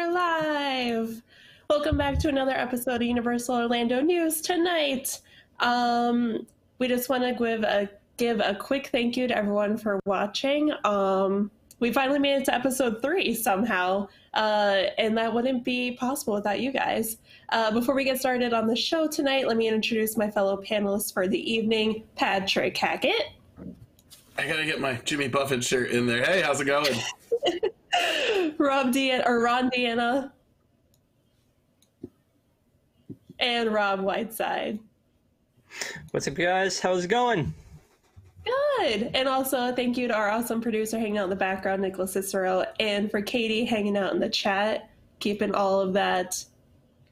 We're live. Welcome back to another episode of Universal Orlando News tonight. We just want to give a quick thank you to everyone for watching. We finally made it to episode 3 somehow, and that wouldn't be possible without you guys. Before we get started on the show tonight, let me introduce my fellow panelists for the evening. Patrick Hackett. I gotta get my Jimmy Buffett shirt in there. Hey, how's it going? Ron Deanna. And Rob Whiteside. What's up, guys? How's it going? Good. And also thank you to our awesome producer hanging out in the background, Nicholas Cicero, and for Katie hanging out in the chat, keeping all of that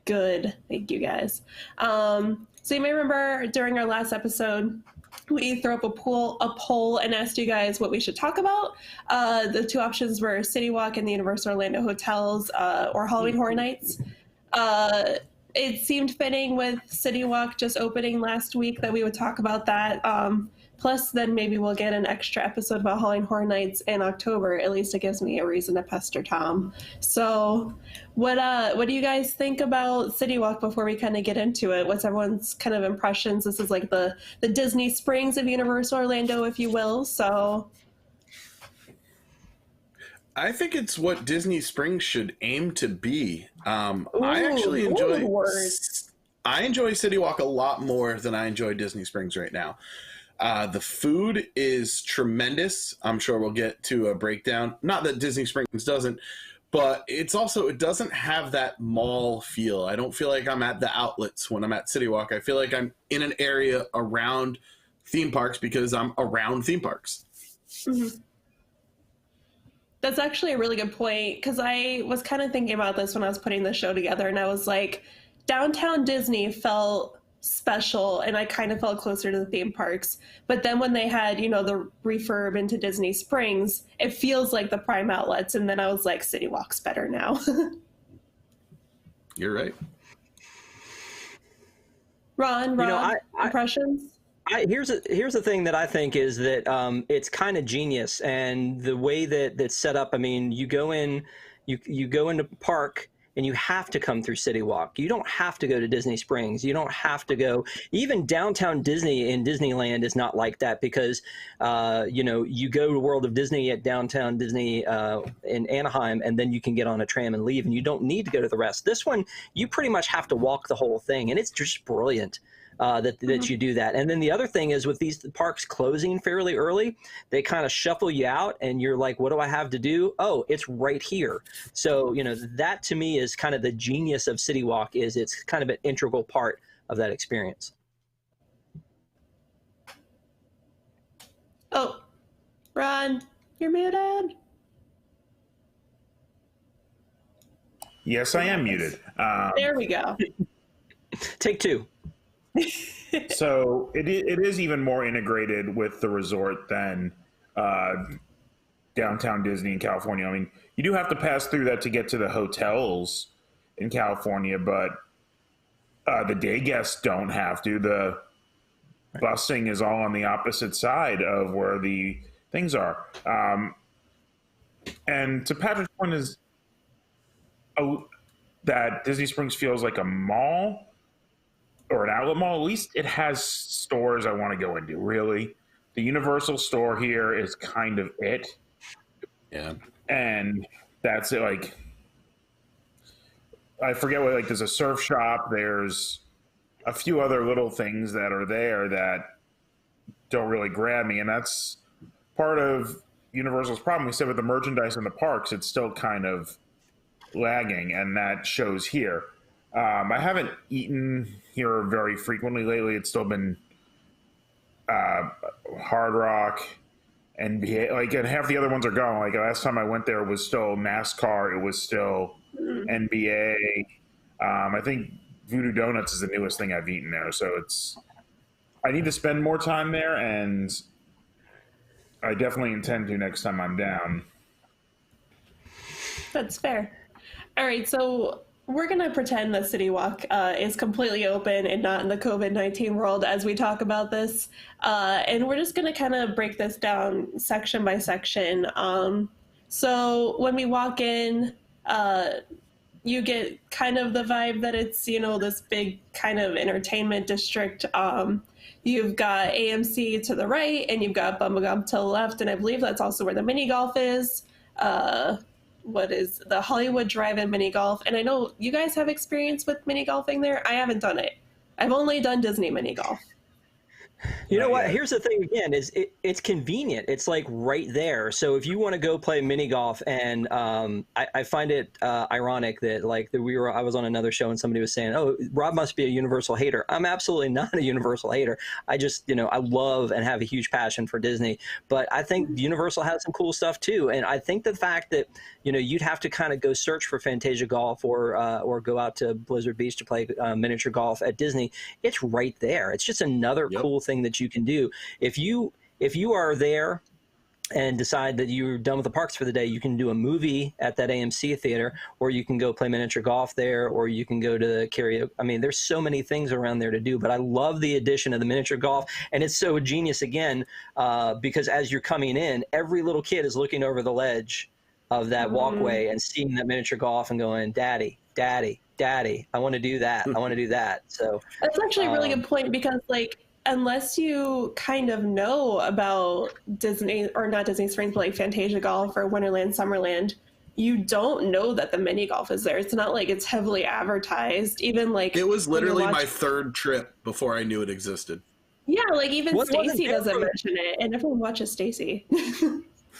good. Thank you, guys. So you may remember during our last episode, we threw up a poll and asked you guys what we should talk about. The two options were CityWalk and the Universal Orlando Hotels or Halloween Horror Nights. It seemed fitting with CityWalk just opening last week that we would talk about that. Plus, then maybe we'll get an extra episode about Halloween Horror Nights in October. At least it gives me a reason to pester Tom. So what do you guys think about CityWalk before we kind of get into it? What's everyone's kind of impressions? This is like the Disney Springs of Universal Orlando, if you will. So I think it's what Disney Springs should aim to be. I actually enjoy CityWalk a lot more than I enjoy Disney Springs right now. The food is tremendous. I'm sure we'll get to a breakdown. Not that Disney Springs doesn't, but it doesn't have that mall feel. I don't feel like I'm at the outlets when I'm at CityWalk. I feel like I'm in an area around theme parks because I'm around theme parks. Mm-hmm. That's actually a really good point, because I was kind of thinking about this when I was putting the show together, and I was like, downtown Disney felt special, and I kind of felt closer to the theme parks. But then when they had, the refurb into Disney Springs, it feels like the prime outlets, and then I was like, CityWalk's better now. You're right. Ron, impressions? Here's the thing that I think is that it's kind of genius, and the way that that's set up. I mean, you go in, you go into park, and you have to come through CityWalk. You don't have to go to Disney Springs. You don't have to go. Even downtown Disney in Disneyland is not like that, because you go to World of Disney at downtown Disney in Anaheim, and then you can get on a tram and leave, and you don't need to go to the rest. This one, you pretty much have to walk the whole thing, and it's just brilliant. That you do that. And then the other thing is, with these parks closing fairly early, they kind of shuffle you out, and you're like, what do I have to do? Oh, it's right here. So, that to me is kind of the genius of CityWalk, is it's kind of an integral part of that experience. Oh, Ron, you're muted. Yes, I am muted. There we go. Take 2. So it is even more integrated with the resort than downtown Disney in California. I mean, you do have to pass through that to get to the hotels in California, but the day guests don't have to. The busing is all on the opposite side of where the things are. And to Patrick's point is that Disney Springs feels like a mall, or an outlet mall. At least it has stores I want to go into, really. The Universal store here is kind of it. Yeah. And that's it. Like, I forget what, there's a surf shop. There's a few other little things that are there that don't really grab me. And that's part of Universal's problem. We said with the merchandise in the parks, it's still kind of lagging, and that shows here. I haven't eaten here very frequently lately. It's still been Hard Rock, NBA, and half the other ones are gone. Like, last time I went there, it was still NASCAR. It was still NBA. I think Voodoo Doughnut is the newest thing I've eaten there. So I need to spend more time there, and I definitely intend to next time I'm down. That's fair. All right, so we're going to pretend that CityWalk is completely open and not in the COVID-19 world as we talk about this. And we're just going to kind of break this down section by section. So when we walk in, you get kind of the vibe that it's, you know, this big kind of entertainment district. You've got AMC to the right, and you've got Bubblegum to the left, and I believe that's also where the mini golf is. What is the Hollywood Drive-In mini golf? And I know you guys have experience with mini golfing there. I haven't done it. I've only done Disney mini golf. You know what? Here's the thing again, is it's convenient. It's like right there. So if you want to go play mini golf, and I find it ironic that I was on another show and somebody was saying, oh, Rob must be a Universal hater. I'm absolutely not a Universal hater. I just, you know, I love and have a huge passion for Disney, but I think Universal has some cool stuff too. And I think the fact that, you know, you'd have to kind of go search for Fantasia Golf or go out to Blizzard Beach to play miniature golf at Disney. It's right there. It's just another cool thing that you can do. If you are there and decide that you're done with the parks for the day, you can do a movie at that AMC theater, or you can go play miniature golf there, or you can go to the karaoke. I mean, there's so many things around there to do, but I love the addition of the miniature golf. And it's so genius again, because as you're coming in, every little kid is looking over the ledge of that walkway and seeing that miniature golf and going, Daddy, Daddy, Daddy, I want to do that. I want to do that. So that's actually a really good point, because like, unless you kind of know about Disney, or not Disney Springs, but like Fantasia Golf or Wonderland Summerland, you don't know that the mini golf is there. It's not like it's heavily advertised. Even like, it was literally my third trip before I knew it existed. Yeah, like even Stacy doesn't mention it, and everyone watches Stacy.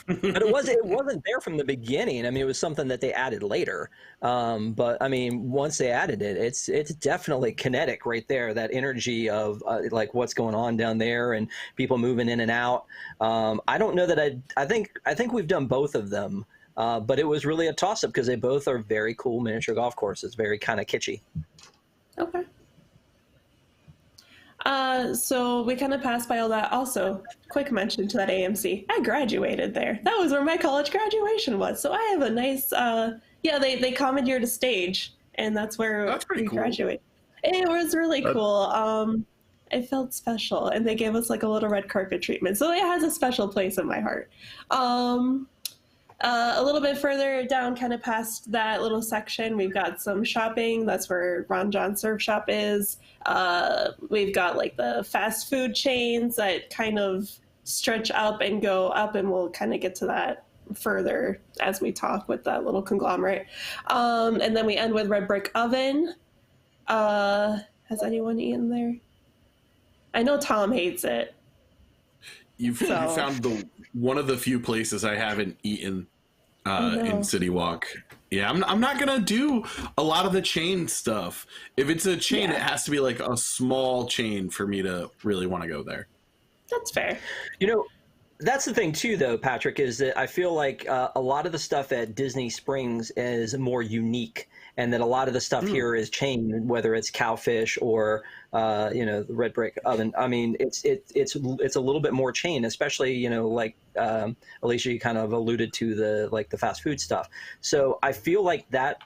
But it wasn't there from the beginning. I mean, it was something that they added later. But I mean, once they added it, it's definitely kinetic right there. That energy of like what's going on down there and people moving in and out. I don't know that I think we've done both of them, but it was really a toss up because they both are very cool miniature golf courses, very kind of kitschy. Okay. So we kind of passed by all that. Also, quick mention to that AMC. I graduated there. That was where my college graduation was. So I have a nice, they commandeered a stage, and that's where we graduated. It was really cool. It felt special, and they gave us like a little red carpet treatment. So it has a special place in my heart. A little bit further down, kind of past that little section, we've got some shopping. That's where Ron John Surf Shop is. We've got like the fast food chains that kind of stretch up and go up, and we'll kind of get to that further as we talk with that little conglomerate. And then we end with Red Brick Oven. Has anyone eaten there? I know Tom hates it. You found one of the few places I haven't eaten in CityWalk. Yeah, I'm not gonna do a lot of the chain stuff. If it's a chain, it has to be like a small chain for me to really want to go there. That's fair. You know, that's the thing too, though, Patrick, is that I feel like a lot of the stuff at Disney Springs is more unique, and that a lot of the stuff here is chain, whether it's Cowfish or the Red Brick Oven. I mean, it's a little bit more chain, especially like Alicia, you kind of alluded to the fast food stuff. So I feel like that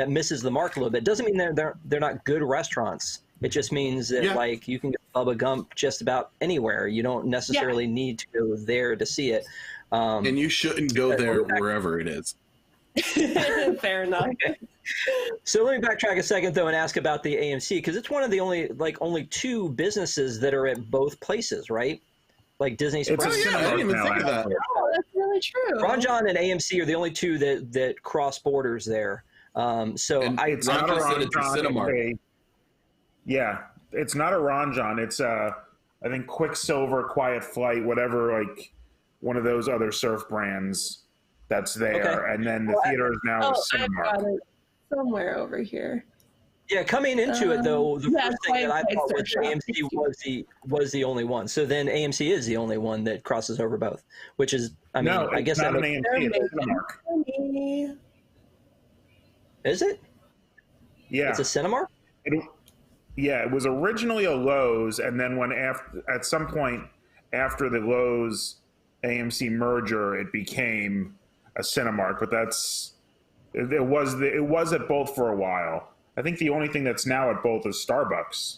misses the mark a little bit. Doesn't mean they're not good restaurants. It just means that like you can get Bubba Gump just about anywhere. You don't necessarily need to go there to see it. And you shouldn't go there wherever it is. Fair enough. Okay. So let me backtrack a second though and ask about the AMC, because it's one of the only two businesses that are at both places, right? Like Disney Springs. I didn't even think of that. Oh, that's really true. Ron John and AMC are the only two that cross borders there. So it's not a Ron John. Yeah, it's not a Ron John. It's I think Quicksilver, Quiet Flight, whatever, like one of those other surf brands that's there. Okay. And then the theater is now Cinemark. I've got it somewhere over here. Yeah, coming into it though, the first thing that I thought was AMC was the only one. So then AMC is the only one that crosses over both, which is I guess not an AMC. It's Cinemark. Is it? Yeah, it's a Cinemark. Yeah, it was originally a Lowe's, and then at some point after the Lowe's AMC merger, it became a Cinemark. But it was at both for a while. I think the only thing that's now at both is Starbucks.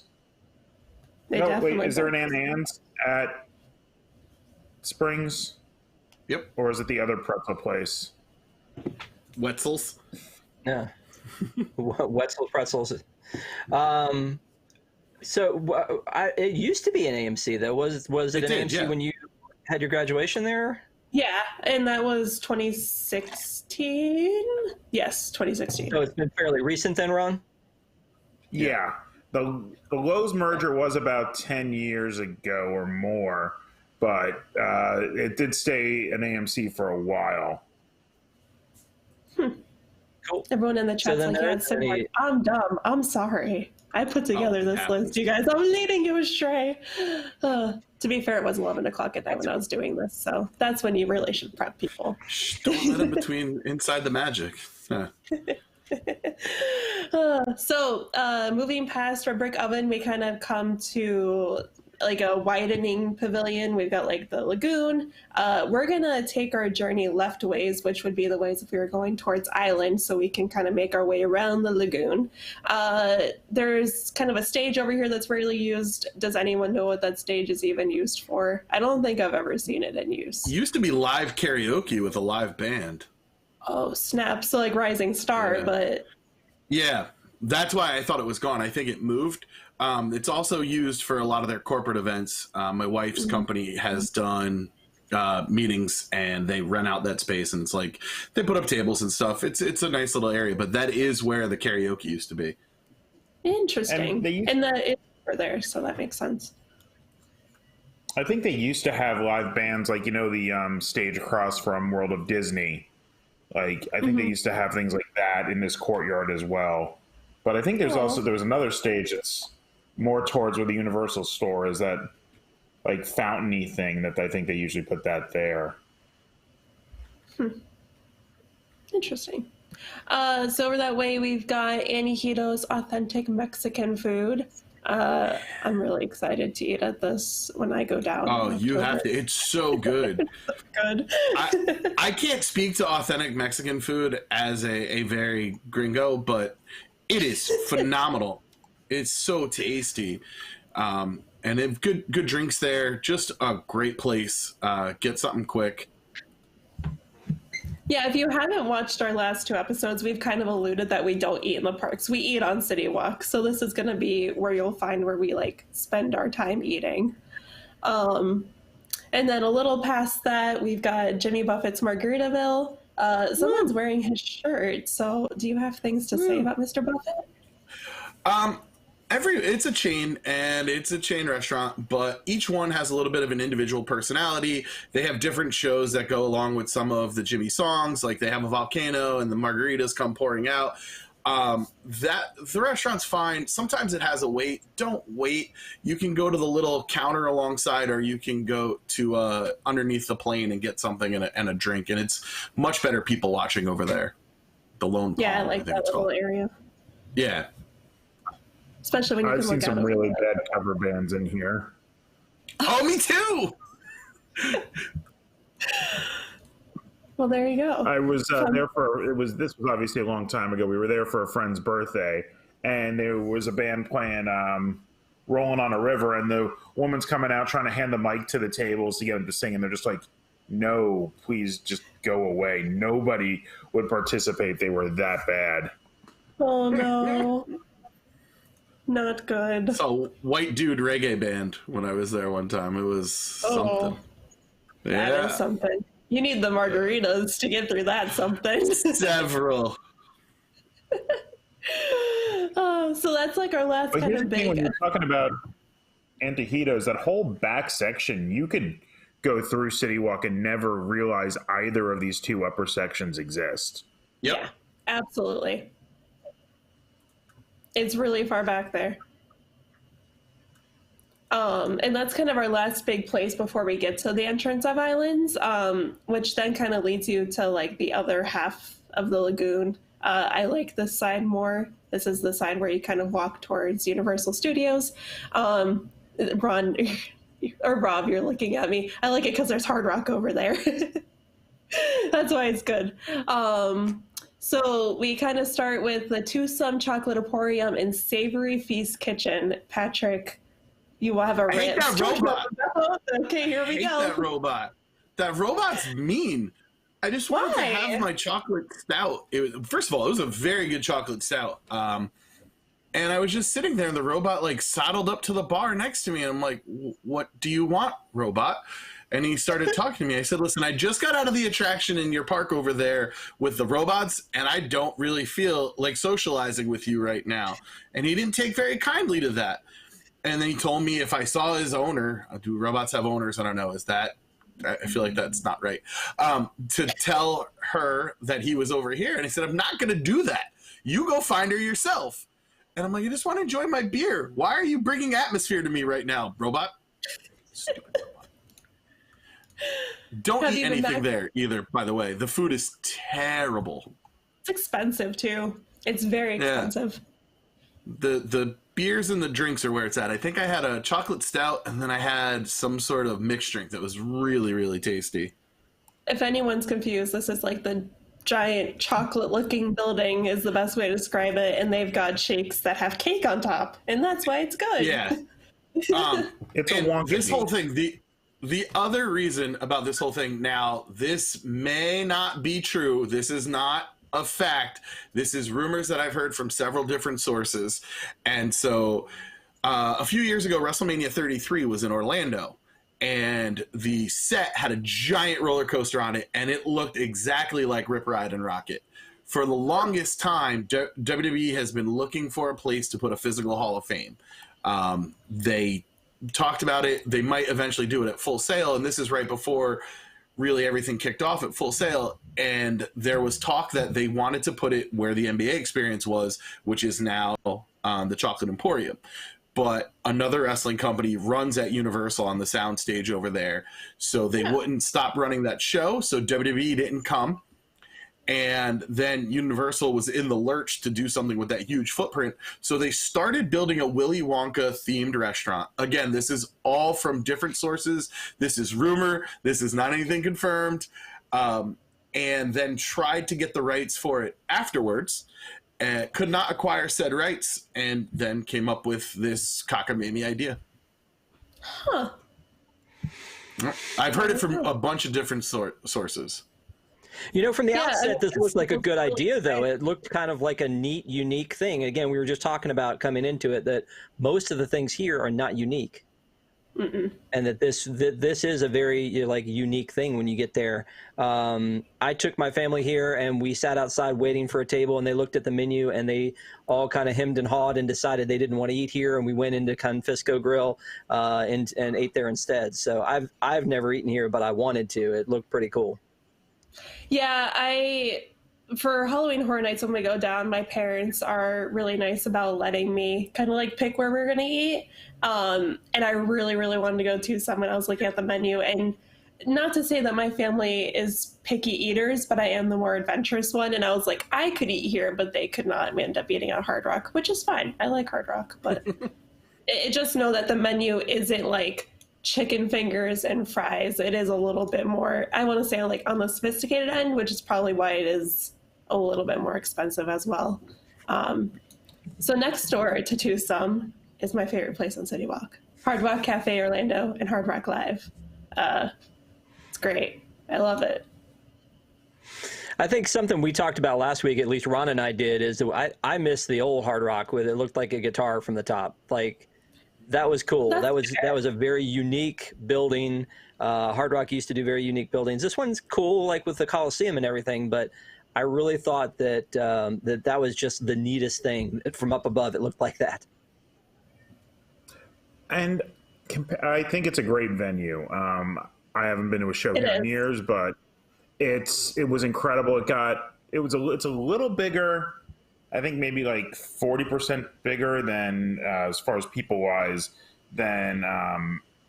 Is there an Aunt Anne's at Springs? Yep. Or is it the other pretzel place? Wetzel's? Yeah. Wetzel pretzels. It used to be an AMC though. Was it an AMC yeah. when you had your graduation there? Yeah, and that was 2016. Yes, 2016. So it's been fairly recent then, Ron? Yeah. The Lowe's merger was about 10 years ago or more, but it did stay an AMC for a while. Cool. Everyone in the chat's then like, there yeah, is like, I'm dumb. I'm sorry. I put together this list, you guys. I'm leading you astray. To be fair, it was 11 o'clock at night when I was doing this, so that's when you really should prep people. Shh, don't let them inside the magic. Moving past our brick oven, we kind of come to like a widening pavilion. We've got like the lagoon. We're gonna take our journey left ways, which would be the ways if we were going towards island, so we can kind of make our way around the lagoon. There's kind of a stage over here that's rarely used. Does anyone know what that stage is even used for? I don't think I've ever seen it in use. It used to be live karaoke with a live band. Oh snap! So like Rising Star, but yeah, that's why I thought it was gone. I think it moved. It's also used for a lot of their corporate events. My wife's company has done meetings, and they rent out that space, and it's like they put up tables and stuff. It's a nice little area, but that is where the karaoke used to be. Interesting. And it's over there, so that makes sense. I think they used to have live bands, like, the stage across from World of Disney. Like, I think they used to have things like that in this courtyard as well. But I think there was another stage that's more towards where the Universal store is, that like fountainy thing that I think they usually put that there. Interesting. So over that way, we've got Anihito's authentic Mexican food. I'm really excited to eat at this when I go down. Oh, you have to. It's so good. Good. I can't speak to authentic Mexican food as a very gringo, but it is phenomenal. It's so tasty. And they have good drinks there. Just a great place. Get something quick. Yeah, if you haven't watched our last 2 episodes, we've kind of alluded that we don't eat in the parks. We eat on CityWalk. So this is going to be where you'll find where we like spend our time eating. And then a little past that, we've got Jimmy Buffett's Margaritaville. Someone's wearing his shirt. So do you have things to say about Mr. Buffett? It's a chain, and it's a chain restaurant, but each one has a little bit of an individual personality. They have different shows that go along with some of the Jimmy songs, like they have a volcano and the margaritas come pouring out. The restaurant's fine. Sometimes it has a wait. Don't wait. You can go to the little counter alongside, or you can go to underneath the plane and get something and a drink, and it's much better people watching over there. The Lone Palm, Yeah, I like that little area. Yeah. Especially when you I've can seen look some out really over bad cover bands in here. Oh, me too. Well, there you go. I was there this was obviously a long time ago. We were there for a friend's birthday, and there was a band playing Rolling on a River, and the woman's coming out trying to hand the mic to the tables to get them to sing, and they're just like, no, please just go away. Nobody would participate. They were that bad. Oh, no. Not good. It's a white dude reggae band when I was there one time. It was something. That is something. You need the margaritas to get through that something. Several. So that's like our last But kind here's of the thing, big. when you're talking about Antojitos, that whole back section, you could go through CityWalk and never realize either of these 2 upper sections exist. Yep. Yeah, absolutely. It's really far back there. And that's kind of our last big place before we get to the entrance of islands, which then kind of leads you to like the other half of the lagoon. I like this side more. This is the side where you kind of walk towards Universal Studios. Ron or Rob, you're looking at me. I like it because there's Hard Rock over there. That's why it's good. So we kind of start with the Twosome Chocolate Emporium and Savory Feast Kitchen. Patrick, you will have a rant. That robot. Okay, here we go. That robot. That robot's mean. I just wanted to Why? have my chocolate stout. First of all, it was a very good chocolate stout. And I was just sitting there, and the robot like sidled up to the bar next to me, and I'm like, "What do you want, robot?" And he started talking to me. I said, "Listen, I just got out of the attraction in your park over there with the robots, and I don't really feel like socializing with you right now." And he didn't take very kindly to that. And then he told me if I saw his owner, do robots have owners? I don't know. Is that? I feel like that's not right. To tell her that he was over here. And he said, "I'm not going to do that. You go find her yourself." And I'm like, "I just want to enjoy my beer. Why are you bringing atmosphere to me right now, robot?" Stupid robot. Don't eat anything there either, by the way. The food is terrible. It's expensive, too. It's very expensive. Yeah. The beers and the drinks are where it's at. I think I had a chocolate stout, and then I had some sort of mixed drink that was really, really tasty. If anyone's confused, this is like the giant chocolate-looking building is the best way to describe it, and they've got shakes that have cake on top, and that's why it's good. Yeah. It's a wonky. This whole thing, the other reason about this whole thing, now, this may not be true. This is not a fact. This is rumors that I've heard from several different sources. And so a few years ago, WrestleMania 33 was in Orlando, and the set had a giant roller coaster on it, and it looked exactly like Rip Ride and Rocket. For the longest time, WWE has been looking for a place to put a physical Hall of Fame. They talked about it. They might eventually do it at Full Sail, and this is right before really everything kicked off at Full Sail. And there was talk that they wanted to put it where the NBA experience was, which is now the Chocolate Emporium. But another wrestling company runs at Universal on the sound stage over there, so they wouldn't stop running that show. So WWE didn't come. And then Universal was in the lurch to do something with that huge footprint. So they started building a Willy Wonka themed restaurant. Again, this is all from different sources. This is rumor. This is not anything confirmed. And then tried to get the rights for it afterwards. Could not acquire said rights, and then came up with this cockamamie idea. Huh. I've heard it from a bunch of different sources. You know, from the outset, this looked like a good idea, though. It looked kind of like a neat, unique thing. Again, we were just talking about coming into it that most of the things here are not unique. And that this is a very unique thing when you get there. I took my family here, and we sat outside waiting for a table, and they looked at the menu, and they all kind of hemmed and hawed and decided they didn't want to eat here, and we went into Confisco Grill and ate there instead. So I've never eaten here, but I wanted to. It looked pretty cool. Yeah, for Halloween Horror Nights, when we go down, my parents are really nice about letting me kind of like pick where we're going to eat. And I really, really wanted to go to some when I was looking at the menu. And not to say that my family is picky eaters, but I am the more adventurous one. And I was like, I could eat here, but they could not. We ended up eating at Hard Rock, which is fine. I like Hard Rock, but just know that the menu isn't like chicken fingers and fries. It is a little bit more, I want to say, like on the sophisticated end, which is probably why it is a little bit more expensive as well. So next door to Twosome is my favorite place on CityWalk. Hard Rock Cafe Orlando and Hard Rock Live. It's great. I love it. I think something we talked about last week, at least Ron and I did, is that I miss the old Hard Rock with it looked like a guitar from the top. Like, that was cool. That was a very unique building. Hard Rock used to do very unique buildings. This one's cool, like with the Coliseum and everything, but I really thought that that was just the neatest thing. From up above, it looked like that. I think it's a great venue. I haven't been to a show here in years, but it was incredible. It's a little bigger. I think maybe like 40% bigger than, as far as people-wise, than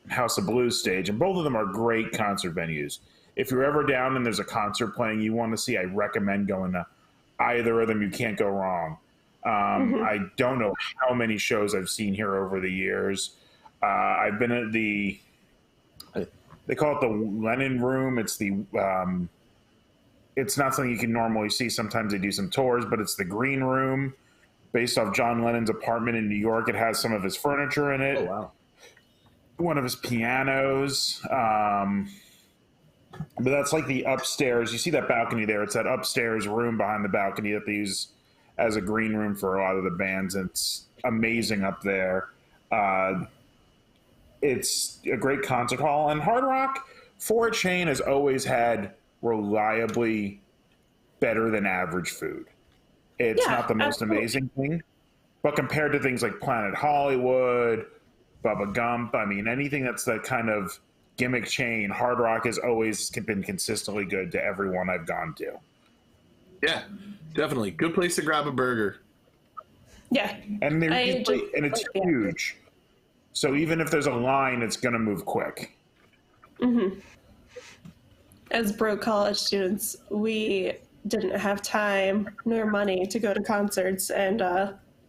House of Blues stage. And both of them are great concert venues. If you're ever down and there's a concert playing you want to see, I recommend going to either of them. You can't go wrong. I don't know how many shows I've seen here over the years. I've been at they call it the Lennon Room. It's it's not something you can normally see. Sometimes they do some tours, but it's the Green Room, based off John Lennon's apartment in New York. It has some of his furniture in it. Oh, wow. One of his pianos. But that's like the upstairs. You see that balcony there? It's that upstairs room behind the balcony that they use as a green room for a lot of the bands. And it's amazing up there. It's a great concert hall. And Hard Rock, for a chain, has always had reliably better than average food. It's not the most amazing thing, but compared to things like Planet Hollywood, Bubba Gump, I mean, anything that's that kind of gimmick chain, Hard Rock has always been consistently good to everyone I've gone to. Yeah, definitely. Good place to grab a burger. Yeah. And it's huge. So even if there's a line, it's going to move quick. Mm-hmm. As broke college students, we didn't have time nor money to go to concerts. And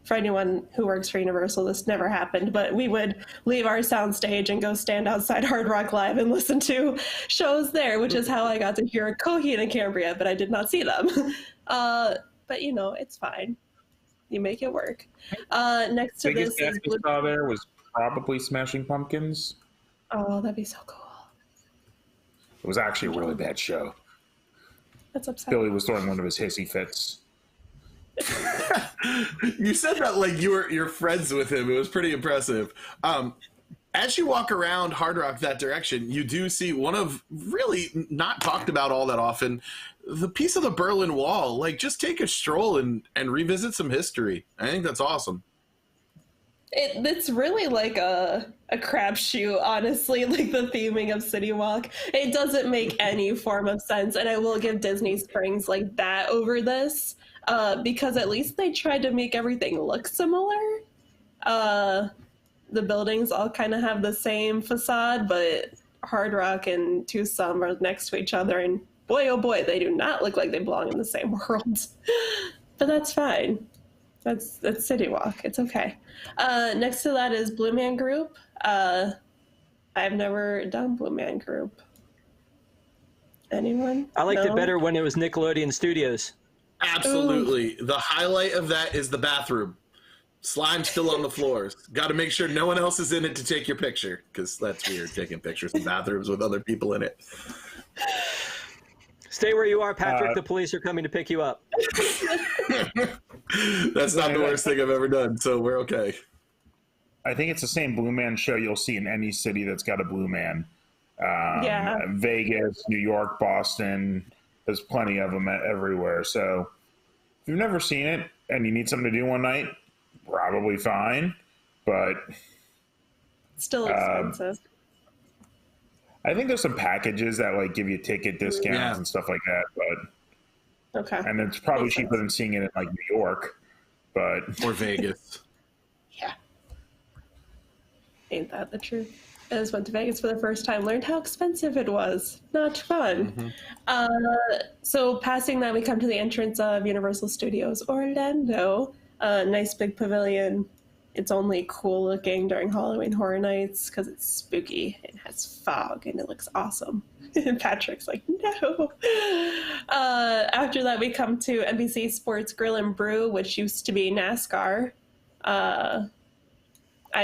for anyone who works for Universal, this never happened. But we would leave our soundstage and go stand outside Hard Rock Live and listen to shows there, which is how I got to hear Coheed and Cambria, but I did not see them. But, you know, it's fine. You make it work. Next to Biggest this is guest we saw there was probably Smashing Pumpkins. Oh, that'd be so cool. It was actually a really bad show. That's upsetting. Billy was throwing one of his hissy fits. You said that like you're friends with him. It was pretty impressive. As you walk around Hard Rock that direction, you do see one of really not talked about all that often, the piece of the Berlin Wall. Like, just take a stroll and revisit some history. I think that's awesome. It's really like a crapshoot, honestly, like the theming of CityWalk. It doesn't make any form of sense, and I will give Disney Springs like that over this, because at least they tried to make everything look similar. The buildings all kind of have the same facade, but Hard Rock and Tucson are next to each other, and boy, oh boy, they do not look like they belong in the same world. But that's fine. That's CityWalk. It's okay. Next to that is Blue Man Group. I've never done Blue Man Group. Anyone? I liked it better when it was Nickelodeon Studios. Absolutely. Ooh. The highlight of that is the bathroom. Slime still on the floors. Got to make sure no one else is in it to take your picture, because that's weird, taking pictures in bathrooms with other people in it. Stay where you are, Patrick. The police are coming to pick you up. That's not the worst thing I've ever done, so we're okay. I think it's the same Blue Man show you'll see in any city that's got a Blue Man. Vegas, New York, Boston. There's plenty of them everywhere. So if you've never seen it and you need something to do one night, probably fine. But still expensive. I think there's some packages that like give you ticket discounts and stuff like that, but okay. And it's probably cheaper than seeing it in like New York, but or Vegas. Yeah. Ain't that the truth? I just went to Vegas for the first time, learned how expensive it was. Not fun. Mm-hmm. So passing that, we come to the entrance of Universal Studios Orlando. Nice big pavilion. It's only cool looking during Halloween Horror Nights because it's spooky. It has fog and it looks awesome. And Patrick's like, no. After that, we come to NBC Sports Grill and Brew, which used to be NASCAR. I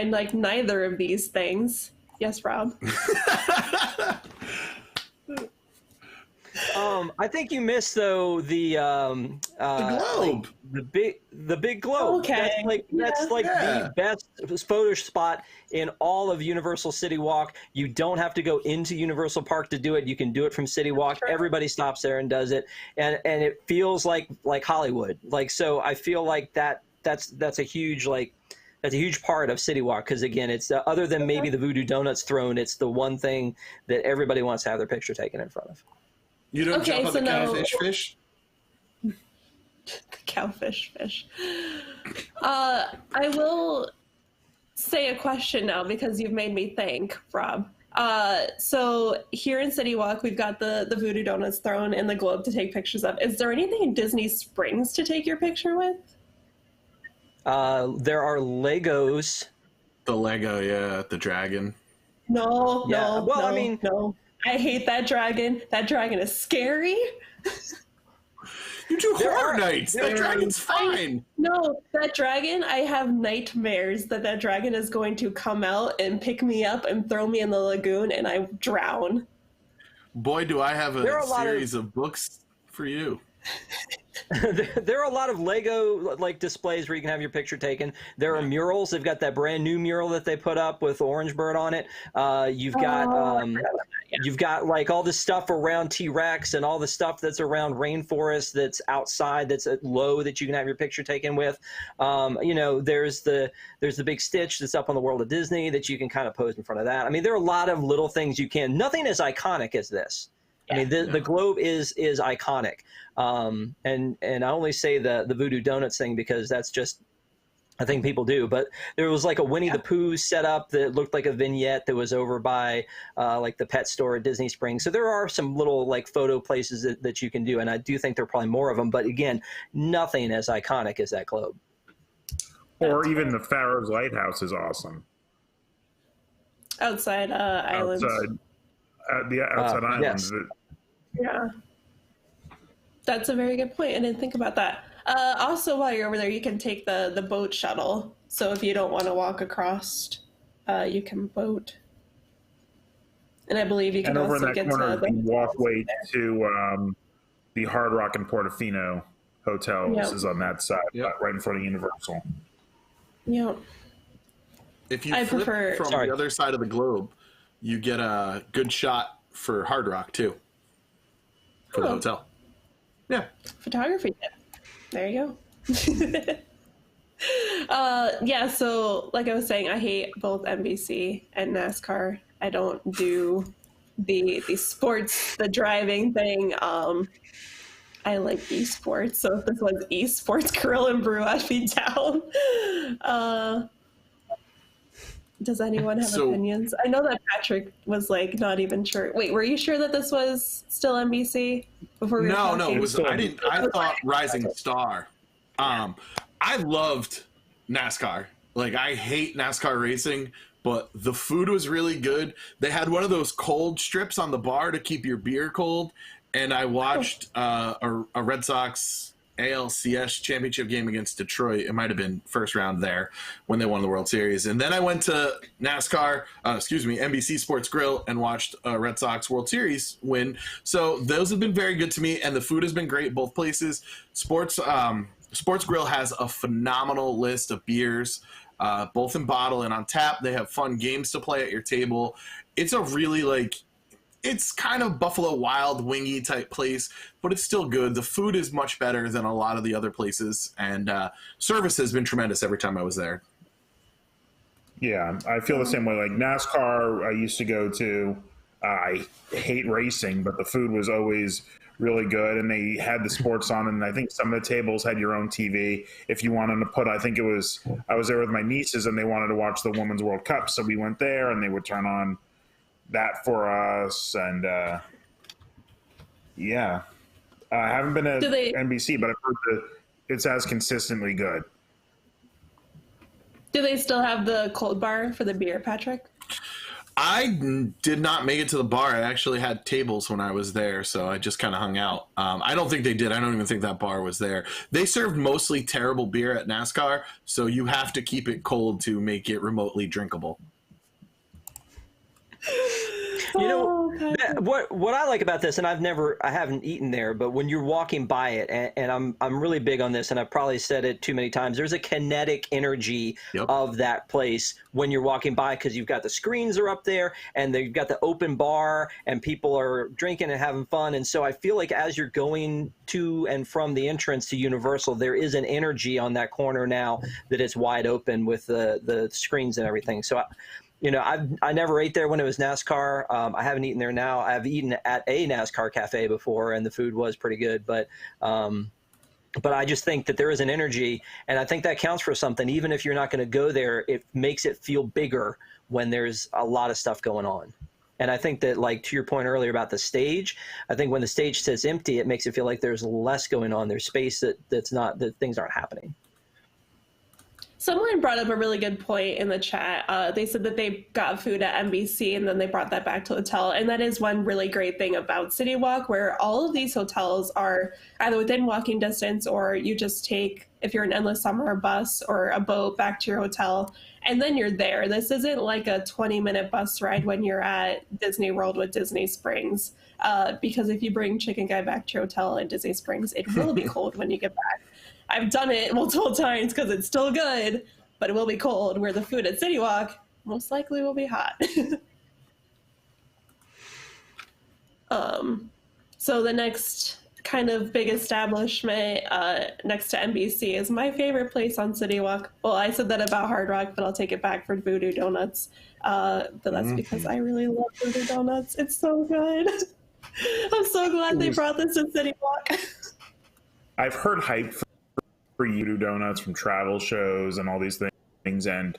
like neither of these things. Yes, Rob? I think you missed though the globe, like the big globe. Okay, that's the best photo spot in all of Universal City Walk. You don't have to go into Universal Park to do it. You can do it from City Walk. Sure. Everybody stops there and does it, and it feels like Hollywood. Like, so I feel like that's a huge that's a huge part of City Walk, because again, it's other than maybe the Voodoo Doughnut's throne, it's the one thing that everybody wants to have their picture taken in front of. You don't jump on the cowfish fish? The cowfish fish. I will say a question now because you've made me think, Rob. So here in City Walk, we've got the Voodoo Doughnut's throne and the globe to take pictures of. Is there anything in Disney Springs to take your picture with? There are Legos. The Lego, the dragon. No. Well, no, I mean, no. I hate that dragon. That dragon is scary. You do Horror Nights. That dragon's fine. No, that dragon, I have nightmares that dragon is going to come out and pick me up and throw me in the lagoon and I drown. Boy, do I have There are a a lot series of books for you. There are a lot of Lego like displays where you can have your picture taken. There are murals. They've got that brand new mural that they put up with Orange Bird on it. You've got you've got like all the stuff around T-Rex and all the stuff that's around rainforest that's outside that's at low that you can have your picture taken with. You know, there's the big Stitch that's up on the World of Disney that you can kind of pose in front of that. I mean, there are a lot of little things you can. Nothing as iconic as this. I mean, the globe is iconic, and I only say the Voodoo Doughnut thing because that's just a thing people do. But there was like a Winnie the Pooh setup that looked like a vignette that was over by like the pet store at Disney Springs. So there are some little like photo places that you can do, and I do think there are probably more of them. But again, nothing as iconic as that globe. Or even the Pharaoh's Lighthouse is awesome. Outside islands. Outside islands. Yes. Yeah. That's a very good point. I didn't think about that. Also, while you're over there, you can take the boat shuttle. So if you don't want to walk across, you can boat. And I believe you can And over also in that get corner, to the walkway to the Hard Rock and Portofino Hotel is on that side, right in front of Universal. Yeah. If you I flip prefer- from the other side of the globe, you get a good shot for Hard Rock too, for the hotel. Yeah. Photography tip. There you go. Yeah, so like I was saying, I hate both NBC and NASCAR. I don't do the sports, the driving thing. I like esports, so if this was esports grill and brew, I'd be down. Does anyone have opinions? I know that Patrick was like not even sure. Wait, were you sure that this was still NBC before we were No, talking? it was. I thought Rising Star. I loved NASCAR. Like, I hate NASCAR racing, but the food was really good. They had one of those cold strips on the bar to keep your beer cold, and I watched a Red Sox ALCS championship game against Detroit. It might have been first round there when they won the World Series. And then I went to NBC Sports Grill and watched Red Sox World Series win. So those have been very good to me, and the food has been great both places. Sports Grill has a phenomenal list of beers, both in bottle and on tap. They have fun games to play at your table. It's a really it's kind of Buffalo Wild Wingy type place, but it's still good. The food is much better than a lot of the other places, and service has been tremendous every time I was there. Yeah, I feel the same way. Like NASCAR, I used to go to. I hate racing, but the food was always really good, and they had the sports on, and I think some of the tables had your own TV. If you wanted to put, I was there with my nieces, and they wanted to watch the Women's World Cup, so we went there, and they would turn on that for us, and I haven't been at NBC, but I've heard that it's as consistently good. Do they still have the cold bar for the beer, Patrick? I did not make it to the bar. I actually had tables when I was there, so I just kind of hung out. I don't think they did. I don't even think that bar was there. They served mostly terrible beer at NASCAR, so you have to keep it cold to make it remotely drinkable. You know, what I like about this, and I haven't eaten there, but when you're walking by it, and I'm really big on this, and I've probably said it too many times, there's a kinetic energy of that place when you're walking by, because you've got the screens are up there, and you've got the open bar, and people are drinking and having fun, and so I feel like as you're going to and from the entrance to Universal, there is an energy on that corner now that it's wide open with the screens and everything. So I never ate there when it was NASCAR. I haven't eaten there now. I've eaten at a NASCAR cafe before, and the food was pretty good. But I just think that there is an energy, and I think that counts for something. Even if you're not going to go there, it makes it feel bigger when there's a lot of stuff going on. And I think that, like to your point earlier about the stage, I think when the stage sits empty, it makes it feel like there's less going on. There's space that things aren't happening. Someone brought up a really good point in the chat. They said that they got food at NBC and then they brought that back to the hotel. And that is one really great thing about CityWalk, where all of these hotels are either within walking distance, or you just take, if you're an Endless Summer, bus or a boat back to your hotel, and then you're there. This isn't like a 20-minute bus ride when you're at Disney World with Disney Springs. Because if you bring Chicken Guy back to your hotel in Disney Springs, it will be cold when you get back. I've done it multiple times because it's still good, but it will be cold, where the food at CityWalk most likely will be hot. So the next kind of big establishment next to NBC is my favorite place on CityWalk. Well, I said that about Hard Rock, but I'll take it back for Voodoo Doughnuts. But that's because I really love Voodoo Doughnuts. It's so good. I'm so glad they brought this to CityWalk. I've heard hype for Voodoo Doughnut from travel shows and all these things, and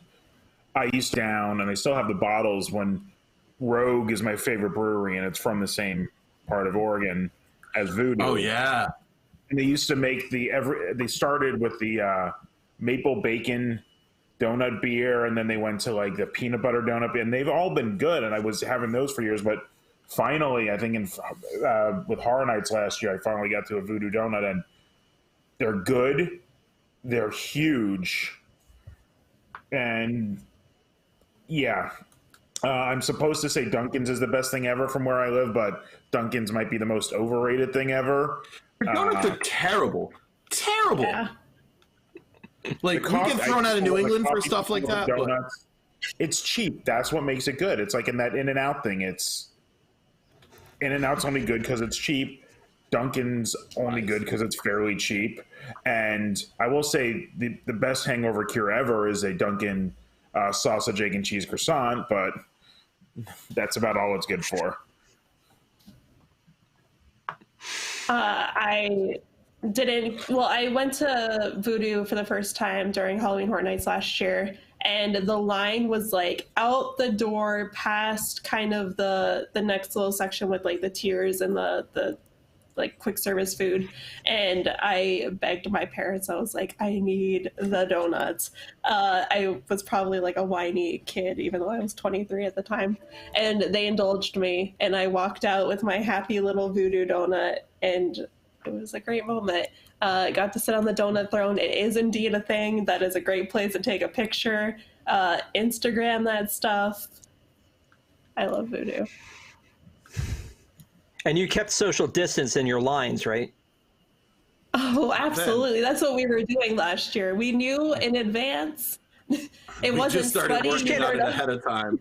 I used to down, and I still have the bottles when Rogue is my favorite brewery, and it's from the same part of Oregon as Voodoo. Oh yeah, and they used to make they started with the maple bacon donut beer, and then they went to like the peanut butter donut beer, and they've all been good, and I was having those for years, but finally, I think with Horror Nights last year, I finally got to a Voodoo Doughnut, and they're good. They're huge. And yeah, I'm supposed to say Dunkin's is the best thing ever from where I live, but Dunkin's might be the most overrated thing ever. Donuts are terrible. Terrible. Yeah. Like, we get thrown out of New England for stuff like that. Donuts, it's cheap. That's what makes it good. It's like in that In-N-Out thing. In-N-Out's only good because it's cheap. Dunkin's only good because it's fairly cheap. And I will say the best hangover cure ever is a Dunkin' sausage, egg, and cheese croissant, but that's about all it's good for. I went to Voodoo for the first time during Halloween Horror Nights last year, and the line was like out the door past kind of the next little section with like the tiers and the like quick service food, and I begged my parents. I was like, I need the donuts. I was probably like a whiny kid, even though I was 23 at the time, and they indulged me, and I walked out with my happy little Voodoo donut, and it was a great moment. Got to sit on the donut throne. It is indeed a thing. That is a great place to take a picture, Instagram that stuff. I love Voodoo. And you kept social distance in your lines, right? Oh, absolutely. That's what we were doing last year. We knew in advance. It wasn't just started sweaty. working on it ahead of time.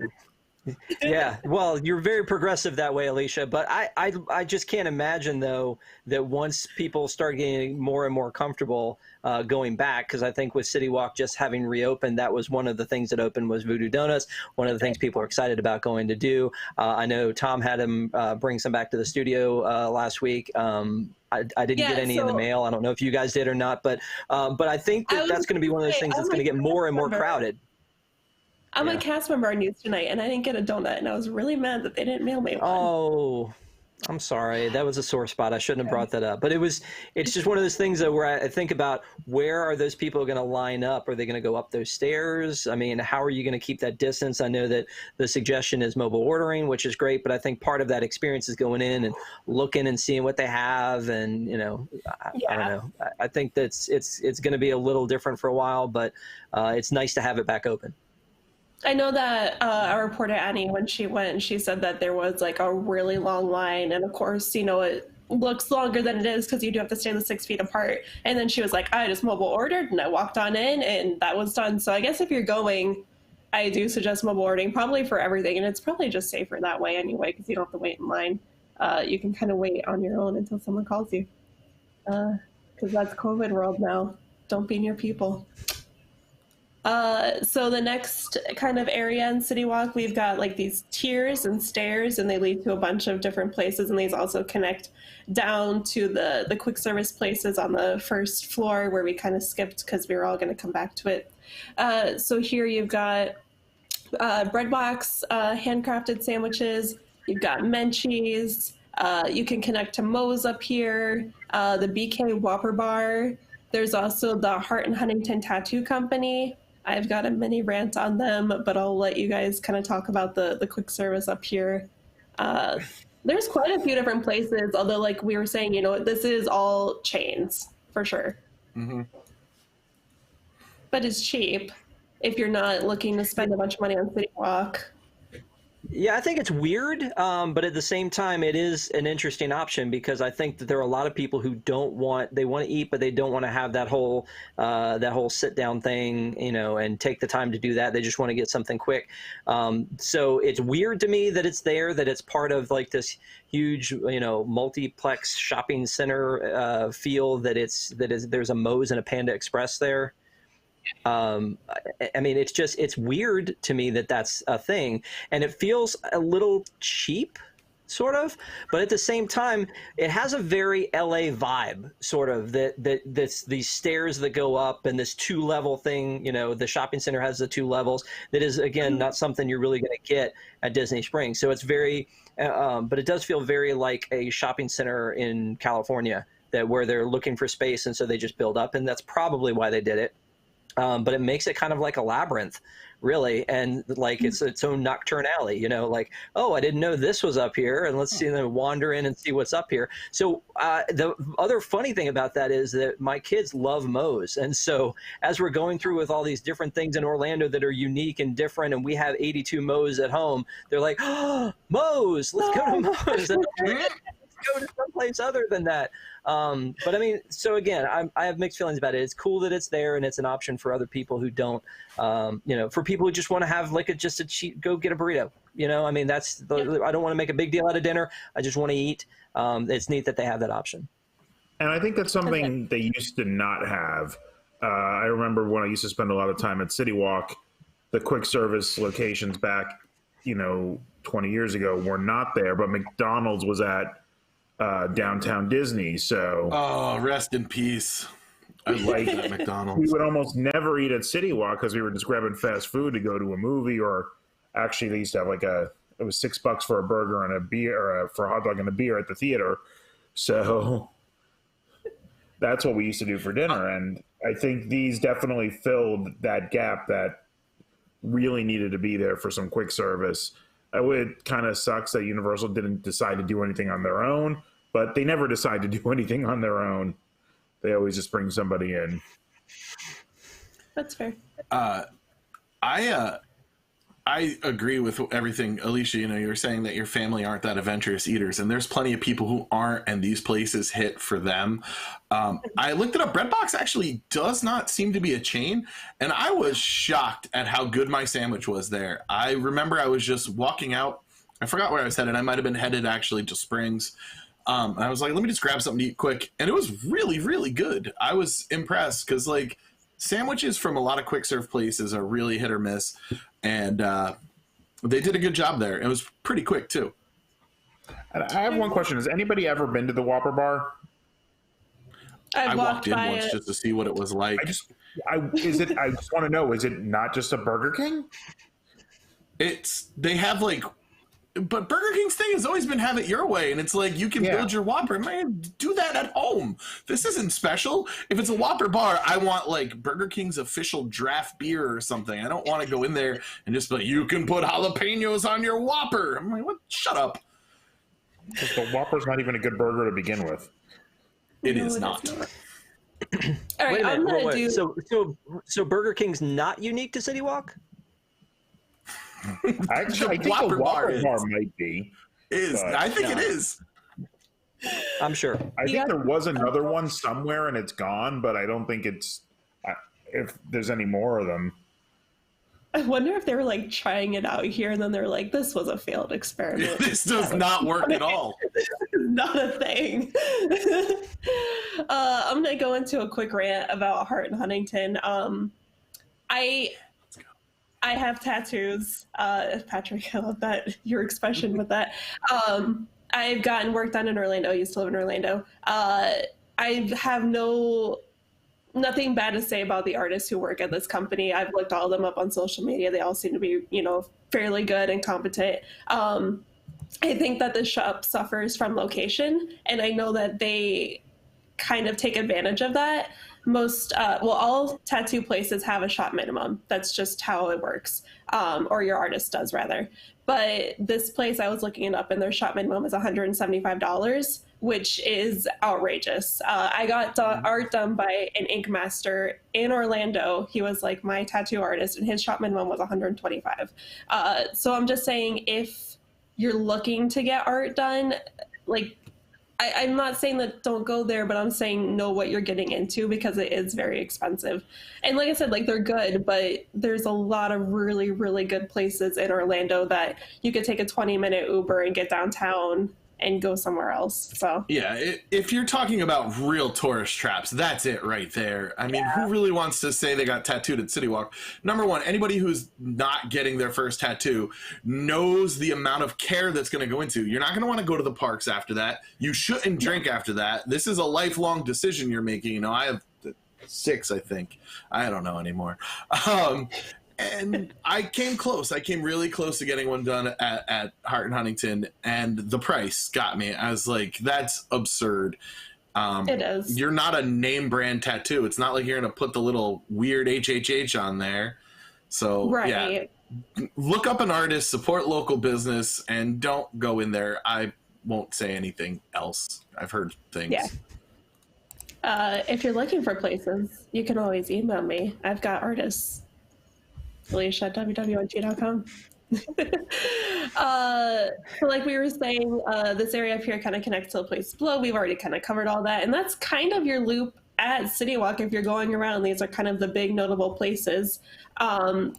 Yeah, well, you're very progressive that way, Alicia, but I just can't imagine, though, that once people start getting more and more comfortable going back, because I think with CityWalk just having reopened, that was one of the things that opened was Voodoo Doughnuts, one of the things people are excited about going to do. I know Tom had him bring some back to the studio last week. I didn't get any in the mail. I don't know if you guys did or not, but I think that's going to be one of those things that's going to get more and more crowded. I'm a cast member on News Tonight, and I didn't get a donut, and I was really mad that they didn't mail me one. Oh, I'm sorry. That was a sore spot. I shouldn't have brought that up. But it's just one of those things, though, where I think about where are those people going to line up? Are they going to go up those stairs? I mean, how are you going to keep that distance? I know that the suggestion is mobile ordering, which is great, but I think part of that experience is going in and looking and seeing what they have. And, I don't know. I think that's it's going to be a little different for a while, but it's nice to have it back open. I know that our reporter Annie, when she went, she said that there was like a really long line, and of course, it looks longer than it is because you do have to stand 6 feet apart. And then she was like, I just mobile ordered, and I walked on in, and that was done. So I guess if you're going, I do suggest mobile ordering, probably for everything, and it's probably just safer that way anyway because you don't have to wait in line. You can kind of wait on your own until someone calls you, because that's COVID world now. Don't be near people. So the next kind of area in CityWalk, we've got like these tiers and stairs, and they lead to a bunch of different places, and these also connect down to the quick service places on the first floor where we kind of skipped because we were all going to come back to it. So here you've got bread box, handcrafted sandwiches, you've got Menchie's, you can connect to Moe's up here, the BK Whopper Bar. There's also the Hart and Huntington Tattoo Company. I've got a mini rant on them, but I'll let you guys kind of talk about the quick service up here. Uh, there's quite a few different places, although, like we were saying, this is all chains for sure. Mm-hmm. But it's cheap if you're not looking to spend a bunch of money on CityWalk. Yeah, I think it's weird, but at the same time, it is an interesting option because I think that there are a lot of people who they want to eat, but they don't want to have that whole sit down thing, and take the time to do that. They just want to get something quick. So it's weird to me that it's there, that it's part of like this huge, multiplex shopping center feel there's a Moe's and a Panda Express there. I mean, it's weird to me that that's a thing, and it feels a little cheap, sort of, but at the same time, it has a very LA vibe, sort of, these stairs that go up and this 2-level thing, the shopping center has the 2 levels. That is, again, not something you're really going to get at Disney Springs. So it's very, but it does feel very like a shopping center in California where they're looking for space, and so they just build up, and that's probably why they did it. But it makes it kind of like a labyrinth, really, and like it's its own nocturne alley, like, oh, I didn't know this was up here, and let's see them wander in and see what's up here. So the other funny thing about that is that my kids love Moe's, and so as we're going through with all these different things in Orlando that are unique and different, and we have 82 Moe's at home, they're like, oh, Moe's, let's go to Moe's. And let's go to someplace other than that. But I mean, so again, I have mixed feelings about it. It's cool that it's there and it's an option for other people who don't, for people who just want to have like just a cheap, go get a burrito. I mean, I don't want to make a big deal out of dinner. I just want to eat. It's neat that they have that option. And I think that's something they used to not have. I remember when I used to spend a lot of time at CityWalk, the quick service locations back, 20 years ago were not there, but McDonald's was at downtown Disney. So, oh, rest in peace. I like that McDonald's. We would almost never eat at CityWalk because we were just grabbing fast food to go to a movie, or actually they used to have it was $6 for a burger and a beer, or for a hot dog and a beer at the theater. So that's what we used to do for dinner. And I think these definitely filled that gap that really needed to be there for some quick service. It kind of sucks that Universal didn't decide to do anything on their own, but they never decide to do anything on their own. They always just bring somebody in. That's fair. I agree with everything, Alicia. You were saying that your family aren't that adventurous eaters, and there's plenty of people who aren't, and these places hit for them. I looked it up. Breadbox actually does not seem to be a chain, and I was shocked at how good my sandwich was there. I remember I was just walking out. I forgot where I was headed. I might have been headed actually to Springs. And I was like, let me just grab something to eat quick. And it was really, really good. I was impressed because, like, sandwiches from a lot of quick serve places are really hit or miss. And they did a good job there. It was pretty quick, too. And I have one question. Has anybody ever been to the Whopper Bar? I walked in once just to see what it was like. I just want to know, is it not just a Burger King? They have like, but Burger King's thing has always been have it your way, and it's like you can build your Whopper. Man, do that at home. This isn't special. If it's a Whopper bar, I want like Burger King's official draft beer or something. I don't want to go in there and just be like, you can put jalapenos on your Whopper. I'm like, what? Shut up. Because the Whopper's not even a good burger to begin with. It is not. All right, I'm gonna do. So Burger King's not unique to CityWalk? Actually, I think Whopper the Whopper bar might be. I think it is. I'm sure. I think there was another one somewhere and it's gone, but I don't think if there's any more of them. I wonder if they were like trying it out here and then they're like, this was a failed experiment. This does not work at all. This is not a thing. I'm going to go into a quick rant about Hart and Huntington. I have tattoos. Patrick, I love that, your expression with that. I've gotten work done in Orlando. I used to live in Orlando. I have nothing bad to say about the artists who work at this company. I've looked all of them up on social media. They all seem to be, fairly good and competent. I think that the shop suffers from location, and I know that they kind of take advantage of that. all tattoo places have a shop minimum. That's just how it works, or your artist does rather. But this place, I was looking it up, and their shop minimum is $175, which is outrageous. I got art done by an ink master in Orlando. He was like my tattoo artist, and his shop minimum was $125. So I'm just saying, if you're looking to get art done, like, I'm not saying that don't go there, but I'm saying know what you're getting into, because it is very expensive. And like I said, like, they're good, but there's a lot of really, really good places in Orlando that you could take a 20-minute Uber and get downtown and go somewhere else. So yeah, if you're talking about real tourist traps, that's it right there. I mean, who really wants to say they got tattooed at CityWalk? Number one, anybody who's not getting their first tattoo knows the amount of care that's going to go into. You're not going to want to go to the parks after that. You shouldn't drink after that. This is a lifelong decision you're making. You know, I have 6, I think. I don't know anymore. And I came close. I came really close to getting one done at Hart and Huntington, and the price got me. I was like, that's absurd. it is. You're not a name brand tattoo. It's not like you're going to put the little weird HHH on there. So, Right. yeah, look up an artist, support local business, and don't go in there. I won't say anything else. I've heard things. Yeah. If you're looking for places, you can always email me. I've got artists. Alicia at WDWNT.com. So like we were saying, this area up here kind of connects to the place below. We've already kind of covered all that. And that's kind of your loop at CityWalk. If you're going around, these are kind of the big notable places.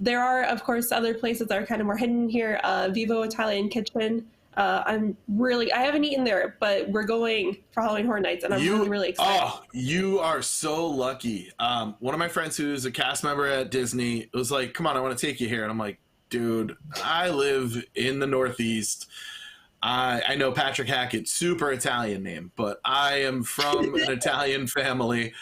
There are, of course, other places that are kind of more hidden here. Vivo Italian Kitchen. I haven't eaten there, but we're going for Halloween Horror Nights, and I'm really excited. Oh, you are so lucky. One of my friends who's a cast member at Disney was like, come on, I want to take you here. And I'm like, dude, I live in the Northeast. I know Patrick Hackett, super Italian name, but I am from an Italian family.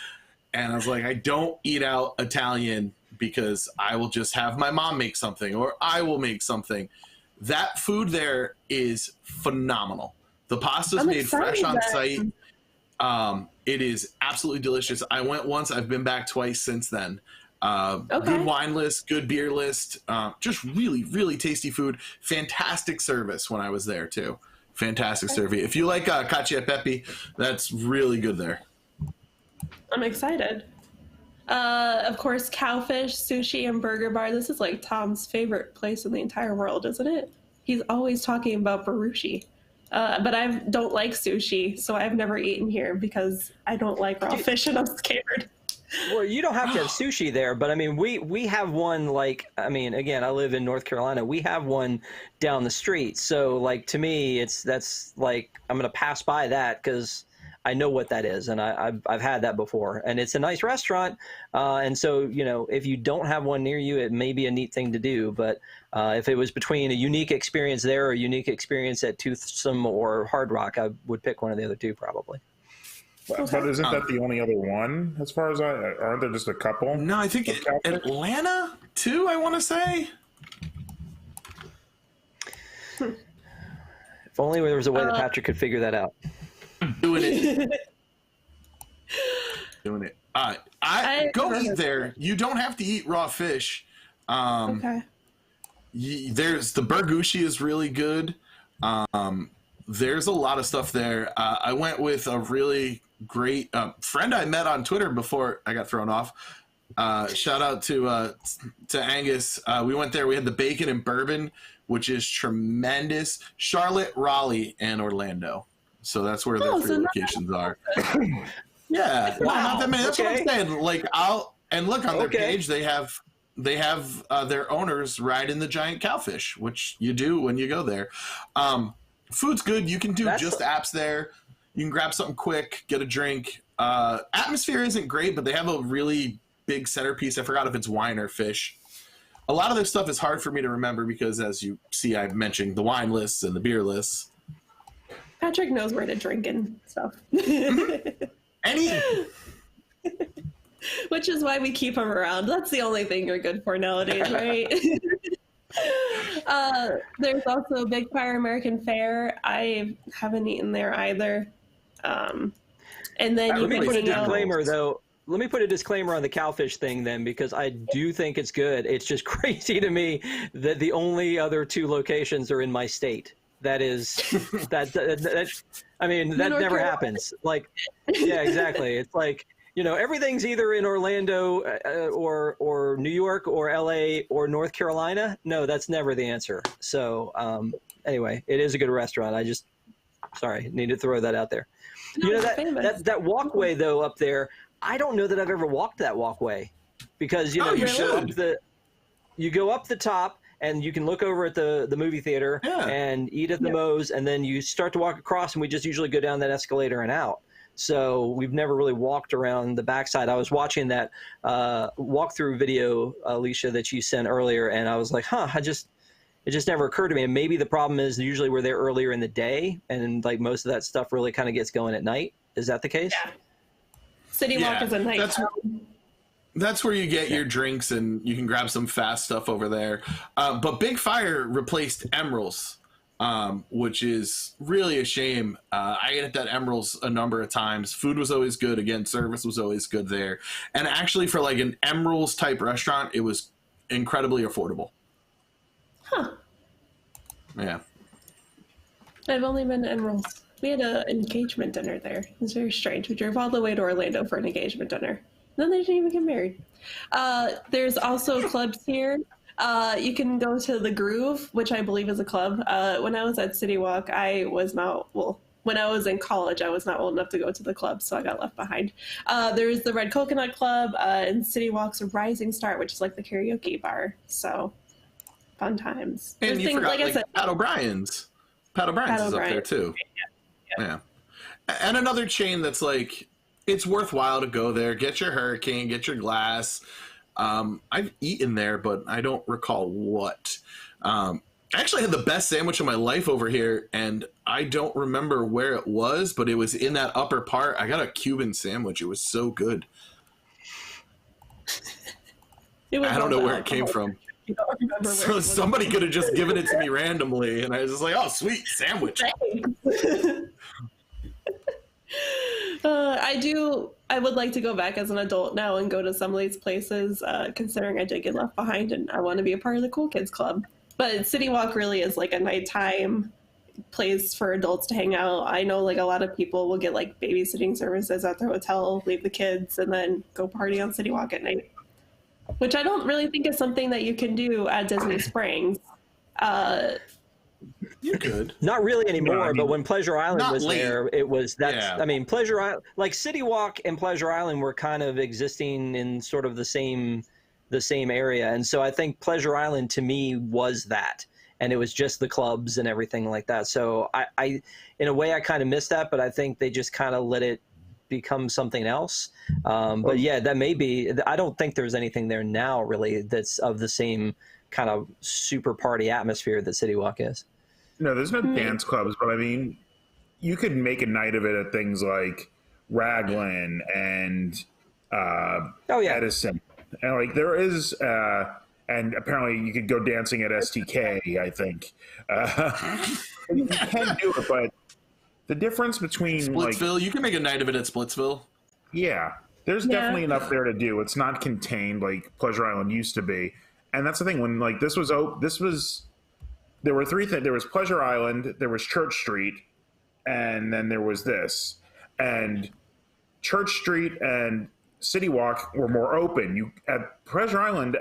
And I was like, I don't eat out Italian because I will just have my mom make something, or I will make something. That food there is phenomenal. The pasta's made fresh on site. It is absolutely delicious. I went once. I've been back twice since then. Good wine list, good beer list. Just really, really tasty food. Fantastic service when I was there, too. Fantastic service. If you like cacio e pepe, that's really good there. I'm excited. Of course, Cowfish, Sushi, and Burger Bar. This is like Tom's favorite place in the entire world, isn't it? He's always talking about barushi. But I don't like sushi, so I've never eaten here because I don't like raw fish and I'm scared. Well, you don't have to have sushi there, but I mean, we have one, like, I mean, again, I live in North Carolina. We have one down the street. So, like, to me, that's like, I'm going to pass by that because I know what that is, and I've had that before, and it's a nice restaurant. And so, you know, if you don't have one near you, it may be a neat thing to do. But if it was between a unique experience there or a unique experience at Toothsome or Hard Rock, I would pick one of the other two probably. But isn't that the only other one? As far as aren't there just a couple? No, I think Atlanta too. I want to say. If only there was a way that Patrick could figure that out. Doing it. I go eat there. You don't have to eat raw fish. Okay. There's the burgushi is really good. There's a lot of stuff there. I went with a really great friend I met on Twitter before I got thrown off. Shout out to Angus. We went there. We had the bacon and bourbon, which is tremendous. Charlotte, Raleigh, and Orlando. So that's where their three locations are. Yeah, not that many. That's what I'm saying. Like, look on their page. They have their owners ride in the giant cowfish, which you do when you go there. Food's good. You can do apps there. You can grab something quick, get a drink. Atmosphere isn't great, but they have a really big centerpiece. I forgot if it's wine or fish. A lot of this stuff is hard for me to remember because, as you see, I've mentioned the wine lists and the beer lists. Patrick knows where to drink and stuff. Which is why we keep him around. That's the only thing you're good for nowadays, right? There's also Big Fire American Fair. I haven't eaten there either. And then Let me put a disclaimer, though. let me put a disclaimer on the cowfish thing then, because I do think it's good. It's just crazy to me that the only other 2 locations are in my state. That is I mean, that never happens. Like, yeah, exactly. It's like, everything's either in Orlando or New York or LA or North Carolina. No, that's never the answer. So anyway, it is a good restaurant. Sorry, need to throw that out there. No, That walkway though up there, I don't know that I've ever walked that walkway, because you go up the top and you can look over at the movie theater and eat at the Moe's, and then you start to walk across, and we just usually go down that escalator and out. So we've never really walked around the backside. I was watching that walkthrough video, Alicia, that you sent earlier, and I was like, it just never occurred to me. And maybe the problem is usually we're there earlier in the day, and like most of that stuff really kind of gets going at night. Is that the case? Yeah. CityWalk is a night. That's where you get your drinks, and you can grab some fast stuff over there. But Big Fire replaced Emerald's, which is really a shame. I ate at that Emerald's a number of times. Food was always good. Again, service was always good there. And actually, for like an Emerald's type restaurant, it was incredibly affordable. Huh. Yeah. I've only been to Emerald's. We had an engagement dinner there. It was very strange. We drove all the way to Orlando for an engagement dinner. Then they didn't even get married. There's also clubs here. You can go to the Groove, which I believe is a club. When I was at CityWalk, when I was in college, I was not old enough to go to the club, so I got left behind. There's the Red Coconut Club, and CityWalk's Rising Star, which is like the karaoke bar. So, fun times. And you forgot, like I said, Pat O'Brien's. Pat O'Brien's is up there, too. Yeah. And another chain that's like, it's worthwhile to go there. Get your Hurricane, get your glass. I've eaten there, but I don't recall what. I actually had the best sandwich of my life over here, and I don't remember where it was, but it was in that upper part. I got a Cuban sandwich. It was so good. I don't know where it came from. So somebody could have just given it to me randomly, and I was just like, oh, sweet sandwich. I would like to go back as an adult now and go to some of these places, considering I did get left behind and I want to be a part of the cool kids club. But CityWalk really is like a nighttime place for adults to hang out. I know like a lot of people will get like babysitting services at their hotel, leave the kids, and then go party on CityWalk at night, which I don't really think is something that you can do at Disney Springs. You could. Not really anymore, but when Pleasure Island was late. there, it was I mean, Pleasure Island, like CityWalk and Pleasure Island were kind of existing in sort of the same area. And so I think Pleasure Island to me was that. And it was just the clubs and everything like that. So I in a way I kind of missed that, but I think they just kind of let it become something else. But yeah, that may be, I don't think there's anything there now really that's of the same kind of super party atmosphere that CityWalk is. No, there's no dance clubs, but I mean, you could make a night of it at things like Raglan and Edison. And like there is, and apparently you could go dancing at STK, I think. You can do it, but the difference between Splitsville, you can make a night of it at Splitsville. Yeah, there's definitely enough there to do. It's not contained like Pleasure Island used to be. And that's the thing, when like there were 3 things. There was Pleasure Island, there was Church Street, and then there was this. And Church Street and CityWalk were more open. At Pleasure Island,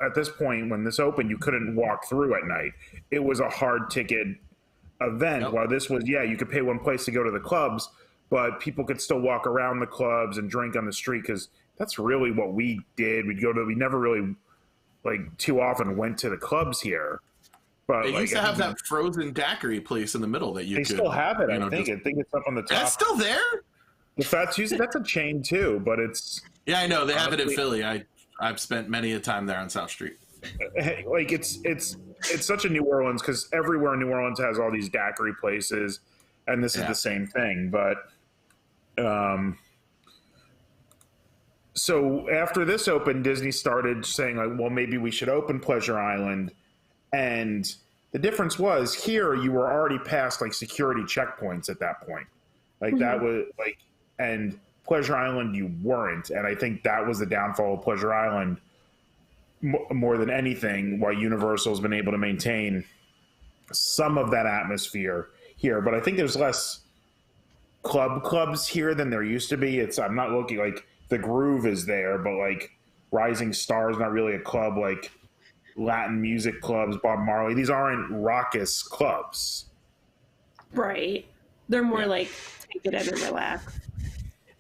at this point, when this opened, you couldn't walk through at night. It was a hard ticket event. Yep. While this was, you could pay one place to go to the clubs, but people could still walk around the clubs and drink on the street, because that's really what we did. We never really, like, too often went to the clubs here. But they used to have that frozen daiquiri place in the middle that you still have it, I think. I think it's up on the top. That's still there? The Fats that's a chain too, but it's... Yeah, I know. They have it in Philly. I've spent many a time there on South Street. Like, it's such a New Orleans, because everywhere in New Orleans has all these daiquiri places, and this is the same thing. But so after this opened, Disney started saying, like, well, maybe we should open Pleasure Island. And the difference was, here you were already past like security checkpoints at that point. Like that was like, and Pleasure Island, you weren't. And I think that was the downfall of Pleasure Island more than anything, why Universal's been able to maintain some of that atmosphere here. But I think there's less clubs here than there used to be. I'm not looking like the Groove is there, but like Rising Star is not really a club like Latin music clubs, Bob Marley. These aren't raucous clubs. Right. They're more like take it in and relax.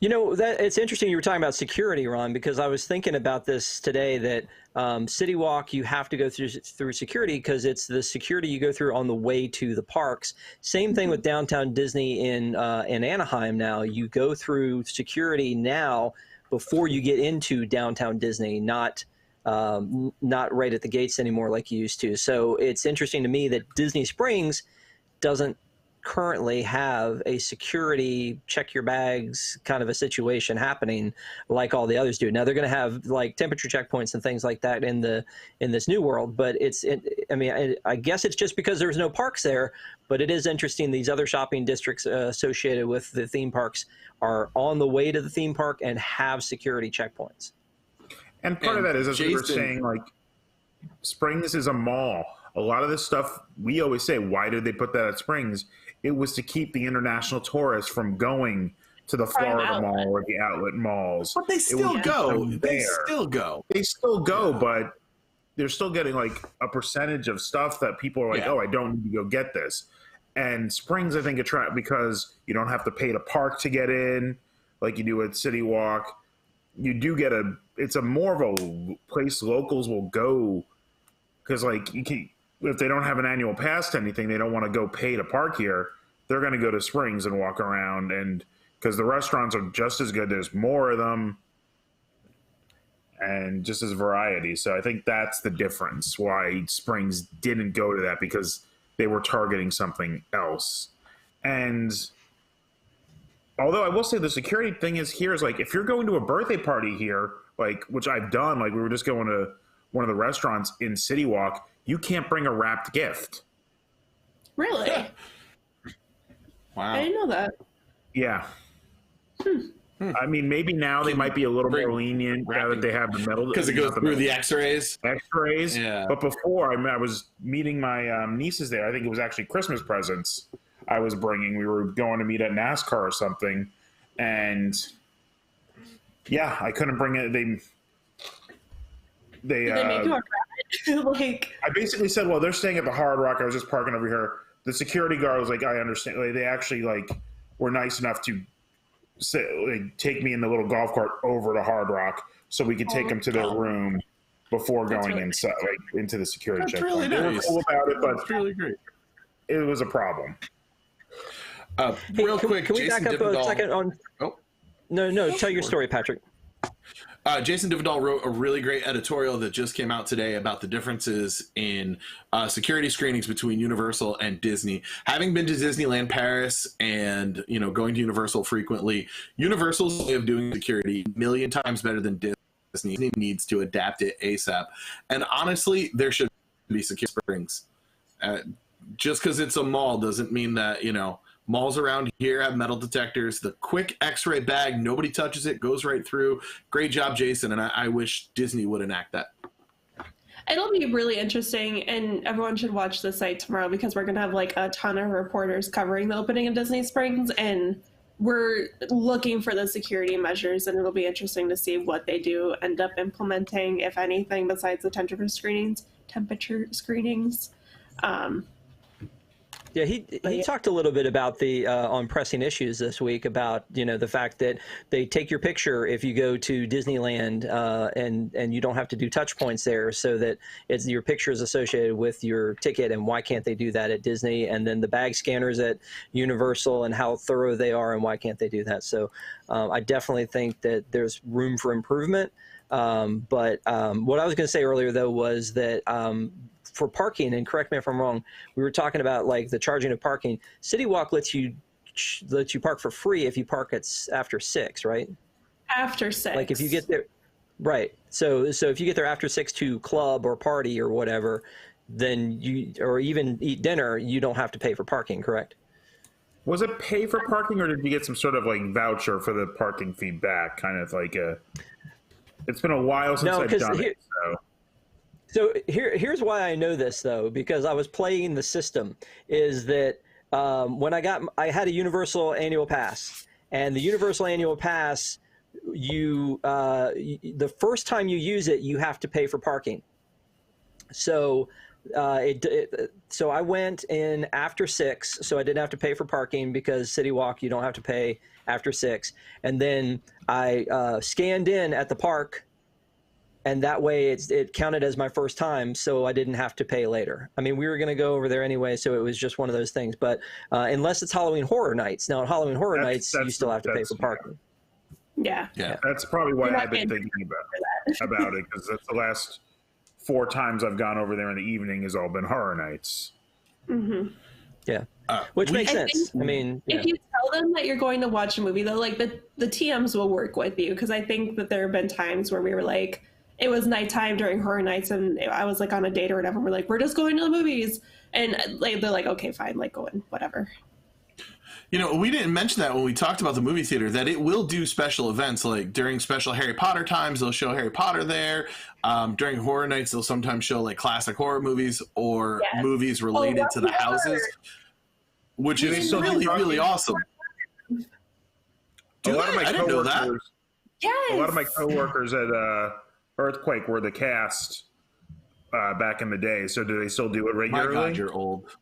You know, that it's interesting you were talking about security, Ron, because I was thinking about this today that CityWalk, you have to go through security because it's the security you go through on the way to the parks. Same thing with Downtown Disney in Anaheim now. You go through security now before you get into Downtown Disney, not right at the gates anymore like you used to. So it's interesting to me that Disney Springs doesn't currently have a security check your bags kind of a situation happening like all the others do. Now they're going to have like temperature checkpoints and things like that in this new world, but I guess it's just because there's no parks there, but it is interesting. These other shopping districts associated with the theme parks are on the way to the theme park and have security checkpoints. And part of that is, as we were saying, like Springs is a mall. A lot of this stuff, we always say, why did they put that at Springs? It was to keep the international tourists from going to the Florida Mall or the outlet malls. But they still go. They still go, but they're still getting like a percentage of stuff that people are like, oh, I don't need to go get this. And Springs, I think, attract because you don't have to pay to park to get in like you do at CityWalk. You do get it's a more of a place locals will go because like if they don't have an annual pass to anything, they don't want to go pay to park here. They're going to go to Springs and walk around, and because the restaurants are just as good, there's more of them, and just as variety. So I think that's the difference why Springs didn't go to that, because they were targeting something else. And although I will say the security thing is here is like if you're going to a birthday party here, like which I've done, like we were just going to one of the restaurants in CityWalk. You can't bring a wrapped gift. Really? Wow. I didn't know that. Yeah. I mean, maybe now they might be a little more lenient now that they have the metal. Because it goes through the x-rays. X-rays. Yeah. But before, I was meeting my nieces there. I think it was actually Christmas presents I was bringing. We were going to meet at NASCAR or something. And, yeah, I couldn't bring it. Did they make you a like, I basically said, well, they're staying at the Hard Rock. I was just parking over here. The security guard was like, I understand. Like, they actually like were nice enough to take me in the little golf cart over to Hard Rock so we could take them to their room before going inside, like into the security checkpoint. Really nice. They were cool about it, but That's really great. It was a problem. Real quick, can we Jason back up Dividal, a second on? Oh, No, tell your story, Patrick. Jason Dividal wrote a really great editorial that just came out today about the differences in security screenings between Universal and Disney. Having been to Disneyland Paris and going to Universal frequently, Universal's way of doing security a million times better than Disney. Disney needs to adapt it ASAP. And honestly, there should be security springs. Just because it's a mall doesn't mean that malls around here have metal detectors. The quick x-ray bag, nobody touches it, goes right through. Great job, Jason, and I wish Disney would enact that. It'll be really interesting, and everyone should watch the site tomorrow because we're going to have like a ton of reporters covering the opening of Disney Springs, and we're looking for the security measures, and it'll be interesting to see what they do end up implementing, if anything, besides the temperature screenings. Yeah, he talked a little bit about the on pressing issues this week about the fact that they take your picture if you go to Disneyland and you don't have to do touch points there, so that your picture is associated with your ticket, and why can't they do that at Disney? And then the bag scanners at Universal and how thorough they are, and why can't they do that? So I definitely think that there's room for improvement. But what I was going to say earlier though was that for parking, and correct me if I'm wrong, we were talking about like the charging of parking. CityWalk lets you park for free if you park after 6, right? After 6. Like if you get there, right? So if you get there after 6 to club or party or whatever, then or even eat dinner, you don't have to pay for parking, correct? Was it pay for parking, or did you get some sort of like voucher for the parking fee back? Kind of like a. It's been a while since I've done it. So here's why I know this though, because I was playing the system. Is that when I had a Universal annual pass, and the Universal annual pass, the first time you use it, you have to pay for parking. So so I went in after 6, so I didn't have to pay for parking, because CityWalk you don't have to pay after 6. And then I scanned in at the park, and that way it counted as my first time, so I didn't have to pay later. I mean, we were going to go over there anyway, so it was just one of those things. But unless it's Halloween Horror Nights. Now, at Halloween Horror Nights, you still have to pay for parking. Yeah. That's probably why I've been thinking about it, because that's the last 4 times I've gone over there in the evening has all been Horror Nights. Mm-hmm. Yeah. Which makes sense. I mean, if you tell them that you're going to watch a movie, though, like the TMs will work with you, because I think that there have been times where we were like, it was nighttime during Horror Nights, and I was like on a date or whatever. And we're like, we're just going to the movies, and like they're like, okay, fine, like go in, whatever. You know, we didn't mention that when we talked about the movie theater, that it will do special events. Like during special Harry Potter times, they'll show Harry Potter there. During Horror Nights, they'll sometimes show like classic horror movies or movies related to the houses, which is really, really awesome. I didn't know that. Yes. A lot of my coworkers at Earthquake were the cast back in the day. So do they still do it regularly? My God, you're old.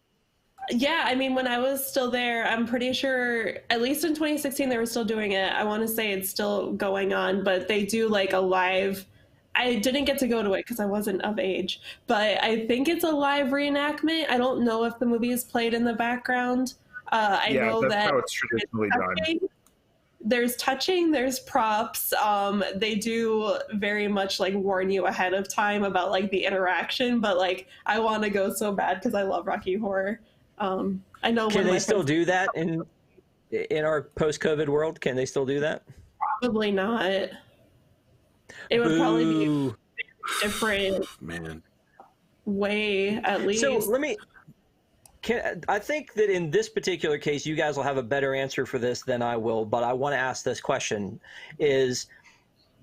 Yeah, I mean, when I was still there, I'm pretty sure, at least in 2016, they were still doing it. I want to say it's still going on, but they do like a live. I didn't get to go to it because I wasn't of age, but I think it's a live reenactment. I don't know if the movie is played in the background. I know that's that how it's traditionally done. There's touching, there's props. They do very much like warn you ahead of time about like the interaction, but like I want to go so bad because I love Rocky Horror. I know. Can they still do that in our post-COVID world? Can they still do that? Probably not. It would probably be a different way, at least. So I think that in this particular case, you guys will have a better answer for this than I will, but I want to ask this question. Is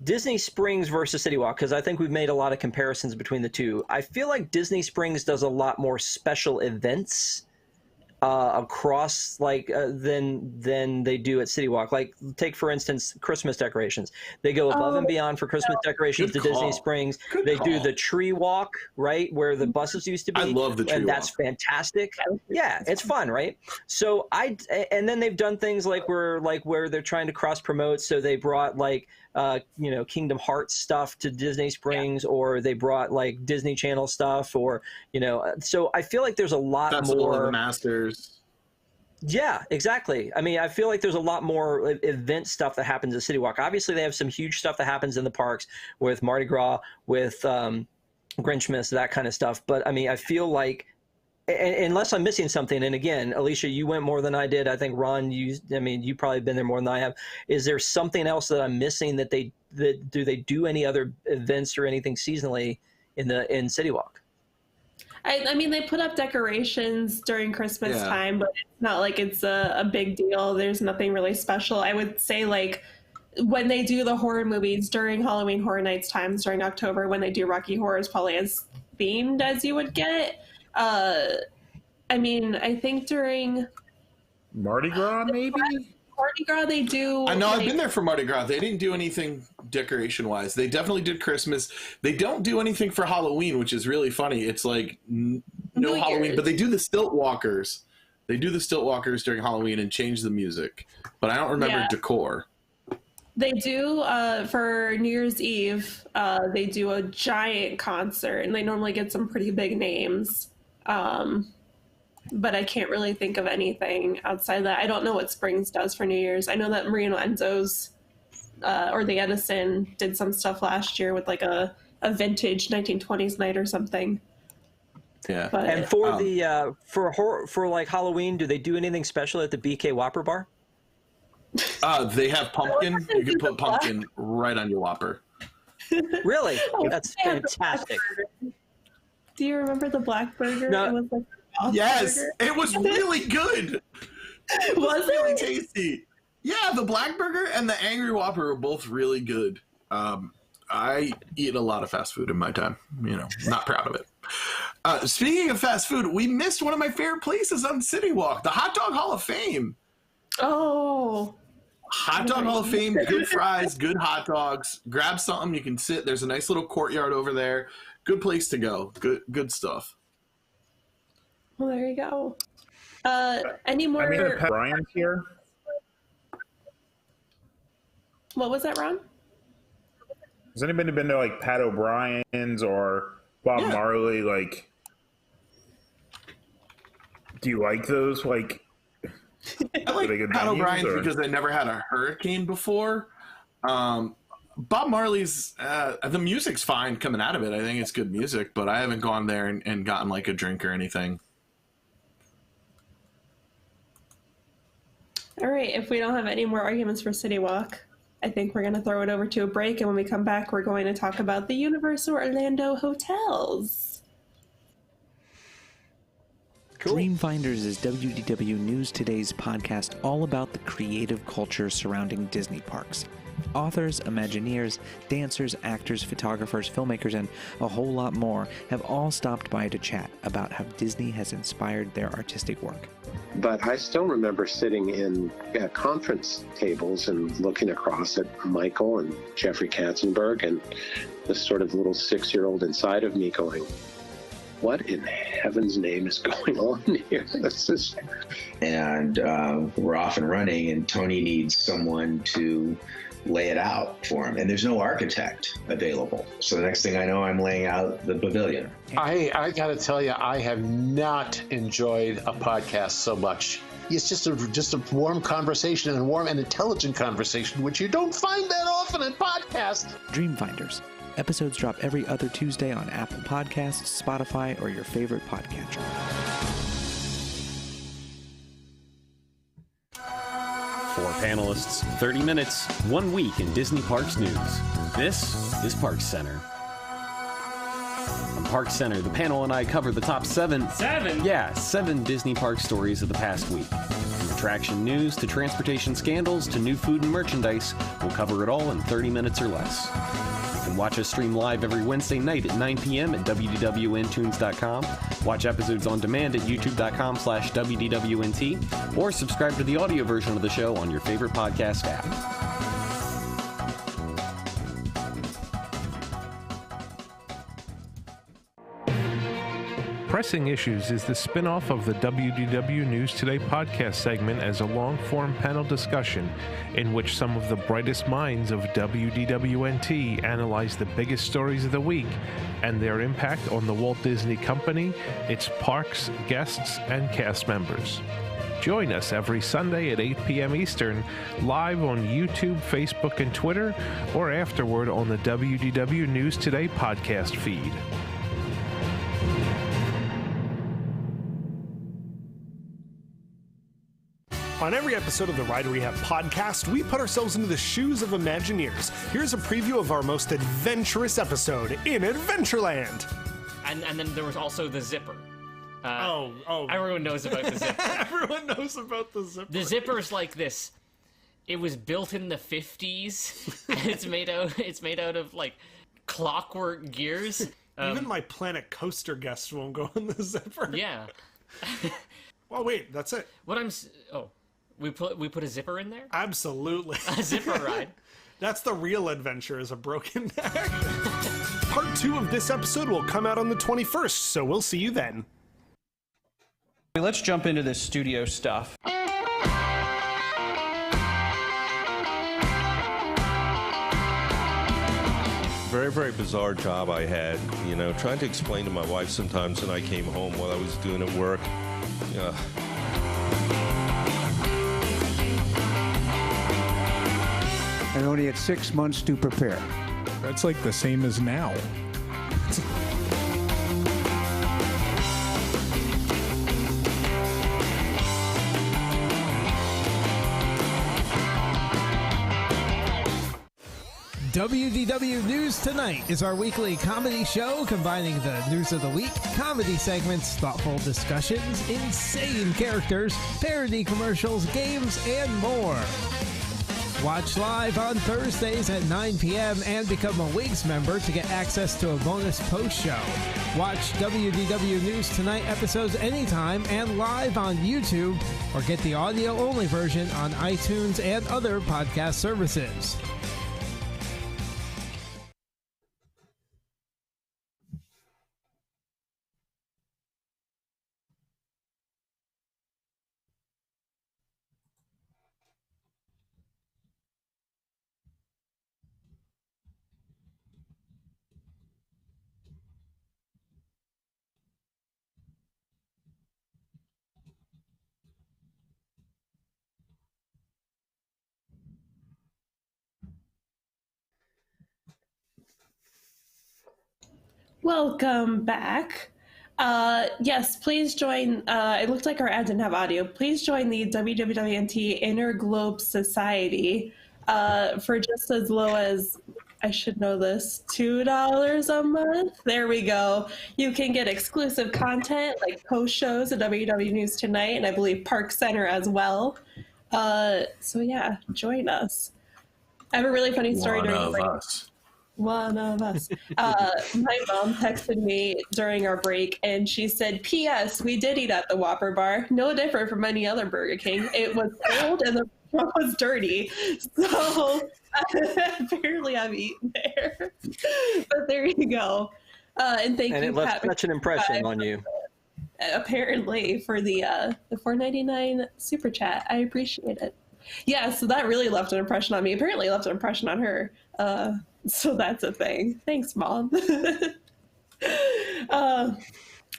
Disney Springs versus CityWalk, because I think we've made a lot of comparisons between the two. I feel like Disney Springs does a lot more special events across than they do at CityWalk. Like take for instance Christmas decorations. They go above and beyond for Christmas decorations to Disney Springs. They do the tree walk, right, where the buses used to be. I love the tree walk. And that's fantastic. Yeah, it's fun, right? So and then they've done things like where they're trying to cross promote. So they brought Kingdom Hearts stuff to Disney Springs, or they brought like Disney Channel stuff, or so I feel like there's a lot more of the Masters. Yeah, exactly. I mean, I feel like there's a lot more event stuff that happens at CityWalk. Obviously, they have some huge stuff that happens in the parks with Mardi Gras, with Grinchmas, that kind of stuff. But I mean, I feel like, unless I'm missing something, and again, Alicia, you went more than I did. I think Ron, you've probably been there more than I have. Is there something else that I'm missing that they do any other events or anything seasonally in CityWalk? I mean, they put up decorations during Christmas time, but it's not like it's a big deal. There's nothing really special. I would say like when they do the horror movies during Halloween Horror Nights times during October, when they do Rocky Horror, is probably as themed as you would get. I mean, I think during Mardi Gras, maybe? Mardi Gras, they do. I know, I've been there for Mardi Gras. They didn't do anything decoration-wise. They definitely did Christmas. They don't do anything for Halloween, which is really funny. It's like no Halloween, but they do the Stilt Walkers. They do the Stilt Walkers during Halloween and change the music. But I don't remember decor. They do, for New Year's Eve, they do a giant concert, and they normally get some pretty big names. But I can't really think of anything outside of that. I don't know what Springs does for New Year's. I know that Marino Enzo's or the Edison did some stuff last year with like a vintage 1920s night or something. Yeah. But, and for for like Halloween, do they do anything special at the BK Whopper bar? They have pumpkin. You can put pumpkin right on your Whopper. Really? That's fantastic. Do you remember the Black Burger? No. It was like Yes, burger. it was really good. Was really it? tasty. Yeah, the Black Burger and the Angry Whopper are both really good. I eat a lot of fast food in my time. Not proud of it. Speaking of fast food, we missed one of my favorite places on CityWalk, the Hot Dog Hall of Fame. Oh. Hot Dog Hall of Fame, good fries, good hot dogs. Grab something, you can sit. There's a nice little courtyard over there. Good place to go. Good stuff. Well, there you go. Any more? Brian's here. What was that, Ron? Has anybody been to like Pat O'Brien's or Bob Marley? Like, do you like those? Like, I like Pat O'Brien's because I never had a hurricane before. Bob Marley's, the music's fine coming out of it. I think it's good music, but I haven't gone there and gotten like a drink or anything. All right, if we don't have any more arguments for CityWalk, I think we're going to throw it over to a break, and when we come back, we're going to talk about the Universal Orlando hotels. Cool. Dreamfinders is WDW News Today's podcast all about the creative culture surrounding Disney parks. Authors, Imagineers, dancers, actors, photographers, filmmakers, and a whole lot more have all stopped by to chat about how Disney has inspired their artistic work. But I still remember sitting in conference tables and looking across at Michael and Jeffrey Katzenberg and this sort of little 6-year-old inside of me going, what in heaven's name is going on here? And we're off and running, and Tony needs someone to lay it out for him. And there's no architect available. So the next thing I know, I'm laying out the pavilion. I got to tell you, I have not enjoyed a podcast so much. It's just a warm conversation, and warm and intelligent conversation, which you don't find that often in podcasts. Dreamfinders. Episodes drop every other Tuesday on Apple Podcasts, Spotify, or your favorite podcatcher. Four panelists, 30 minutes, 1 week in Disney Parks news. This is Parks Center. On Parks Center, the panel and I cover the top 7 Disney Park stories of the past week. From attraction news to transportation scandals to new food and merchandise, we'll cover it all in 30 minutes or less. You can watch us stream live every Wednesday night at 9 p.m. at WDWNtunes.com, watch episodes on demand at youtube.com/WDWNT, or subscribe to the audio version of the show on your favorite podcast app. Pressing Issues is the spin-off of the WDW News Today podcast segment as a long-form panel discussion in which some of the brightest minds of WDWNT analyze the biggest stories of the week and their impact on the Walt Disney Company, its parks, guests, and cast members. Join us every Sunday at 8 p.m. Eastern, live on YouTube, Facebook, and Twitter, or afterward on the WDW News Today podcast feed. On every episode of the Ride Rehab podcast, we put ourselves into the shoes of Imagineers. Here's a preview of our most adventurous episode in Adventureland. And then there was also the zipper. Everyone knows about the zipper. Everyone knows about the zipper. The zipper's like this. It was built in the 50s. And it's made out of like clockwork gears. Even my Planet Coaster guests won't go in the zipper. Yeah. Well, wait, that's it. We put a zipper in there? Absolutely. A zipper ride. That's the real adventure, is a broken neck. Part 2 of this episode will come out on the 21st, so we'll see you then. Let's jump into this studio stuff. Very, very bizarre job I had, trying to explain to my wife sometimes when I came home what I was doing at work. I only had 6 months to prepare. That's like the same as now. WDW News Tonight is our weekly comedy show combining the news of the week, comedy segments, thoughtful discussions, insane characters, parody commercials, games, and more. Watch live on Thursdays at 9 p.m. and become a Wigs member to get access to a bonus post show. Watch WDW News Tonight episodes anytime and live on YouTube, or get the audio-only version on iTunes and other podcast services. Welcome back. Yes, please join. It looked like our ad didn't have audio. Please join the WDWNT Interglobe Society for just as low as, I should know this, $2 a month. There we go. You can get exclusive content like post shows at WDW News Tonight, and I believe Park Center as well. So yeah, join us. I have a really funny story during the break. One of us. My mom texted me during our break and she said, P.S. We did eat at the Whopper bar. No different from any other Burger King. It was cold and the restaurant was dirty. So apparently I've eaten there. But there you go. And thank you, And it left Pat, such an impression on you. apparently, for the $4.99 super chat. I appreciate it. Yeah, so that really left an impression on me. Apparently left an impression on her. So that's a thing. Thanks, Mom.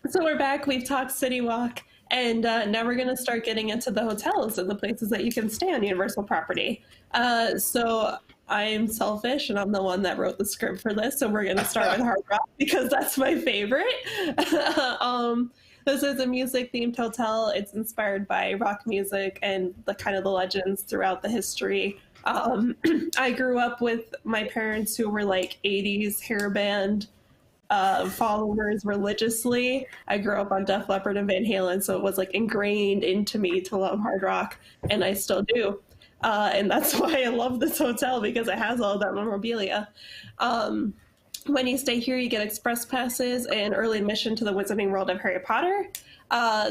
So we're back. We've talked CityWalk, and now we're going to start getting into the hotels and the places that you can stay on Universal property. So I'm selfish, and I'm the one that wrote the script for this, so we're going to start with Hard Rock because that's my favorite. This is a music-themed hotel. It's inspired by rock music and the kind of the legends throughout the history. I grew up with my parents who were like 80s hair band followers religiously. I grew up on Def Leppard and Van Halen, so it was like ingrained into me to love hard rock, and I still do. And that's why I love this hotel, because it has all that memorabilia. When you stay here, you get express passes and early admission to the Wizarding World of Harry Potter.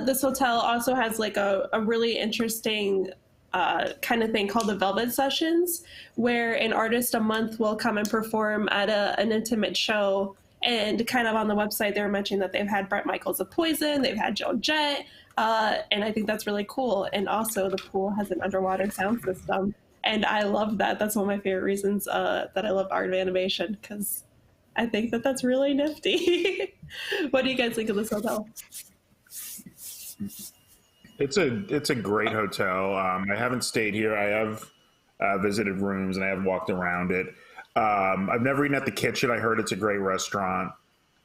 This hotel also has like a really interesting kind of thing called the Velvet Sessions, where an artist a month will come and perform at an intimate show. And kind of on the website, they were mentioning that they've had Bret Michaels of Poison, they've had Joan Jett, and I think that's really cool. And also the pool has an underwater sound system. And I love that. That's one of my favorite reasons that I love art of animation, because I think that that's really nifty. What do you guys think of this hotel? It's a great hotel. I haven't stayed here. I have visited rooms and I have walked around it. I've never eaten at the kitchen. I heard it's a great restaurant.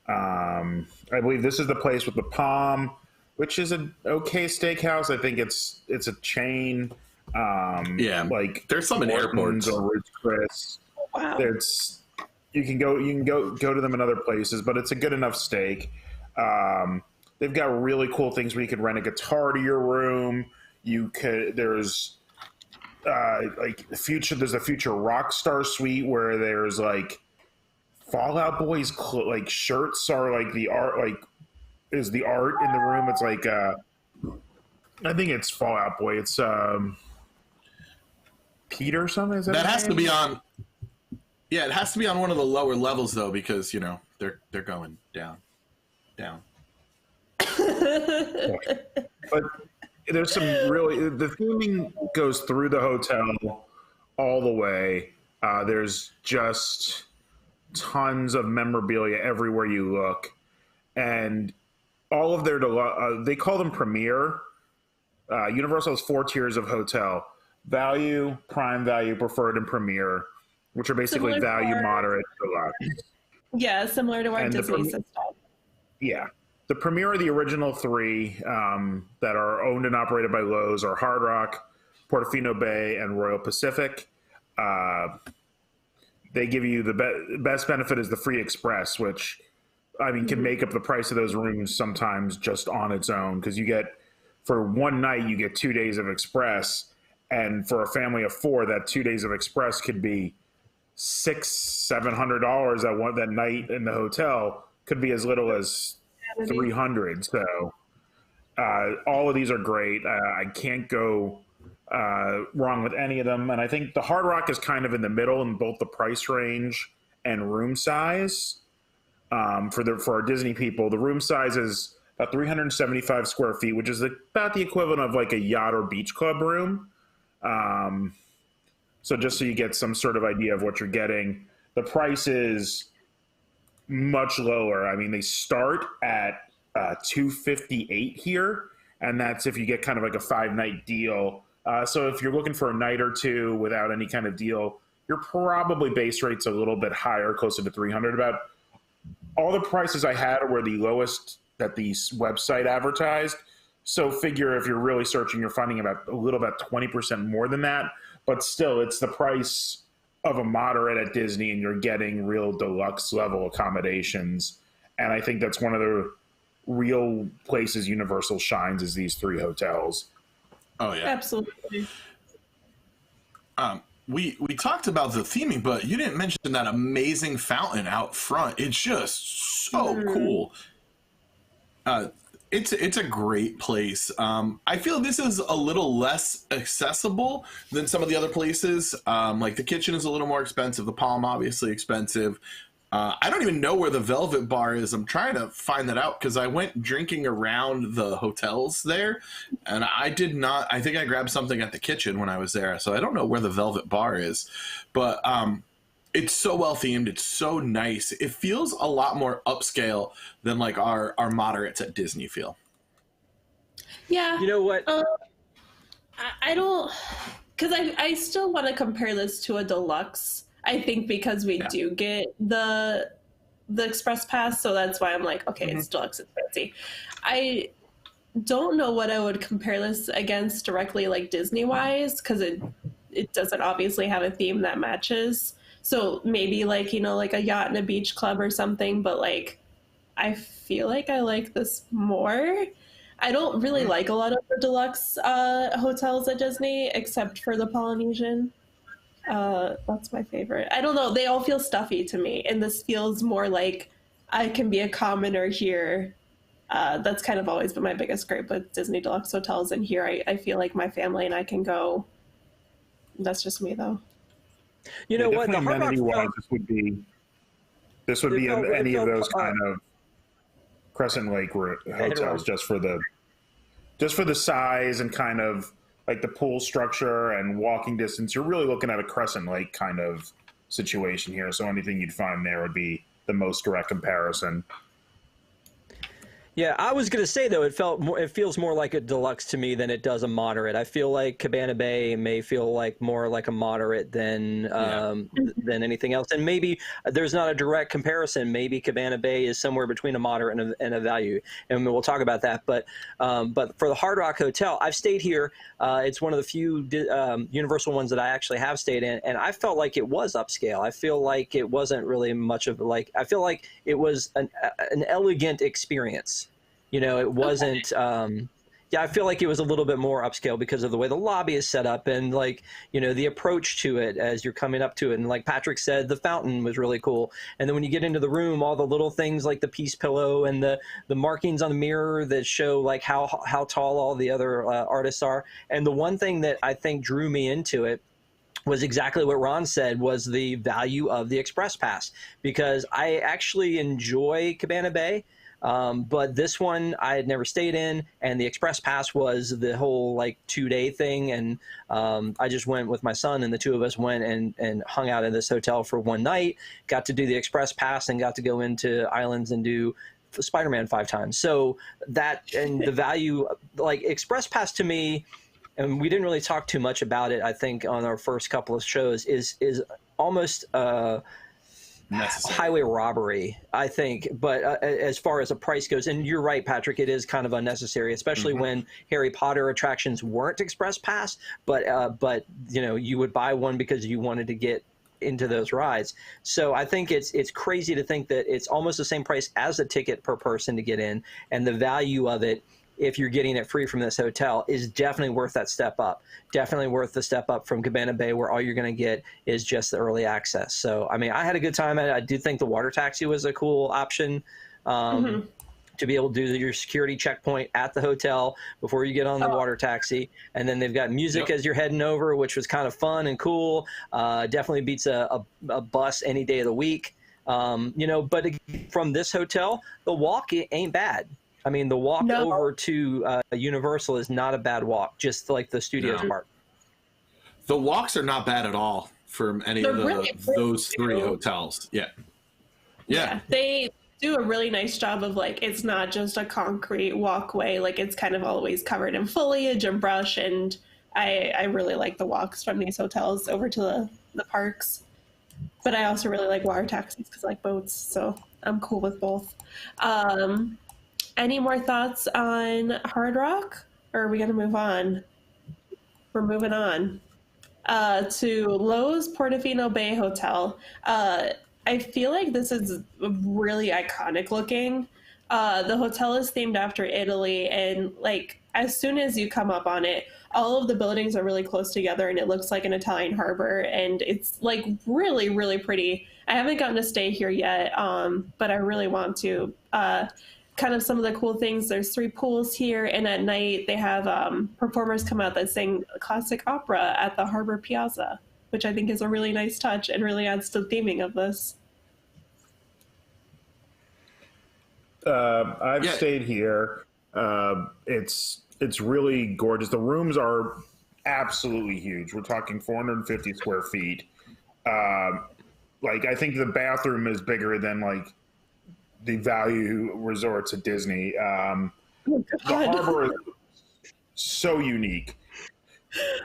I believe this is the place with the Palm, which is an okay steakhouse. I think it's a chain. Yeah, like there's some in airports or Ridge Chris. Wow. You can go to them in other places, but it's a good enough steak. They've got really cool things where you could rent a guitar to your room. There's there's a future rock star suite where there's like Fall Out Boy's like shirts are like the art, like is the art in the room. It's like I think it's Fall Out Boy. It's Peter or something. Is that has to be on? Yeah, it has to be on one of the lower levels though, because you know they're going down. But there's some really, the theming goes through the hotel all the way. There's just tons of memorabilia everywhere you look, and all of their they call them Premier. Universal has 4 tiers of hotel: Value, Prime Value, Preferred, and Premier, which are basically Similar to value, our- moderate, deluxe. Yeah, similar to our And the Disney Premier- system. Yeah. The Premier are the original 3 that are owned and operated by Lowe's are Hard Rock, Portofino Bay, and Royal Pacific. they give you the best benefit is the free express, which I mean can make up the price of those rooms sometimes just on its own, because you get, for one night you get 2 days of express, and for a family of 4, that 2 days of express could be $600-700. That night in the hotel could be as little as $300. So all of these are great. I can't go wrong with any of them. And I think the Hard Rock is kind of in the middle in both the price range and room size. For our Disney people, the room size is about 375 square feet, which is about the equivalent of like a yacht or beach club room. So just so you get some sort of idea of what you're getting, the price is much lower. I mean, they start at $258 here, and that's if you get kind of like a 5-night deal. So if you're looking for a night or two without any kind of deal, your probably base rate's a little bit higher, closer to $300. About all the prices I had were the lowest that the website advertised. So figure if you're really searching, you're finding about 20% more than that. But still, it's the price of a moderate at Disney, and you're getting real deluxe level accommodations. And I think that's one of the real places Universal shines, is these 3 hotels. Oh yeah, absolutely. We talked about the theming, but you didn't mention that amazing fountain out front. It's just so cool. It's a great place. I feel this is a little less accessible than some of the other places. Like the kitchen is a little more expensive. The Palm, obviously expensive. I don't even know where the Velvet Bar is. I'm trying to find that out because I went drinking around the hotels there, and I did not. I think I grabbed something at the kitchen when I was there, so I don't know where the Velvet Bar is. But it's so well themed. It's so nice. It feels a lot more upscale than like our moderates at Disney feel. Yeah. You know what? I don't, because I still want to compare this to a deluxe. I think because we do get the express pass, so that's why I'm like, okay, it's deluxe, it's fancy. I don't know what I would compare this against directly, like Disney wise, because it doesn't obviously have a theme that matches. So maybe like, you know, like a yacht and a beach club or something, but like I feel like I like this more. I don't really like a lot of the deluxe hotels at Disney, except for the Polynesian. That's my favorite. I don't know. They all feel stuffy to me, and this feels more like I can be a commoner here. That's kind of always been my biggest gripe with Disney deluxe hotels, and here I feel like my family and I can go. That's just me, though. You know what? The Hard Rock this would be any of those kind of Crescent Lake hotels, just for the size and kind of like the pool structure and walking distance. You're really looking at a Crescent Lake kind of situation here. So anything you'd find there would be the most direct comparison. Yeah, I was going to say, though, it feels more like a deluxe to me than it does a moderate. I feel like Cabana Bay may feel like more like a moderate than anything else. And maybe there's not a direct comparison. Maybe Cabana Bay is somewhere between a moderate and a value. And we'll talk about that. But for the Hard Rock Hotel, I've stayed here. It's one of the few Universal ones that I actually have stayed in. And I felt like it was upscale. I feel like it wasn't really much of I feel like it was an elegant experience. You know, it wasn't, I feel like it was a little bit more upscale because of the way the lobby is set up and, like, you know, the approach to it as you're coming up to it. And like Patrick said, the fountain was really cool. And then when you get into the room, all the little things like the peace pillow and the markings on the mirror that show like how tall all the other artists are. And the one thing that I think drew me into it was exactly what Ron said, was the value of the Express Pass, because I actually enjoy Cabana Bay. But this one I had never stayed in, and the Express Pass was the whole like 2-day thing. And I just went with my son, and the two of us went and hung out in this hotel for one night, got to do the Express Pass and got to go into islands and do Spider-Man 5 times. So that, and the value, like Express Pass to me, and we didn't really talk too much about it, I think, on our first couple of shows, is almost highway robbery, I think. But as far as a price goes, and you're right, Patrick, it is kind of unnecessary, especially when Harry Potter attractions weren't Express Pass. But you know, you would buy one because you wanted to get into those rides. So I think it's crazy to think that it's almost the same price as a ticket per person to get in, and the value of it, if you're getting it free from this hotel, is definitely worth that step up. Definitely worth the step up from Cabana Bay, where all you're going to get is just the early access. So, I mean, I had a good time. I do think the water taxi was a cool option. To be able to do your security checkpoint at the hotel before you get on the water taxi. And then they've got music as you're heading over, which was kind of fun and cool. Definitely beats a bus any day of the week. But from this hotel, the walk ain't bad. I mean, the walk over to Universal is not a bad walk, just like the Studios Park. The walks are not bad at all from any of those three hotels. Yeah. They do a really nice job of, like, it's not just a concrete walkway. Like, it's kind of always covered in foliage and brush. And I really like the walks from these hotels over to the parks. But I also really like water taxis because I like boats. So I'm cool with both. Any more thoughts on Hard Rock? Or are we going to move on? We're moving on to Lowe's Portofino Bay Hotel. I feel like this is really iconic looking. The hotel is themed after Italy, and like as soon as you come up on it, all of the buildings are really close together and it looks like an Italian harbor, and it's like really, really pretty. I haven't gotten to stay here yet, but I really want to. Kind of some of the cool things, there's 3 pools here, and at night they have performers come out that sing classic opera at the Harbor Piazza, which I think is a really nice touch and really adds to the theming of this. I've stayed here. It's really gorgeous. The rooms are absolutely huge. We're talking 450 square feet. Like, I think the bathroom is bigger than like the value resorts at Disney. The harbor is so unique.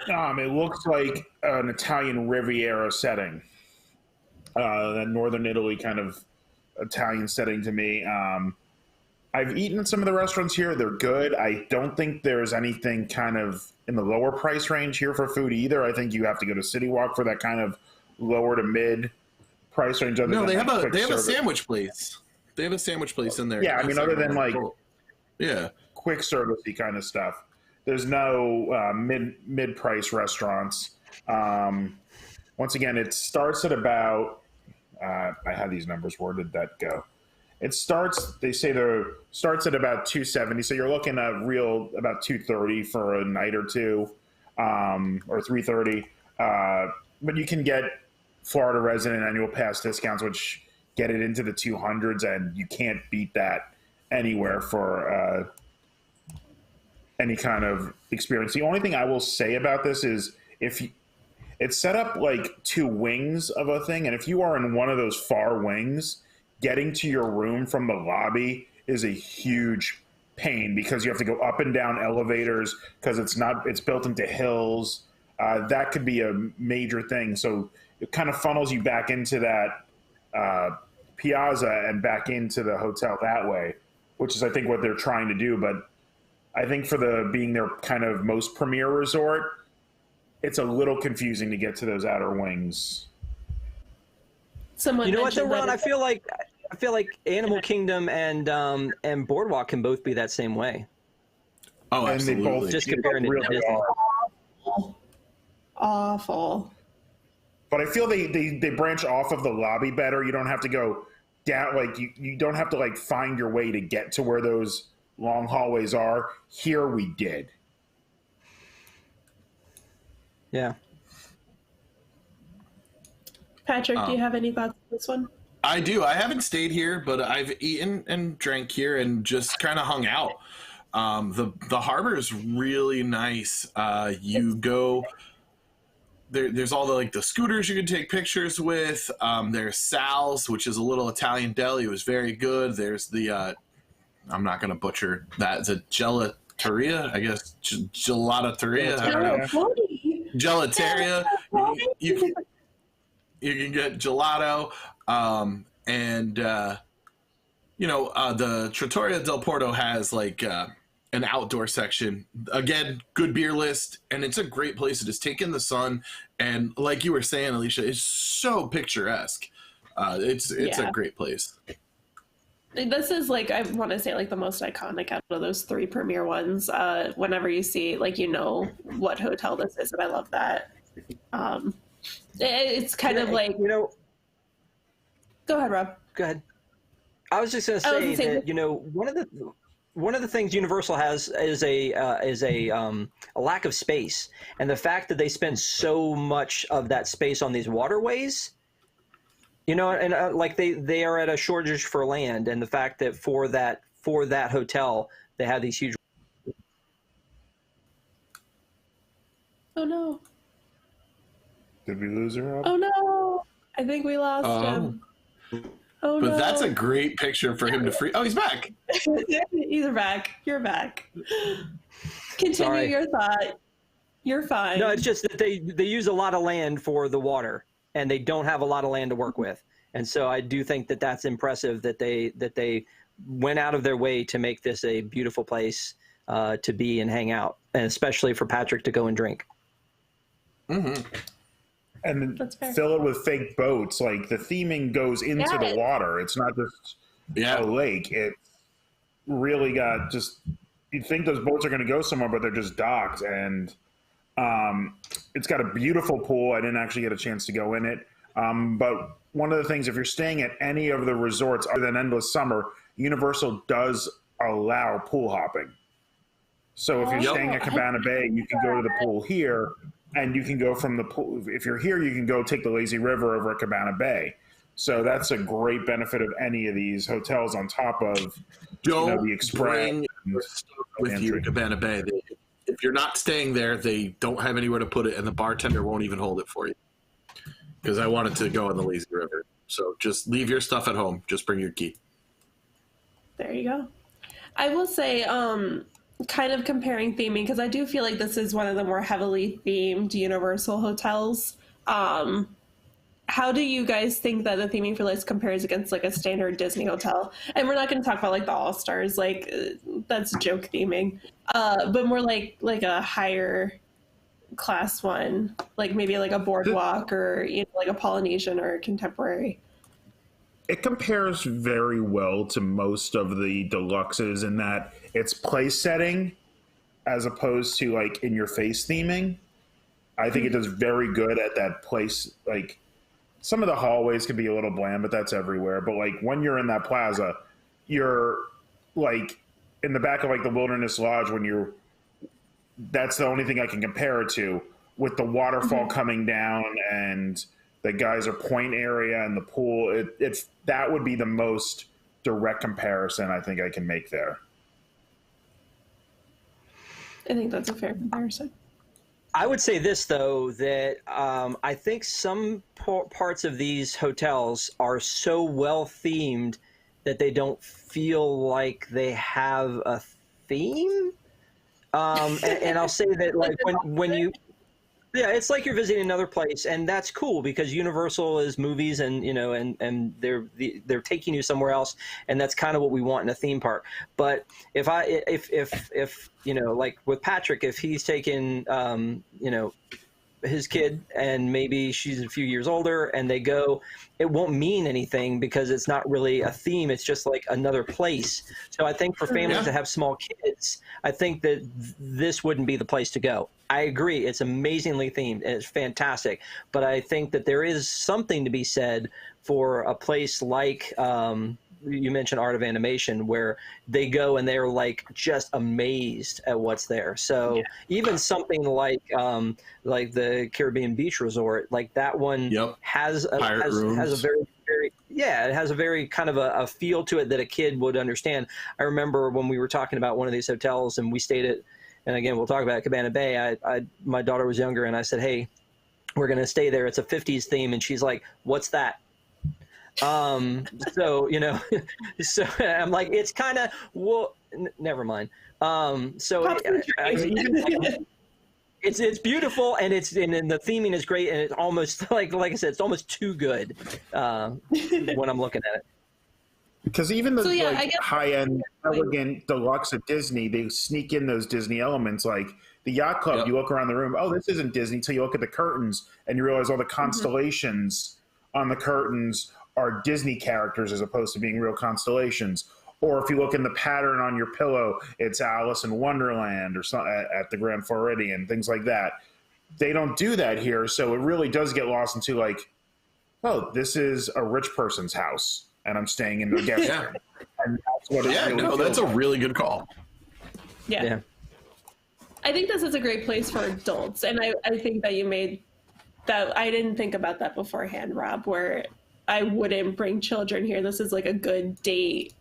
It looks like an Italian Riviera setting, that northern Italy kind of Italian setting to me. I've eaten at some of the restaurants here. They're good. I don't think there's anything kind of in the lower price range here for food either. I think you have to go to CityWalk for that kind of lower to mid price range. No, they have a sandwich place. They have a sandwich place in there. Yeah, I mean, other than like quick servicey kind of stuff. There's no mid price restaurants. Once again, it starts at about I had these numbers. Where did that go? It starts. They say starts at about $270. So you're looking at about $230 for a night or two, or $330. But you can get Florida resident annual pass discounts, which get it into the 200s, and you can't beat that anywhere for any kind of experience. The only thing I will say about this is it's set up like 2 wings of a thing, and if you are in one of those far wings, getting to your room from the lobby is a huge pain because you have to go up and down elevators because it's built into hills. That could be a major thing. So it kind of funnels you back into that piazza and back into the hotel that way, which is I think what they're trying to do. But I think for being their kind of most premier resort, it's a little confusing to get to those outer wings. You know what, though, Ron? I feel like Animal Kingdom and Boardwalk can both be that same way. Oh, absolutely. And they both just comparing it to Disney. Awful. But I feel they branch off of the lobby better. You don't have to go down, like you don't have to like find your way to get to where those long hallways are. Here we did. Yeah. Patrick, do you have any thoughts on this one? I do. I haven't stayed here, but I've eaten and drank here and just kind of hung out. The harbor is really nice. You go there's all the scooters you can take pictures with. There's Sal's, which is a little Italian deli. It was very good. There's the I'm not going to butcher that. It's a gelateria, I guess. Gelateria. I don't know. Gelateria. You can get gelato, and the Trattoria del Porto has an outdoor section. Again, good beer list, and it's a great place to just take in the sun. And like you were saying, Alicia, it's so picturesque. It's a great place. This is like, I want to say like the most iconic out of those 3 premier ones. Whenever you see, like, you know what hotel this is, and I love that. It's kind of like, you know. Go ahead, Rob. Go ahead. I was just going to say that, you know, one of the things Universal has is a lack of space, and the fact that they spend so much of that space on these waterways. You know, and like they are at a shortage for land, and the fact that for that hotel they have these huge. Oh no! Did we lose her? Oh no! I think we lost him. Oh but no! That's a great picture for him to free. Oh, he's back. He's back. You're back. Continue your thought. You're fine. No, it's just that they use a lot of land for the water, and they don't have a lot of land to work with. And so I do think that that's impressive that they went out of their way to make this a beautiful place to be and hang out, and especially for Patrick to go and drink. Mm-hmm. And fill it with fake boats. Like, the theming goes into the water. It's not just a lake. It's really got just, you'd think those boats are going to go somewhere, but they're just docked. And it's got a beautiful pool. I didn't actually get a chance to go in it. But one of the things, if you're staying at any of the resorts other than Endless Summer, Universal does allow pool hopping. So if you're staying at Cabana Bay, you can go to the pool here, and you can go from the pool. If you're here, you can go take the lazy river over at Cabana Bay. So that's a great benefit of any of these hotels on top of the Express. Bring your stuff with you to Cabana Bay. If you're not staying there, they don't have anywhere to put it, and the bartender won't even hold it for you. Because I wanted to go on the lazy river. So just leave your stuff at home. Just bring your key. There you go. I will say, kind of comparing theming, because I do feel like this is one of the more heavily themed Universal hotels. How do you guys think that the theming for this compares against like a standard Disney hotel? And we're not going to talk about like the All-Stars, like that's joke theming, but more like a higher class one, like maybe like a Boardwalk or like a Polynesian or a Contemporary. It compares very well to most of the deluxes in that it's place setting as opposed to like in your face theming. I think it does very good at that place. Like, some of the hallways can be a little bland, but that's everywhere. But like when you're in that plaza, you're like in the back of like the Wilderness Lodge that's the only thing I can compare it to, with the waterfall coming down and the geyser point area and the pool. That would be the most direct comparison I think I can make there. I think that's a fair comparison. I would say this, though, that I think some parts of these hotels are so well themed that they don't feel like they have a theme. And I'll say that, like, when you, it's like you're visiting another place, and that's cool because Universal is movies, and and they're taking you somewhere else, and that's kind of what we want in a theme park. But if like with Patrick, if he's taken his kid and maybe she's a few years older and they go, it won't mean anything because it's not really a theme. It's just like another place. So I think for families that have small kids, I think that this wouldn't be the place to go. I agree. It's amazingly themed and it's fantastic. But I think that there is something to be said for a place like, you mentioned Art of Animation, where they go and they're like just amazed at what's there. So even something like the Caribbean Beach Resort, like that one has a very kind of a feel to it that a kid would understand. I remember when we were talking about one of these hotels and we stayed at, and again we'll talk about Cabana Bay. My daughter was younger and I said, hey, we're gonna stay there. It's a 50s theme, and she's like, what's that? So so I'm like, it's kind of, well, never mind. It's beautiful, and the theming is great, and it's almost like I said, it's almost too good when I'm looking at it. Because even the So, yeah, I guess- high-end, elegant deluxe at Disney, they sneak in those Disney elements. Like the yacht club, you look around the room, oh, this isn't Disney, until you look at the curtains and you realize all the constellations on the curtains are Disney characters as opposed to being real constellations. Or if you look in the pattern on your pillow, it's Alice in Wonderland or something at the Grand Floridian, things like that. They don't do that here, so it really does get lost into like, oh, this is a rich person's house, and I'm staying in the guest room. And that's what that's a really good call. Yeah. I think this is a great place for adults, and I think that you made that. I didn't think about that beforehand, Rob, where I wouldn't bring children here. This is like a good date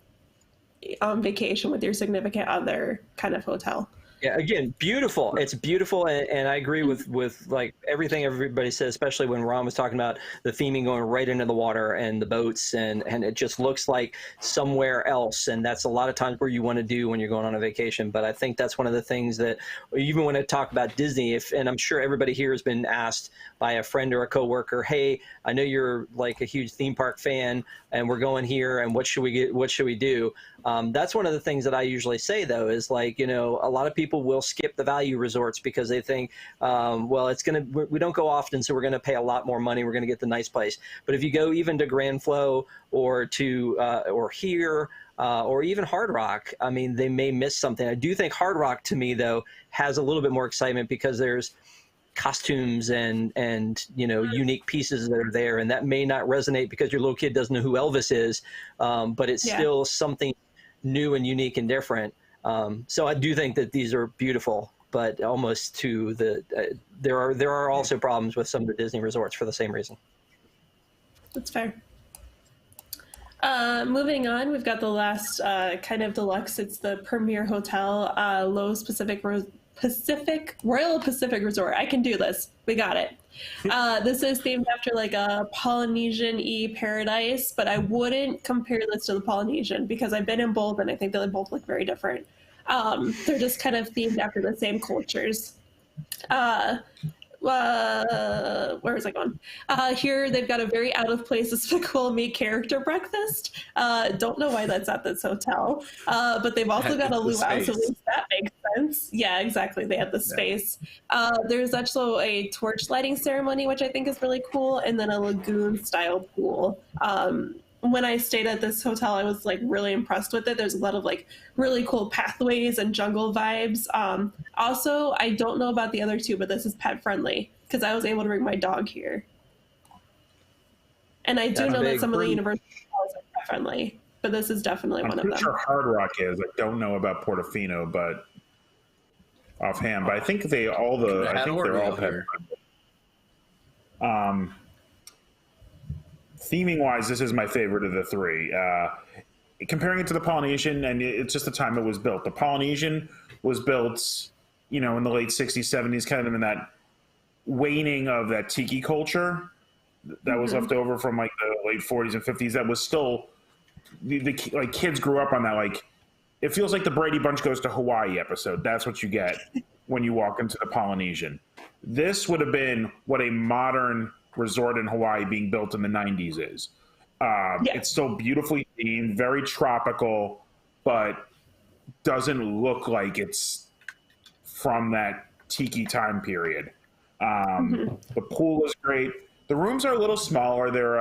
on vacation with your significant other kind of hotel. Yeah, again, beautiful. It's beautiful, and I agree with like everything everybody says, especially when Ron was talking about the theming going right into the water and the boats, and it just looks like somewhere else. And that's a lot of times where you want to do when you're going on a vacation. But I think that's one of the things that, even when I talk about Disney, and I'm sure everybody here has been asked by a friend or a coworker, hey, I know you're like a huge theme park fan, and we're going here, and what should we get? What should we do? That's one of the things that I usually say, though, is like, a lot of people will skip the value resorts because they think, well, we don't go often, so we're going to pay a lot more money. We're going to get the nice place. But if you go even to Grand Flow or to or here or even Hard Rock, I mean, they may miss something. I do think Hard Rock, to me, though, has a little bit more excitement because there's costumes and unique pieces that are there, and that may not resonate because your little kid doesn't know who Elvis is, but it's still something new and unique and different. So I do think that these are beautiful, but almost to there are also problems with some of the Disney resorts for the same reason. That's fair. Moving on, we've got the last kind of deluxe. It's the Premier Hotel, Lowe's Royal Pacific Resort. I can do this. We got it. This is themed after like a Polynesian-y paradise, but I wouldn't compare this to the Polynesian because I've been in both and I think they both look very different. They're just kind of themed after the same cultures. Where is I going? Here they've got a very out of place Despicable Me character breakfast. Don't know why that's at this hotel, but they've also got a luau, so at least that makes sense. Yeah, exactly. They have the space. There's also a torch lighting ceremony, which I think is really cool, and then a lagoon style pool. When I stayed at this hotel, I was like really impressed with it. There's a lot of like really cool pathways and jungle vibes. Also, I don't know about the other two, but this is pet friendly because I was able to bring my dog here. And I do know that some of the university hotels are pet friendly, but this is definitely one of them. I'm pretty sure Hard Rock is. I don't know about Portofino, but offhand. But I think they're all pet friendly. Theming wise, this is my favorite of the three. Comparing it to the Polynesian, and it's just the time it was built. The Polynesian was built, in the late 60s, 70s, kind of in that waning of that tiki culture that was left over from like the late 40s and 50s. That was still like kids grew up on that. Like it feels like the Brady Bunch Goes to Hawaii episode. That's what you get when you walk into the Polynesian. This would have been what a modern resort in Hawaii being built in the 90s is. It's still beautifully themed, very tropical, but doesn't look like it's from that tiki time period. The pool is great. The rooms are a little smaller. They're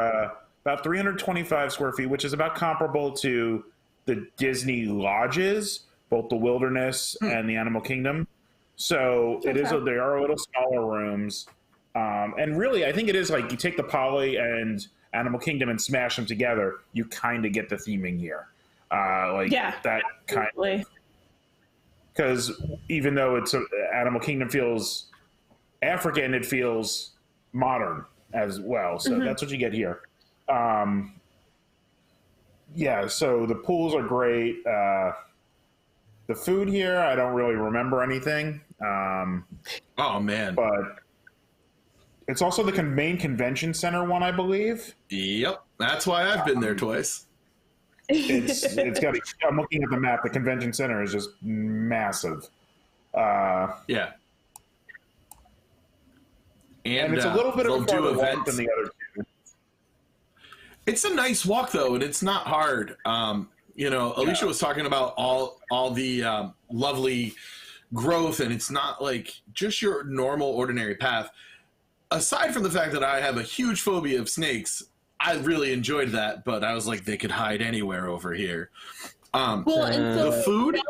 about 325 square feet, which is about comparable to the Disney lodges, both the Wilderness and the Animal Kingdom. So they are a little smaller rooms. And really, I think it is like you take the Poly and Animal Kingdom and smash them together, you kind of get the theming here. That kind of. Because even though it's Animal Kingdom feels African, it feels modern as well. So that's what you get here. So the pools are great. The food here, I don't really remember anything. Oh, man. But it's also the main convention center one, I believe. Yep. That's why I've been there twice. It's got. I'm looking at the map. The convention center is just massive. Yeah. And it's a little bit of a farther walk than the other two. It's a nice walk though, and it's not hard. Alicia was talking about all the lovely growth, and it's not like just your normal ordinary path. Aside from the fact that I have a huge phobia of snakes, I really enjoyed that, but I was like, they could hide anywhere over here. The food.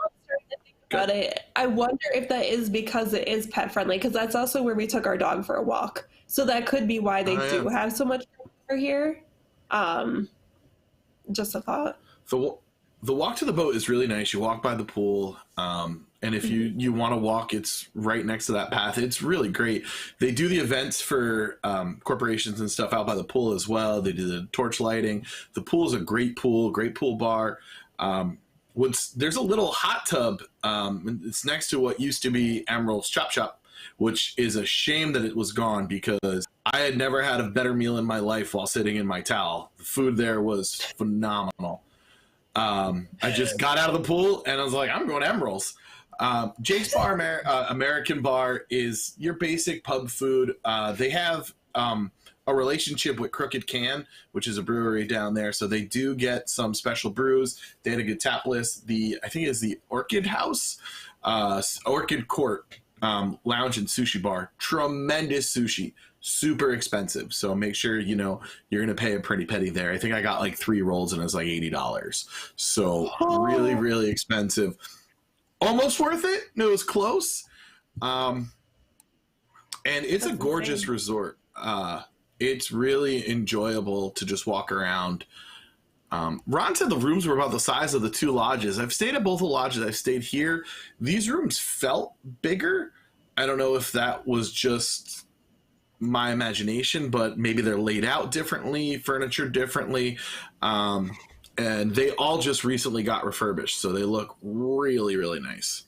About it, I wonder if that is because it is pet friendly, because that's also where we took our dog for a walk. So that could be why they do have so much over here. Just a thought. The walk to the boat is really nice. You walk by the pool, and if you want to walk, it's right next to that path. It's really great. They do the events for corporations and stuff out by the pool as well. They do the torch lighting. The pool is a great pool bar. There's a little hot tub. It's next to what used to be Emerald's Chop Shop, which is a shame that it was gone because I had never had a better meal in my life while sitting in my towel. The food there was phenomenal. I just got out of the pool and I was like, I'm going to Emerald's. Jake's Bar American Bar is your basic pub food. They have a relationship with Crooked Can, which is a brewery down there, so they do get some special brews. They had a good tap list. I think it's the Orchid House, Orchid Court Lounge and Sushi Bar. Tremendous sushi, super expensive. So make sure you're going to pay a pretty penny there. I think I got like 3 rolls and it was like $80. So really, really expensive. Almost worth it. It was close. And it's a gorgeous resort. It's really enjoyable to just walk around. Ron said the rooms were about the size of the 2 lodges. I've stayed at both the lodges. I've stayed here. These rooms felt bigger. I don't know if that was just my imagination, but maybe they're laid out differently, furniture differently. And they all just recently got refurbished, so they look really, really nice.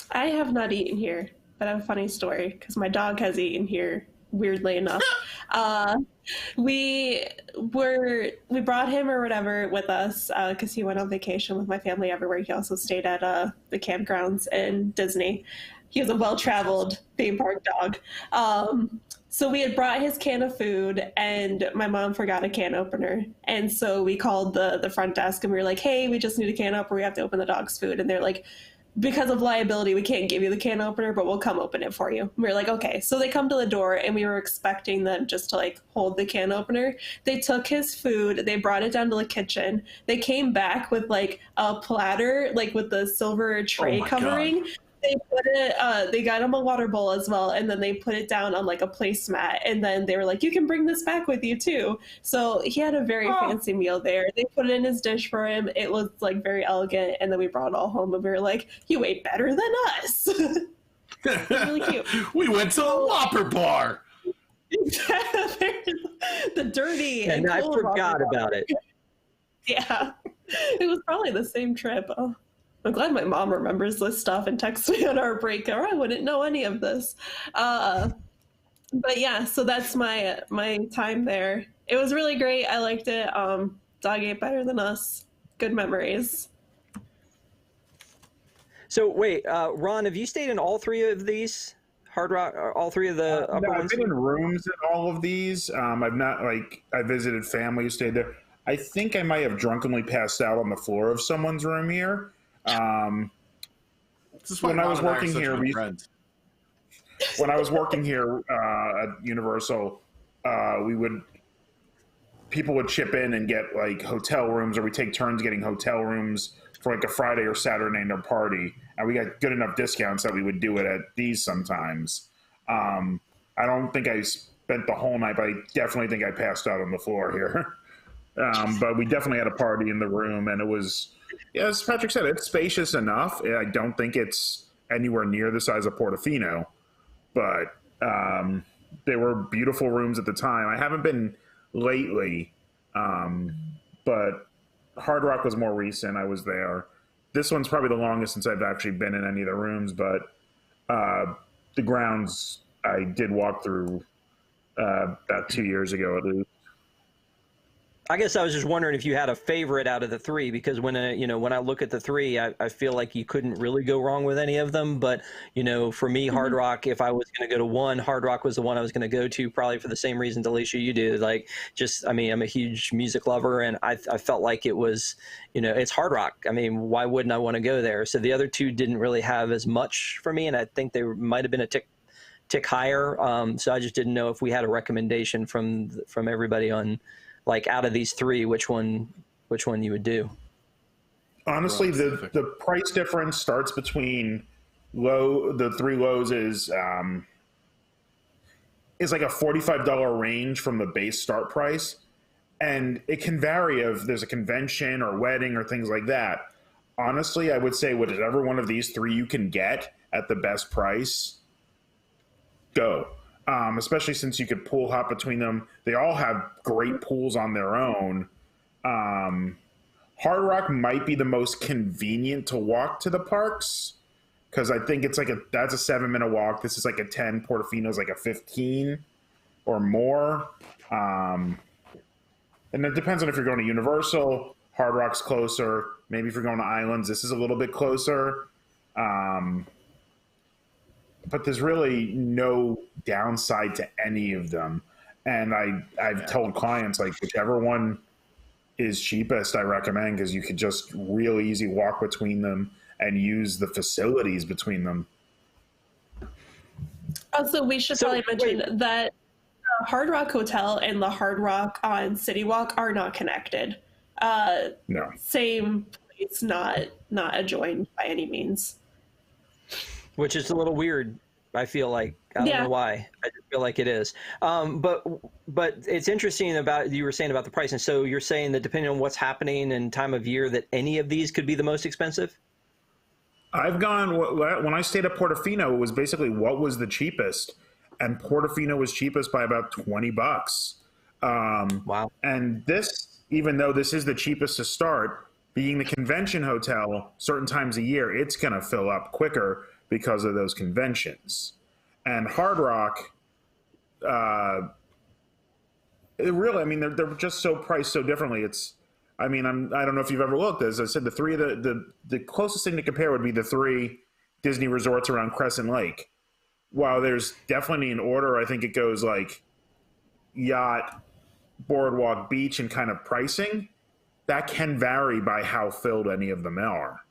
I have not eaten here, but I have a funny story because my dog has eaten here, weirdly enough. We brought him or whatever with us because he went on vacation with my family everywhere. He also stayed at the campgrounds in Disney. He was a well-traveled theme park dog. So we had brought his can of food, and my mom forgot a can opener. And so we called the front desk, and we were like, hey, we just need a can opener. We have to open the dog's food. And they're like, because of liability, we can't give you the can opener, but we'll come open it for you. And we were like, okay. So they come to the door, and we were expecting them just to like hold the can opener. They took his food. They brought it down to the kitchen. They came back with like a platter, like with the silver tray covering. God. They put it, they got him a water bowl as well, and then they put it down on like a placemat, and then they were like, you can bring this back with you too. So he had a very fancy meal there. They put it in his dish for him. It was like very elegant, and then we brought it all home, and we were like, you ate better than us. Really cute. We went to the Whopper Bar. The dirty and I forgot about it. Yeah, it was probably the same trip. Oh. I'm glad my mom remembers this stuff and texts me on our break, or I wouldn't know any of this. But yeah, so that's my time there. It was really great. I liked it. Dog ate better than us. Good memories. So wait, Ron, have you stayed in all 3 of these? Hard Rock, all 3 of the upper no, I've ones? been in rooms in all of these. I've not, I visited family who stayed there. I think I might have drunkenly passed out on the floor of someone's room here. When I was working here, at Universal, people would chip in and get like hotel rooms, or we take turns getting hotel rooms for like a Friday or Saturday night party, and we got good enough discounts that we would do it at these sometimes. I don't think I spent the whole night, but I definitely think I passed out on the floor here. But we definitely had a party in the room, and it was. Yeah, as Patrick said, it's spacious enough. I don't think it's anywhere near the size of Portofino, but they were beautiful rooms at the time. I haven't been lately, but Hard Rock was more recent. I was there. This one's probably the longest since I've actually been in any of the rooms, but the grounds I did walk through about 2 years ago at least. I guess I was just wondering if you had a favorite out of the three, because when I look at the three, I feel like you couldn't really go wrong with any of them. But for me, Hard Rock, if I was going to go to one, Hard Rock was the one I was going to go to, probably for the same reason, Alicia, you do. Like, I'm a huge music lover, and I felt like it was, it's Hard Rock. I mean, why wouldn't I want to go there? So the other two didn't really have as much for me, and I think they might have been a tick higher. So I just didn't know if we had a recommendation from everybody on, like, out of these three, which one you would do. Honestly, the price difference starts between the three lows is like a $45 range from the base start price. And it can vary if there's a convention or wedding or things like that. Honestly, I would say whichever one of these three you can get at the best price, go. Especially since you could pool hop between them. They all have great pools on their own. Hard Rock might be the most convenient to walk to the parks, because I think it's that's a 7-minute walk. This is like a 10. Portofino's like a 15 or more. And it depends on if you're going to Universal. Hard Rock's closer. Maybe if you're going to Islands, this is a little bit closer. But there's really no downside to any of them. And I've told clients, like, whichever one is cheapest, I recommend, because you could just real easy walk between them and use the facilities between them. Also, we should probably mention that the Hard Rock Hotel and the Hard Rock on CityWalk are not connected. No. Same place, not adjoined by any means. Which is a little weird, I feel like. I don't know why. I just feel like it is. But it's interesting about, you were saying about the price. And so you're saying that depending on what's happening and time of year, that any of these could be the most expensive? I've gone, when I stayed at Portofino, it was basically what was the cheapest. And Portofino was cheapest by about $20. Wow. And this, even though this is the cheapest to start, being the convention hotel, certain times a year, it's going to fill up quicker because of those conventions. And Hard Rock, it really, I mean, they're just so priced so differently. I don't know if you've ever looked. As I said, the three, the closest thing to compare would be the three Disney resorts around Crescent Lake. While there's definitely an order, I think it goes like yacht, boardwalk, beach, and kind of pricing. That can vary by how filled any of them are.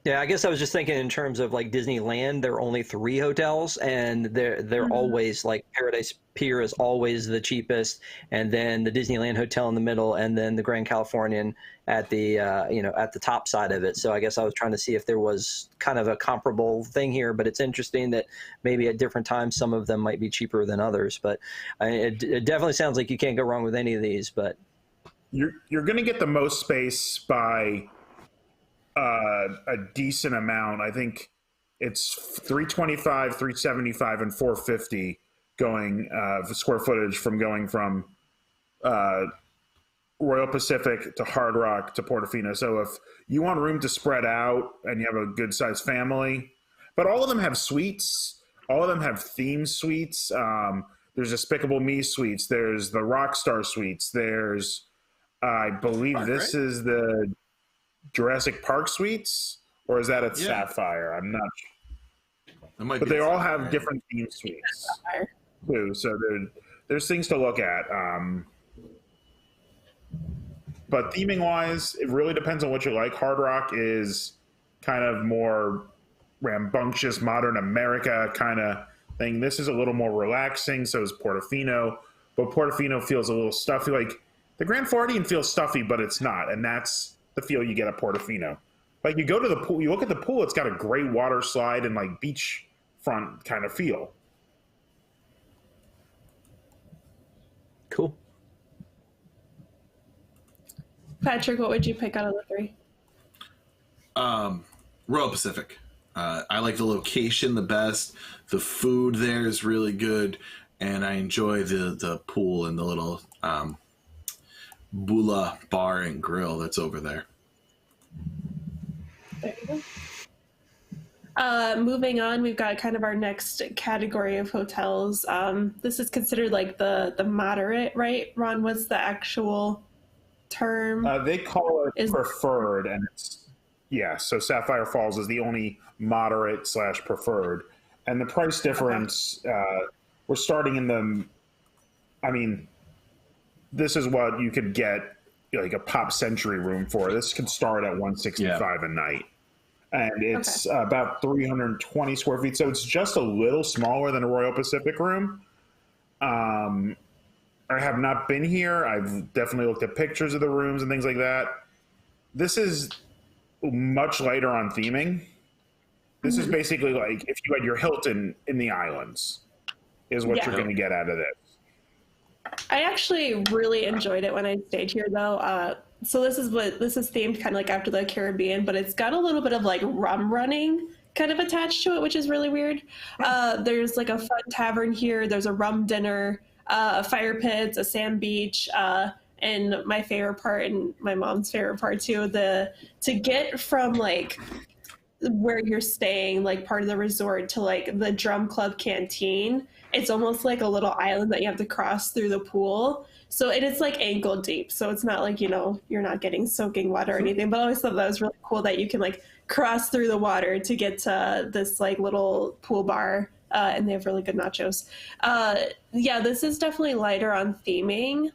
Yeah, I guess I was just thinking in terms of like Disneyland, there are only 3 hotels, and they're always like Paradise Pier is always the cheapest, and then the Disneyland Hotel in the middle, and then the Grand Californian at the at the top side of it. So I guess I was trying to see if there was kind of a comparable thing here, but it's interesting that maybe at different times some of them might be cheaper than others. But it definitely sounds like you can't go wrong with any of these. But you're going to get the most space by a decent amount. I think it's 325, 375, and 450 going square footage from going from Royal Pacific to Hard Rock to Portofino. So if you want room to spread out and you have a good sized family, but all of them have suites, all of them have theme suites. There's Despicable Me suites. There's the Rockstar suites. There's, I believe is the Jurassic Park suites, or is that at Sapphire? I'm not sure. But they all have different theme suites too. So there's things to look at. But theming wise, it really depends on what you like. Hard Rock is kind of more rambunctious, modern America kind of thing. This is a little more relaxing. So is Portofino, but Portofino feels a little stuffy. Like the Grand Floridian feels stuffy, but it's not, and that's the feel you get at Portofino. Like you go to the pool, you look at the pool, it's got a great water slide and like beachfront kind of feel. Cool. Patrick, what would you pick out of the 3? Royal Pacific. I like the location the best. The food there is really good, and I enjoy the pool and the little Bula bar and grill that's over there. There you go. Moving on, we've got kind of our next category of hotels. This is considered like the moderate, right? Ron, what's the actual term? They call it preferred, and it's so Sapphire Falls is the only moderate / preferred, and the price difference we're starting in the. I mean, this is what you could get like a Pop Century room for. This can start at $165 a night. And it's about 320 square feet, so it's just a little smaller than a Royal Pacific room. I have not been here. I've definitely looked at pictures of the rooms and things like that. This is much lighter on theming. This is basically like if you had your Hilton in the islands, is what you're going to get out of this. I actually really enjoyed it when I stayed here, though. So this is themed kind of like after the Caribbean, but it's got a little bit of like rum running kind of attached to it, which is really weird. There's like a fun tavern here. There's a rum dinner, fire pits, a sand beach, and my favorite part and my mom's favorite part too, to get from like where you're staying, like part of the resort, to like the Drum Club canteen. It's almost like a little island that you have to cross through the pool. So it's like ankle deep. So it's not like, you're not getting soaking wet or anything. But I always thought that was really cool that you can like cross through the water to get to this like little pool bar. And they have really good nachos. This is definitely lighter on theming.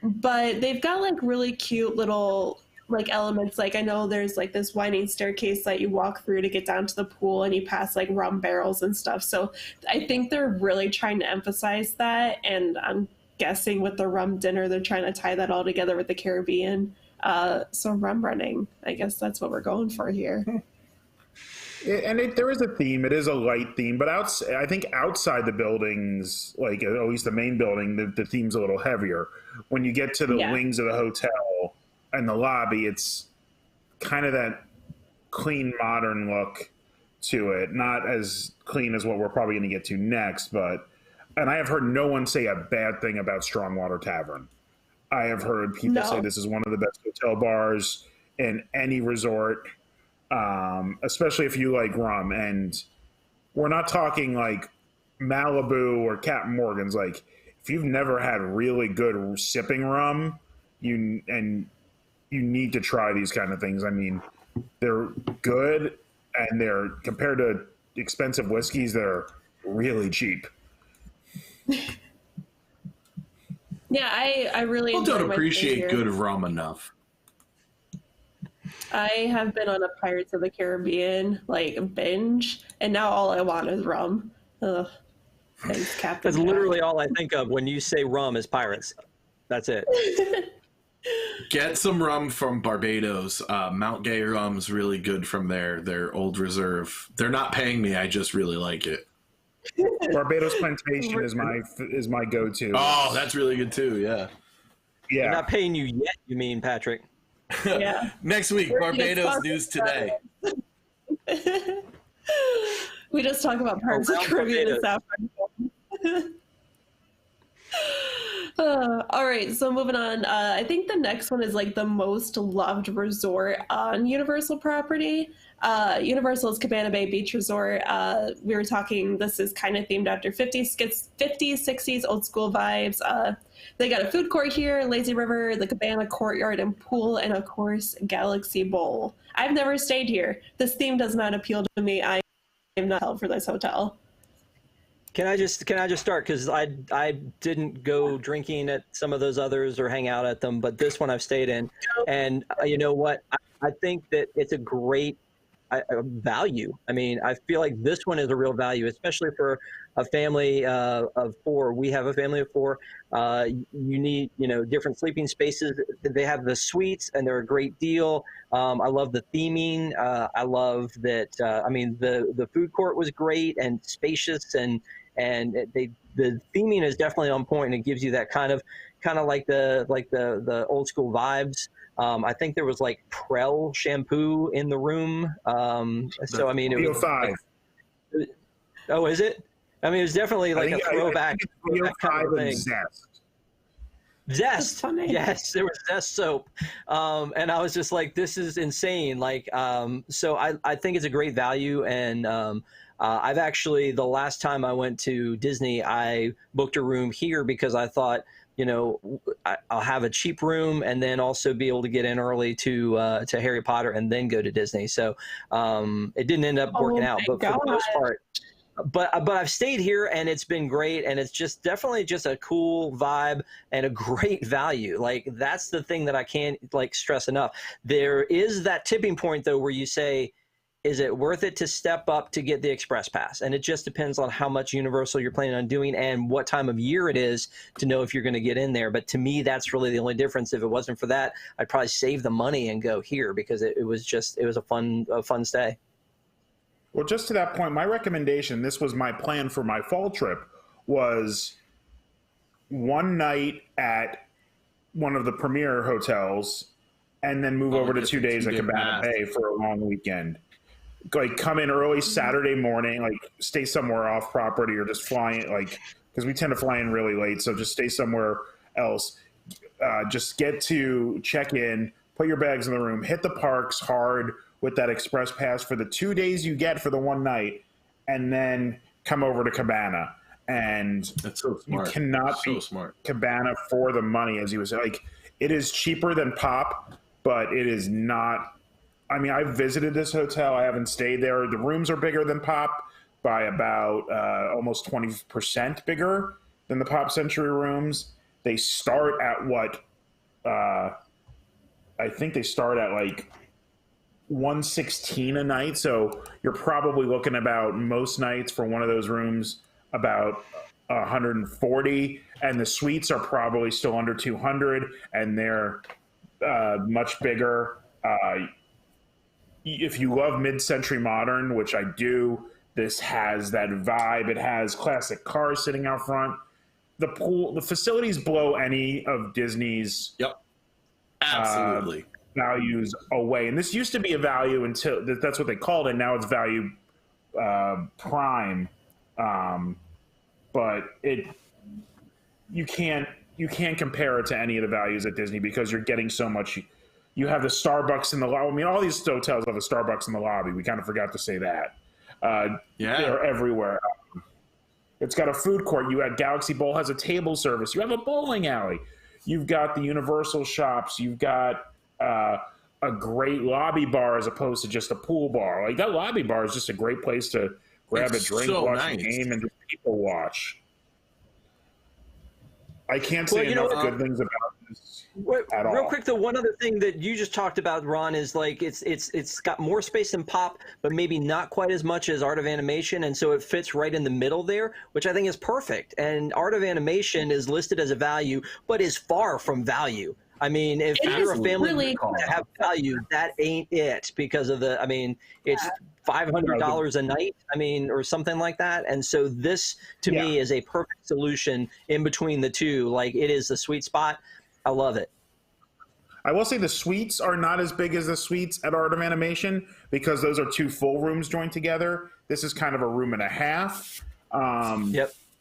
But they've got like really cute little like elements. Like I know there's like this winding staircase that you walk through to get down to the pool, and you pass like rum barrels and stuff. So I think they're really trying to emphasize that, and I'm guessing with the rum dinner they're trying to tie that all together with the Caribbean. So rum running, I guess that's what we're going for here. And there is a theme. It is a light theme, but I think outside the buildings, like at least the main building, the theme's a little heavier. When you get to the wings of the hotel and the lobby, it's kind of that clean, modern look to it. Not as clean as what we're probably going to get to next, and I have heard no one say a bad thing about Strongwater Tavern. I have heard people say this is one of the best hotel bars in any resort, especially if you like rum. And we're not talking like Malibu or Captain Morgan's. Like, if you've never had really good sipping rum, you need to try these kind of things. I mean, they're good, and they're, compared to expensive whiskeys, they're really cheap. Yeah, I really don't appreciate good rum enough. I have been on a Pirates of the Caribbean like binge, and now all I want is rum. Ugh. Thanks, Captain. That's literally all I think of when you say rum is pirates. That's it. Get some rum from Barbados. Mount Gay rum's really good from their old reserve. They're not paying me. I just really like it. Barbados Plantation is my go-to. Oh, that's really good too. Yeah. They're not paying you yet. You mean, Patrick? Yeah. Next week, Barbados News Today. We just talk about Pirates of the Caribbean and Sapphire. All right, so moving on. I think the next one is like the most loved resort on Universal property. Universal's Cabana Bay Beach Resort. We were talking, this is kind of themed after 50s, 60s, old school vibes. They got a food court here, lazy river, the Cabana courtyard and pool, and of course, Galaxy Bowl. I've never stayed here. This theme does not appeal to me. I am not held for this hotel. Can I just start, because I didn't go drinking at some of those others or hang out at them, but this one I've stayed in, and you know what? I think that it's a great value. I mean, I feel like this one is a real value, especially for a family of four. We have a family of four. You need, different sleeping spaces. They have the suites, and they're a great deal. I love the theming. I love that. I mean, the food court was great and spacious, and the theming is definitely on point, and it gives you that kind of like the old school vibes. I think there was like Prel shampoo in the room. So I mean, it was 5. Oh, is it? I mean, it was definitely like a throwback. I think it's 5 and Zest. Zest. Yes, there was Zest soap. And I was just like, this is insane. Like, so I think it's a great value. And I've actually, the last time I went to Disney, I booked a room here because I thought, I'll have a cheap room and then also be able to get in early to Harry Potter and then go to Disney. So it didn't end up working out, but for the most part. But I've stayed here and it's been great, and it's just definitely just a cool vibe and a great value. Like, that's the thing that I can't stress enough. There is that tipping point though where you say, is it worth it to step up to get the Express Pass? And it just depends on how much Universal you're planning on doing and what time of year it is to know if you're going to get in there. But to me, that's really the only difference. If it wasn't for that, I'd probably save the money and go here because it was a fun stay. Well, just to that point, my recommendation, this was my plan for my fall trip, was one night at one of the premier hotels and then move over to 2 days at Cabana Bay for a long weekend. Like, come in early Saturday morning, like stay somewhere off property or just fly in, like, because we tend to fly in really late. So just stay somewhere else. Just get to check in, put your bags in the room, hit the parks hard with that Express Pass for the 2 days you get for the one night, and then come over to Cabana. And that's so smart. You cannot beat Cabana for the money, as you would say. Like, it is cheaper than Pop, but it is not. I mean, I've visited this hotel. I haven't stayed there. The rooms are bigger than Pop by about almost 20% bigger than the Pop Century rooms. They start at what? I think they start at like $116 a night. So you're probably looking about most nights for one of those rooms about $140, and the suites are probably still under $200, and they're much bigger. If you love mid-century modern, which I do, this has that vibe. It has classic cars sitting out front. The pool, the facilities blow any of Disney's absolutely values away. And this used to be a value until that's what they called it. Now it's value prime, but you can't compare it to any of the values at Disney because you're getting so much. You have the Starbucks in the lobby. I mean, all these hotels have a Starbucks in the lobby. We kind of forgot to say that. They're everywhere. It's got a food court. You had Galaxy Bowl has a table service. You have a bowling alley. You've got the Universal shops. You've got a great lobby bar as opposed to just a pool bar. Like, that lobby bar is just a great place to grab a drink, watch a game, and just people watch. I can't say enough good things about this at all. Real quick, though, one other thing that you just talked about, Ron, is like it's got more space than Pop, but maybe not quite as much as Art of Animation, and so it fits right in the middle there, which I think is perfect. And Art of Animation is listed as a value, but is far from value. I mean, if you're a family really to have value, that ain't it because of the. I mean, it's $500 a night. I mean, or something like that. And so this, to me, is a perfect solution in between the two. Like, it is the sweet spot. I love it. I will say the suites are not as big as the suites at Art of Animation because those are two full rooms joined together. This is kind of a room and a half.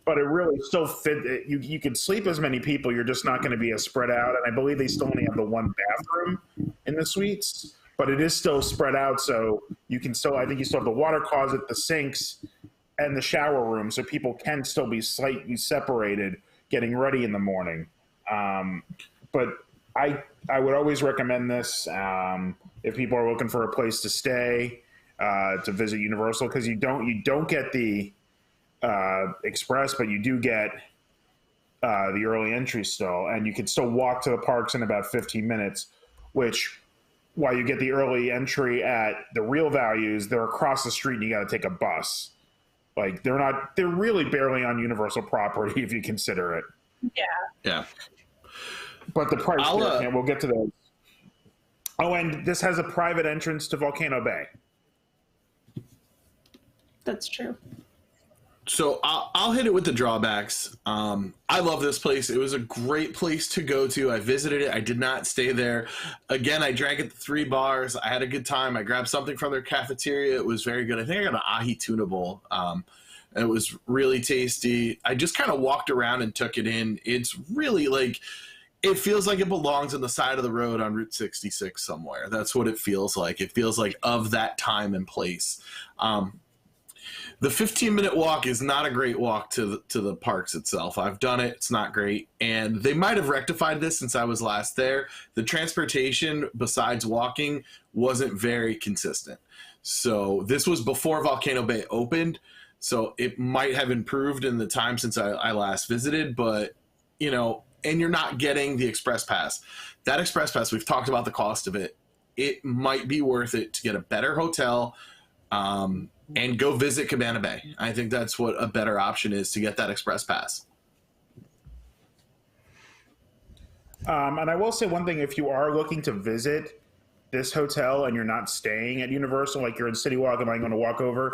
But it really still fit. You can sleep as many people. You're just not going to be as spread out. And I believe they still only have the one bathroom in the suites, but it is still spread out. So you can still, I think you still have the water closet, the sinks, and the shower room. So people can still be slightly separated getting ready in the morning. But I would always recommend this if people are looking for a place to stay, to visit Universal, because you don't get the Express, but you do get the early entry still, and you can still walk to the parks in about 15 minutes, which while you get the early entry at the real values, they're across the street and you got to take a bus. Like, they're really barely on Universal property if you consider it. Yeah. But the price, and we'll get to those. Oh, and this has a private entrance to Volcano Bay. That's true. So I'll hit it with the drawbacks. I love this place. It was a great place to go to. I visited it. I did not stay there. Again, I drank at the 3 bars. I had a good time. I grabbed something from their cafeteria. It was very good. I think I got an ahi tuna bowl. It was really tasty. I just kind of walked around and took it in. It's really It feels like it belongs on the side of the road on Route 66 somewhere. That's what it feels like. It feels like of that time and place. The 15-minute walk is not a great walk to the parks itself. I've done it. It's not great. And they might have rectified this since I was last there. The transportation, besides walking, wasn't very consistent. So this was before Volcano Bay opened. So it might have improved in the time since I last visited. But, you know, and you're not getting the Express Pass. That Express Pass, we've talked about the cost of it. It might be worth it to get a better hotel, and go visit Cabana Bay. I think that's what a better option is, to get that Express Pass. And I will say one thing, if you are looking to visit this hotel and you're not staying at Universal, like you're in CityWalk and I'm going to walk over,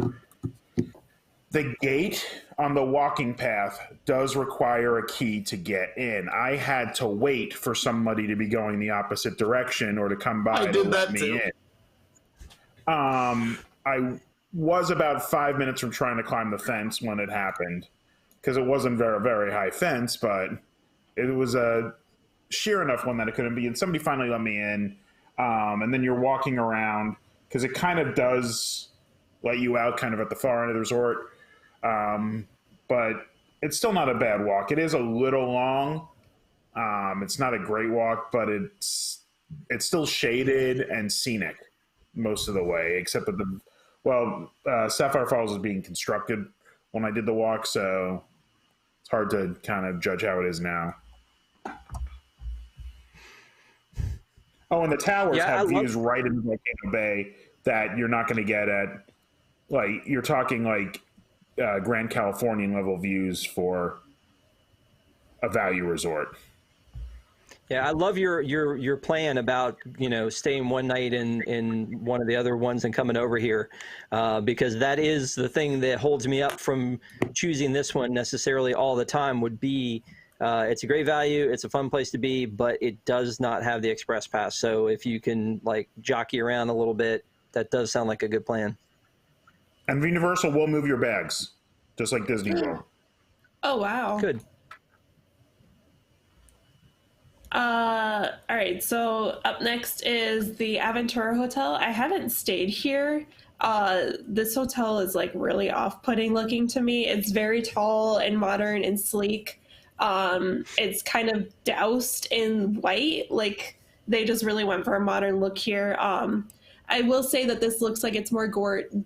the gate on the walking path does require a key to get in. I had to wait for somebody to be going the opposite direction or to come by to let me in. I was about 5 minutes from trying to climb the fence when it happened, because it wasn't very, very high fence, but it was a sheer enough one that it couldn't be. And somebody finally let me in. And then you're walking around, because it kind of does let you out kind of at the far end of the resort. But it's still not a bad walk. It is a little long. It's not a great walk, but it's still shaded and scenic most of the way, except that Sapphire Falls is being constructed when I did the walk, so it's hard to kind of judge how it is now. Oh, and the towers have views right into Volcano Bay that you're not going to get at, like, you're talking like Grand Californian level views for a value resort. Yeah, I love your plan about, you know, staying one night in one of the other ones and coming over here, because that is the thing that holds me up from choosing this one necessarily all the time. Would be it's a great value, it's a fun place to be, but it does not have the Express Pass. So if you can like jockey around a little bit, that does sound like a good plan. And Universal will move your bags, just like Disney will. Oh wow! Good. All right, so up next is the Aventura Hotel. I haven't stayed here. This hotel is like really off-putting looking to me. It's very tall and modern and sleek. It's kind of doused in white. Like they just really went for a modern look here. I will say that this looks like it's more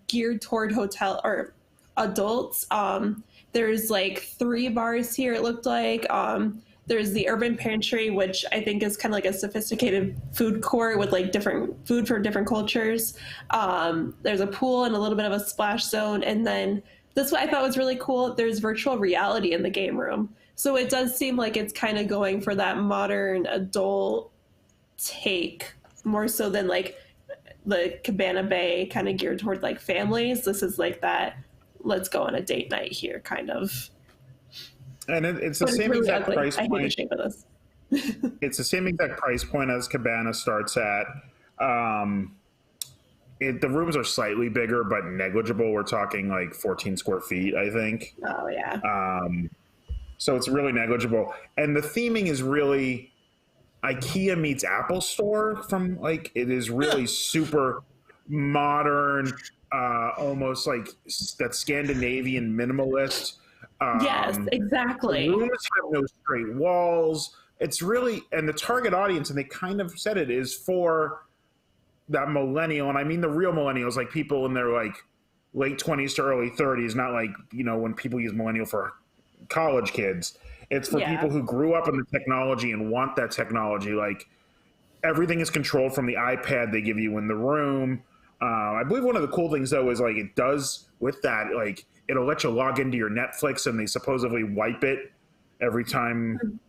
geared toward hotel or adults. There's like 3 bars here, it looked like. There's the Urban Pantry, which I think is kind of like a sophisticated food court with like different food from different cultures. There's a pool and a little bit of a splash zone. And then this what I thought was really cool. There's virtual reality in the game room. So it does seem like it's kind of going for that modern adult take more so than like the Cabana Bay kind of geared toward like families. This is like that, let's go on a date night here kind of. And it's the same exact price point. I hate the shape of this. It's the same exact price point as Cabana starts at. The rooms are slightly bigger, but negligible. We're talking like 14 square feet, I think. Oh, yeah. So it's really negligible. And the theming is really IKEA meets Apple Store. From like, it is really super modern, almost like that Scandinavian minimalist. Yes, exactly. The rooms have no straight walls. It's really, and the target audience, and they kind of said it, is for that millennial, and I mean the real millennials, like people in their like late 20s to early 30s, not like, you know, when people use millennial for college kids. It's for people who grew up in the technology and want that technology. Like everything is controlled from the iPad they give you in the room. I believe one of the cool things though is like it does with that, like it'll let you log into your Netflix and they supposedly wipe it every time.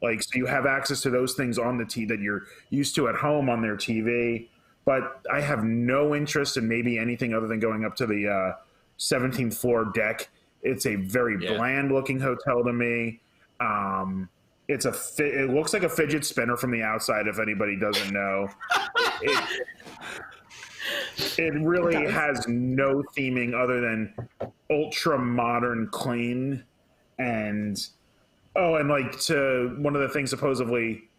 Like, so you have access to those things on the TV that you're used to at home on their TV. But I have no interest in maybe anything other than going up to the 17th floor deck. It's a very bland looking hotel to me. It looks like a fidget spinner from the outside, if anybody doesn't know. It really has no theming other than ultra modern, clean, and like to one of the things supposedly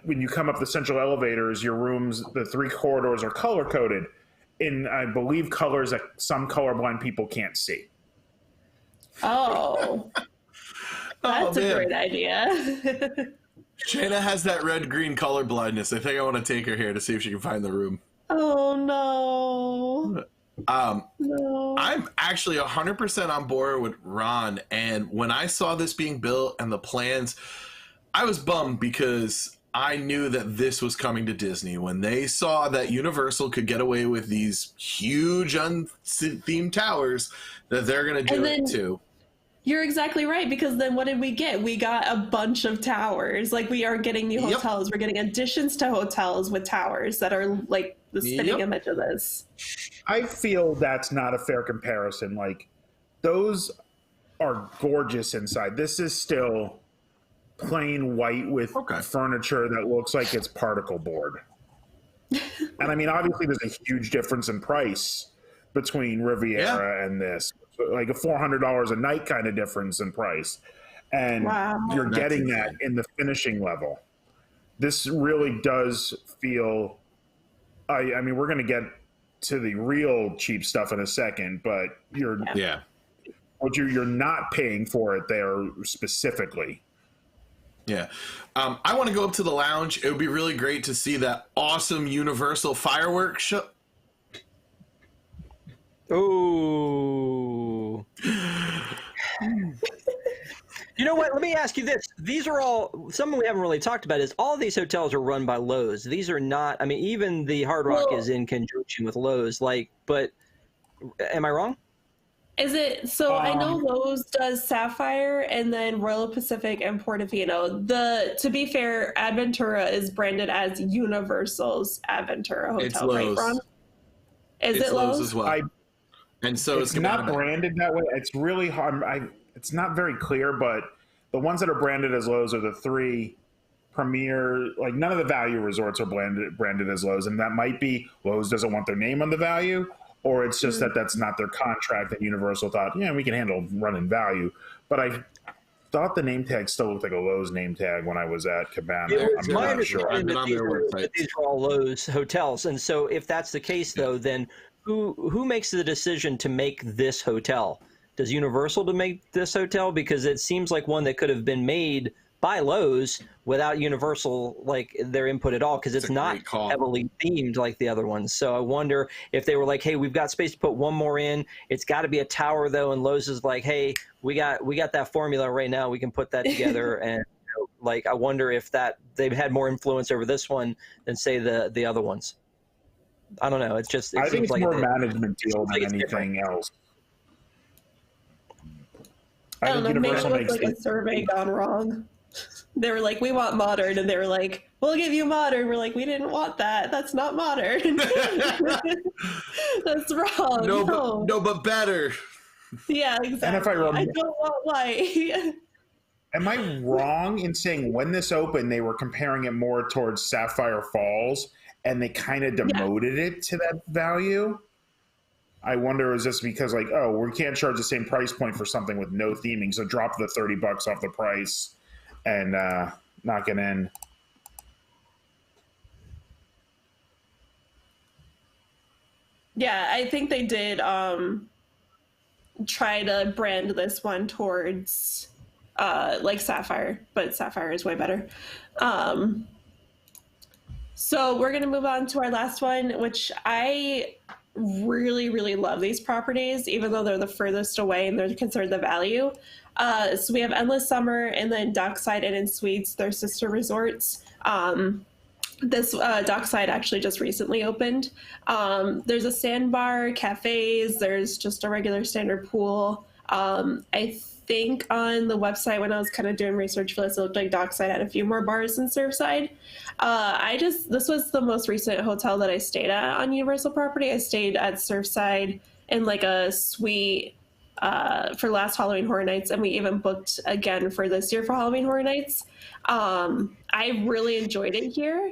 when you come up the central elevators, your rooms, the 3 corridors are color coded in, I believe, colors that some colorblind people can't see. Oh, that's a great idea. Shayna has that red-green color blindness. I think I want to take her here to see if she can find the room. Oh, no. No. I'm actually 100% on board with Ron, and when I saw this being built and the plans, I was bummed because I knew that this was coming to Disney. When they saw that Universal could get away with these huge unthemed towers, that they're going to do it too. You're exactly right, because then what did we get? We got a bunch of towers. Like, we are getting new hotels. We're getting additions to hotels with towers that are like the spitting image of this. I feel that's not a fair comparison. Like, those are gorgeous inside. This is still plain white with furniture that looks like it's particle board. And I mean, obviously there's a huge difference in price between Riviera and this. Like a $400 a night kind of difference in price. And you're getting that in the finishing level. This really does feel, I mean, we're going to get to the real cheap stuff in a second, but you're not paying for it there specifically. Yeah. I want to go up to the lounge. It would be really great to see that awesome Universal fireworks show. Oh. You know what? Let me ask you this. These are all, something we haven't really talked about is all of these hotels are run by Lowe's. These are not, I mean, even the Hard Rock is in conjunction with Lowe's, like, but am I wrong? Is it, so I know Lowe's does Sapphire and then Royal Pacific and Portofino. To be fair, Aventura is branded as Universal's Aventura Hotel, it's Lowe's. Right, Ron? Is it's it Lowe's? as well? And so it's not branded that way. It's really hard. It's not very clear, but the ones that are branded as Lowe's are the 3 premier, like none of the value resorts are branded as Lowe's. And that might be Lowe's doesn't want their name on the value, or it's just that that's not their contract that Universal thought, we can handle running value. But I thought the name tag still looked like a Lowe's name tag when I was at Cabana. I'm not sure. That these are all Lowe's hotels. And so if that's the case, though, then who makes the decision to make this hotel? Does Universal to make this hotel? Because it seems like one that could have been made by Lowe's without Universal, like their input at all, because it's not heavily themed like the other ones. So I wonder if they were like, hey, we've got space to put one more in. It's got to be a tower though, and Lowe's is like, hey, we got that formula right now. We can put that together. And like, I wonder if that they've had more influence over this one than say the other ones. I don't know. It's just I think it's like more management deal than anything else. I don't know. Maybe it was like a survey gone wrong. They were like, we want modern, and they were like, we'll give you modern. We're like, we didn't want that. That's not modern. That's wrong. No, but better. Yeah, exactly. And if I don't want white. Am I wrong in saying when this opened, they were comparing it more towards Sapphire Falls, and they kind of demoted it to that value? I wonder, is this because like, oh, we can't charge the same price point for something with no theming, so drop the $30 off the price and knock it in. Yeah, I think they did try to brand this one towards like Sapphire, but Sapphire is way better. So we're going to move on to our last one, which I really, really love these properties, even though they're the furthest away and they're considered the value. So we have Endless Summer and then Dockside Inn and Suites, their sister resorts. This Dockside actually just recently opened. There's a sandbar, cafes, there's just a regular standard pool. I think on the website when I was kind of doing research for this, it looked like Dockside had a few more bars than Surfside. This was the most recent hotel that I stayed at on Universal property. I stayed at Surfside in like a suite for last Halloween Horror Nights, and we even booked again for this year for Halloween Horror Nights. I really enjoyed it here.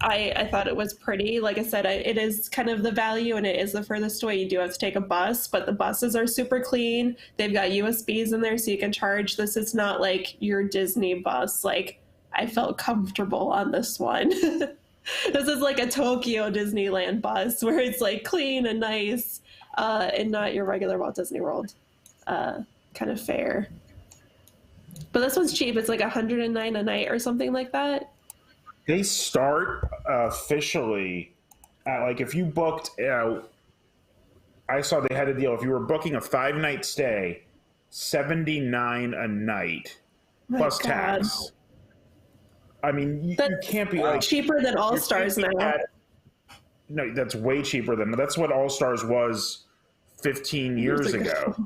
I thought it was pretty. Like I said, it is kind of the value, and it is the furthest away. You do have to take a bus, but the buses are super clean. They've got USBs in there so you can charge. This is not like your Disney bus. Like, I felt comfortable on this one. This is like a Tokyo Disneyland bus where it's like clean and nice, and not your regular Walt Disney World kind of fare. But this one's cheap. It's like $109 a night or something like that. They start officially at, like, if you booked, I saw they had a deal. If you were booking a 5-night stay, $79 a night plus tax. I mean, you can't be like cheaper than All Stars now. No, that's way cheaper than that's what All Stars was 15 years ago.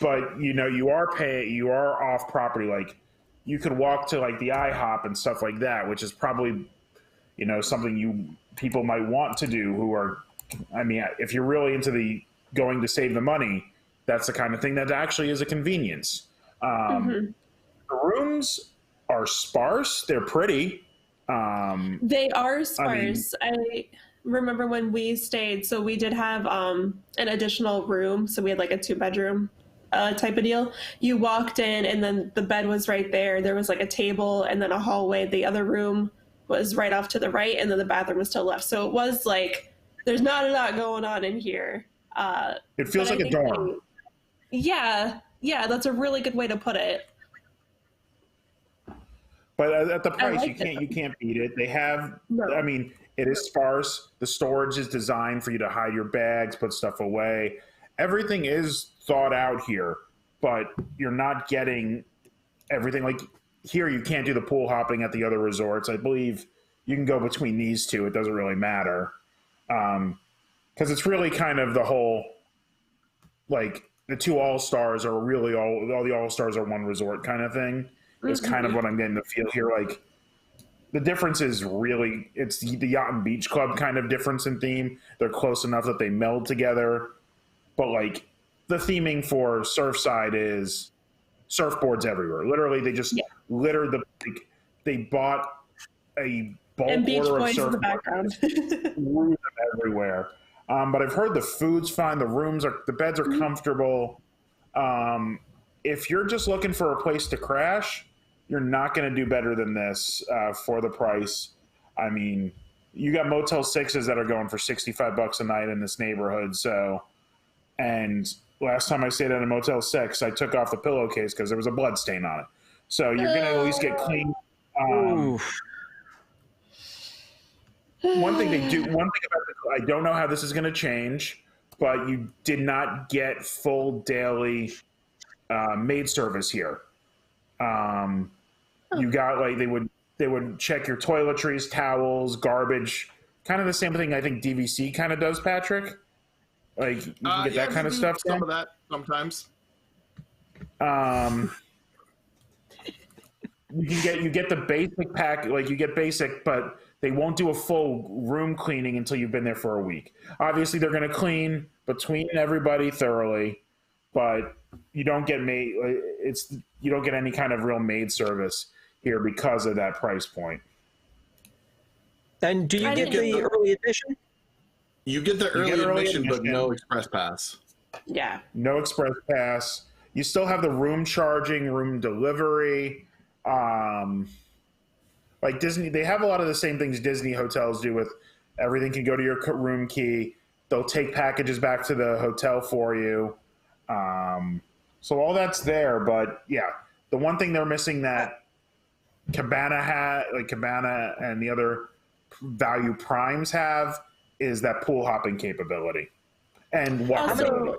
But you are off property. Like, you could walk to like the IHOP and stuff like that, which is probably something people might want to do. Who are, I mean, if you're really into the going to save the money, that's the kind of thing that actually is a convenience. The rooms are sparse. They're pretty. They are sparse. I remember when we stayed, so we did have an additional room. So we had like a 2-bedroom type of deal. You walked in and then the bed was right there. There was like a table and then a hallway. The other room was right off to the right, and then the bathroom was to the left. So it was like, there's not a lot going on in here. It feels like a dorm. Yeah, that's a really good way to put it. But at the price, you can't beat it. They have, I mean, it is sparse. The storage is designed for you to hide your bags, put stuff away. Everything is thought out here, but you're not getting everything. Like here, you can't do the pool hopping at the other resorts. I believe you can go between these two. It doesn't really matter. Because it's really kind of the whole, like, the 2 All-Stars are really all the All-Stars are one resort kind of thing. Is kind of what I'm getting to feel here. Like, the difference is really, it's the Yacht and Beach Club kind of difference in theme. They're close enough that they meld together. But, like, the theming for Surfside is surfboards everywhere. Literally, they just littered they bought a bulk and Beach order Boys of in the background. threw them everywhere. But I've heard the food's fine. The beds are comfortable. If you're just looking for a place to crash, you're not going to do better than this for the price. I mean, you got Motel 6s that are going for $65 a night in this neighborhood. So, and last time I stayed at a Motel 6, I took off the pillowcase because there was a blood stain on it. So you're going to at least get clean. One thing about I don't know how this is going to change, but you did not get full daily maid service here. You got like they would check your toiletries, towels, garbage, kind of the same thing I think DVC kind of does, Patrick. Like you can get that kind of stuff. Some of that sometimes. You get the basic pack, like you get basic, but they won't do a full room cleaning until you've been there for a week. Obviously, they're going to clean between everybody thoroughly, but you don't get you don't get any kind of real maid service here because of that price point. And do you get the early admission? You get the early admission, but no express pass. Yeah. No express pass. You still have the room charging, room delivery. Like Disney, they have a lot of the same things Disney hotels do with everything can go to your room key. They'll take packages back to the hotel for you. So all that's there, but yeah, the one thing they're missing that Cabana and the other value primes have is that pool hopping capability and walkability.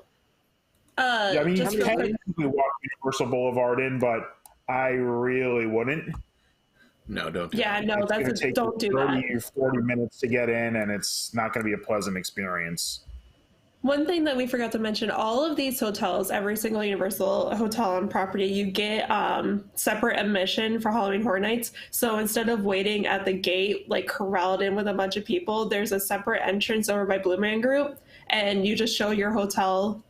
I mean, you can technically walk Universal Boulevard in, but I really wouldn't. No, don't. Yeah, no, It's take don't do 30 that. or 40 minutes to get in, and it's not going to be a pleasant experience. One thing that we forgot to mention, all of these hotels, every single Universal hotel on property, you get separate admission for Halloween Horror Nights. So instead of waiting at the gate, like corralled in with a bunch of people, there's a separate entrance over by Blue Man Group, and you just show your hotel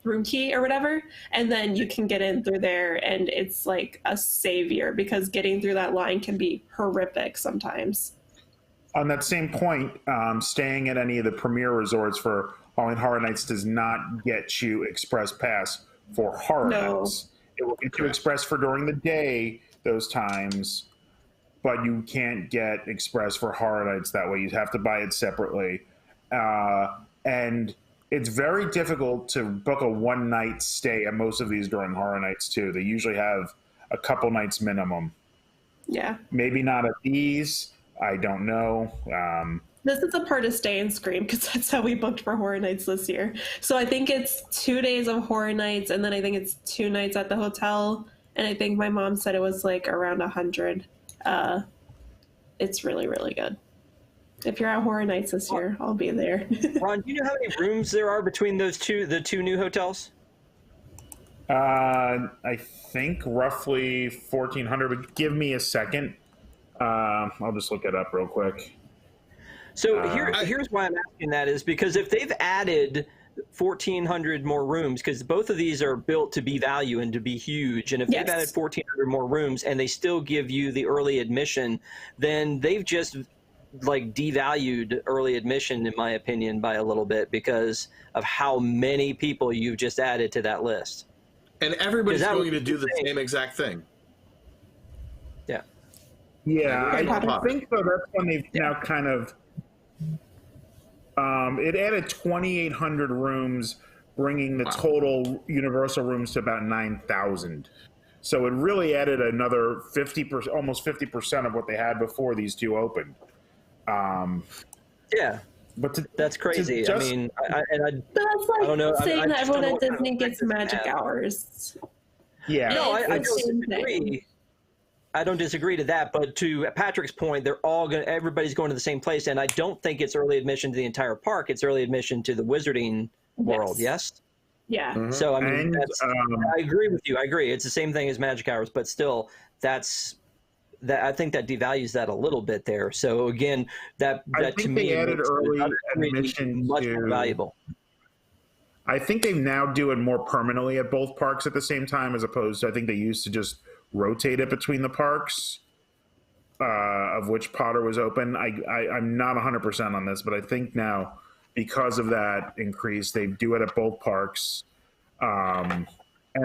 room key or whatever, and then you can get in through there, and it's like a savior because getting through that line can be horrific sometimes. On that same point, staying at any of the premier resorts for Halloween Horror Nights does not get you express pass for Horror Nights. It will get you express for during the day those times, but you can't get express for Horror Nights that way. You have to buy it separately. And it's very difficult to book a one-night stay at most of these during Horror Nights, too. They usually have a couple nights minimum. Yeah. Maybe not at these. I don't know. This is a part of Stay and Scream because that's how we booked for Horror Nights this year. So I think it's 2 days of Horror Nights, and then I think it's 2 nights at the hotel. And I think my mom said it was like around 100. It's really, really good. If you're at Horror Nights this year, I'll be there. Ron, do you know how many rooms there are between the two new hotels? I think roughly 1,400, but give me a second. I'll just look it up real quick. So here's why I'm asking that is because if they've added 1,400 more rooms, because both of these are built to be value and to be huge, and if they've added 1,400 more rooms and they still give you the early admission, then they've just like devalued early admission, in my opinion, by a little bit because of how many people you've just added to that list. And everybody's going to do the same exact thing. Yeah. Yeah, I think so. That's when they've now kind of it added 2,800 rooms, bringing the total Universal rooms to about 9,000. So it really added another 50%, almost 50% of what they had before these two opened. Yeah, but that's crazy. just, I mean, But that's like I don't know. saying that everyone at kind of Disney gets magic hours. Yeah. No, I don't disagree. I don't disagree to that, but to Patrick's point, everybody's going to the same place, and I don't think it's early admission to the entire park. It's early admission to the Wizarding World. Yes. Yeah. Mm-hmm. So I mean, I agree with you. I agree. It's the same thing as magic hours, but still, I think that devalues that a little bit there. So again, that to me added early admission much more valuable. I think they now do it more permanently at both parks at the same time, as opposed to I think they used to just rotate it between the parks, of which Potter was open. I'm not 100% on this, but I think now because of that increase, they do it at both parks, and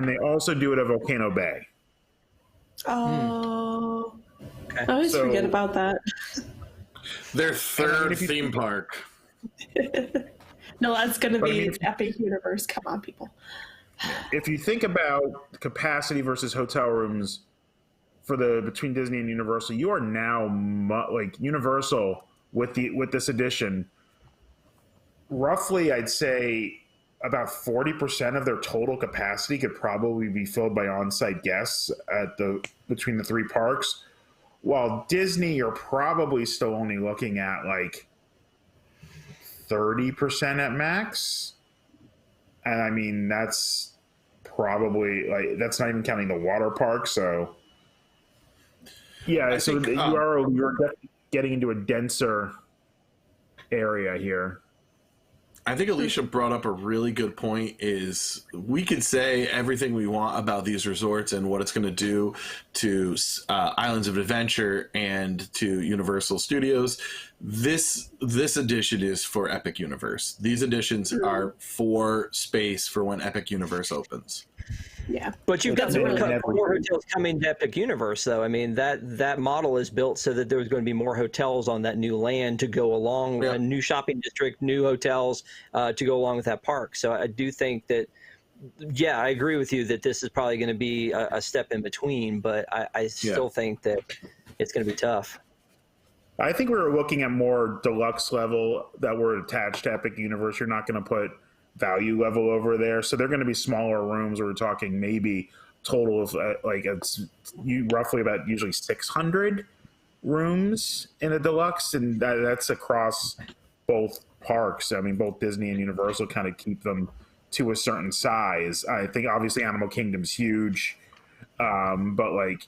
they also do it at Volcano Bay. Oh, I always forget about that. Their third theme park. No, that's going to be Epic Universe. Come on, people. If you think about capacity versus hotel rooms for between Disney and Universal, you are now like Universal with this addition. Roughly, I'd say about 40% of their total capacity could probably be filled by on-site guests between the three parks. While Disney, you're probably still only looking at like 30% at max. And I mean, that's probably that's not even counting the water park. So yeah, you're getting into a denser area here. I think Alicia brought up a really good point is we could say everything we want about these resorts and what it's going to do to Islands of Adventure and to Universal Studios. This edition is for Epic Universe. These editions are for space for when Epic Universe opens. Yeah, but you've got more hotels coming to Epic Universe, though. I mean, that model is built so that there's going to be more hotels on that new land to go along, a new shopping district, new hotels to go along with that park. So I do think that, yeah, I agree with you that this is probably going to be a step in between, but I still think that it's going to be tough. I think we were looking at more deluxe level that were attached to Epic Universe. You're not going to put value level over there, so they're going to be smaller rooms. We're talking maybe total of roughly about usually 600 rooms in a deluxe, and that's across both parks. I mean, both Disney and Universal kind of keep them to a certain size. I think obviously Animal Kingdom's huge, but like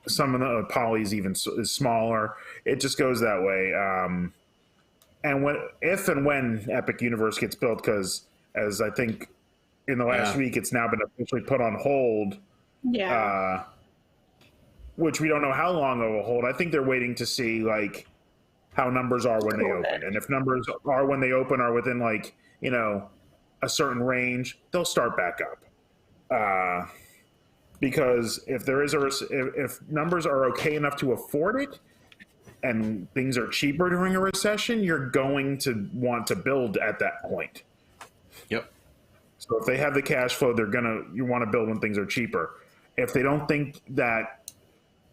some of the Polly's even is smaller. It just goes that way. And if and when Epic Universe gets built, because as I think in the last week, it's now been officially put on hold. Yeah. Which we don't know how long it will hold. I think they're waiting to see like how numbers are when they open, and if numbers are when they open are within like a certain range, they'll start back up. because if there is if numbers are okay enough to afford it and things are cheaper during a recession, you're going to want to build at that point. Yep. So if they have the cash flow, you want to build when things are cheaper. If they don't think that,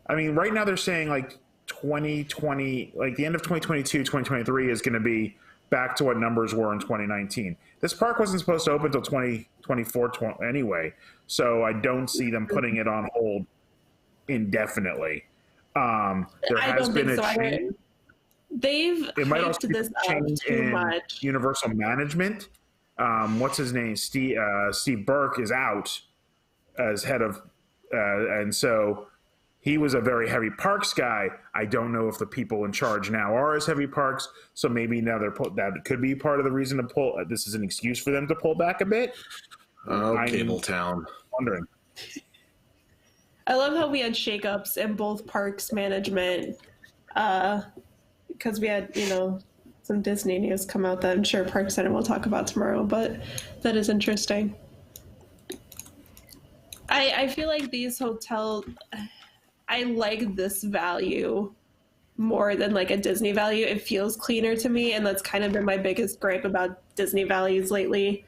I mean, right now they're saying like 2020, like the end of 2022, 2023 is going to be back to what numbers were in 2019. This park wasn't supposed to open until 2024 anyway, so I don't see them putting it on hold indefinitely. There has been a change. They've hyped this up too much. Universal management. What's his name? Steve Burke is out as head of, and so he was a very heavy parks guy. I don't know if the people in charge now are as heavy parks, so maybe now that could be part of the reason to pull. This is an excuse for them to pull back a bit. Oh, Cable Town. Wondering. I love how we had shakeups in both parks management, because we had, some Disney news come out that I'm sure Park Center will talk about tomorrow, but that is interesting. I feel like these hotels, I like this value more than like a Disney value. It feels cleaner to me, and that's kind of been my biggest gripe about Disney values lately,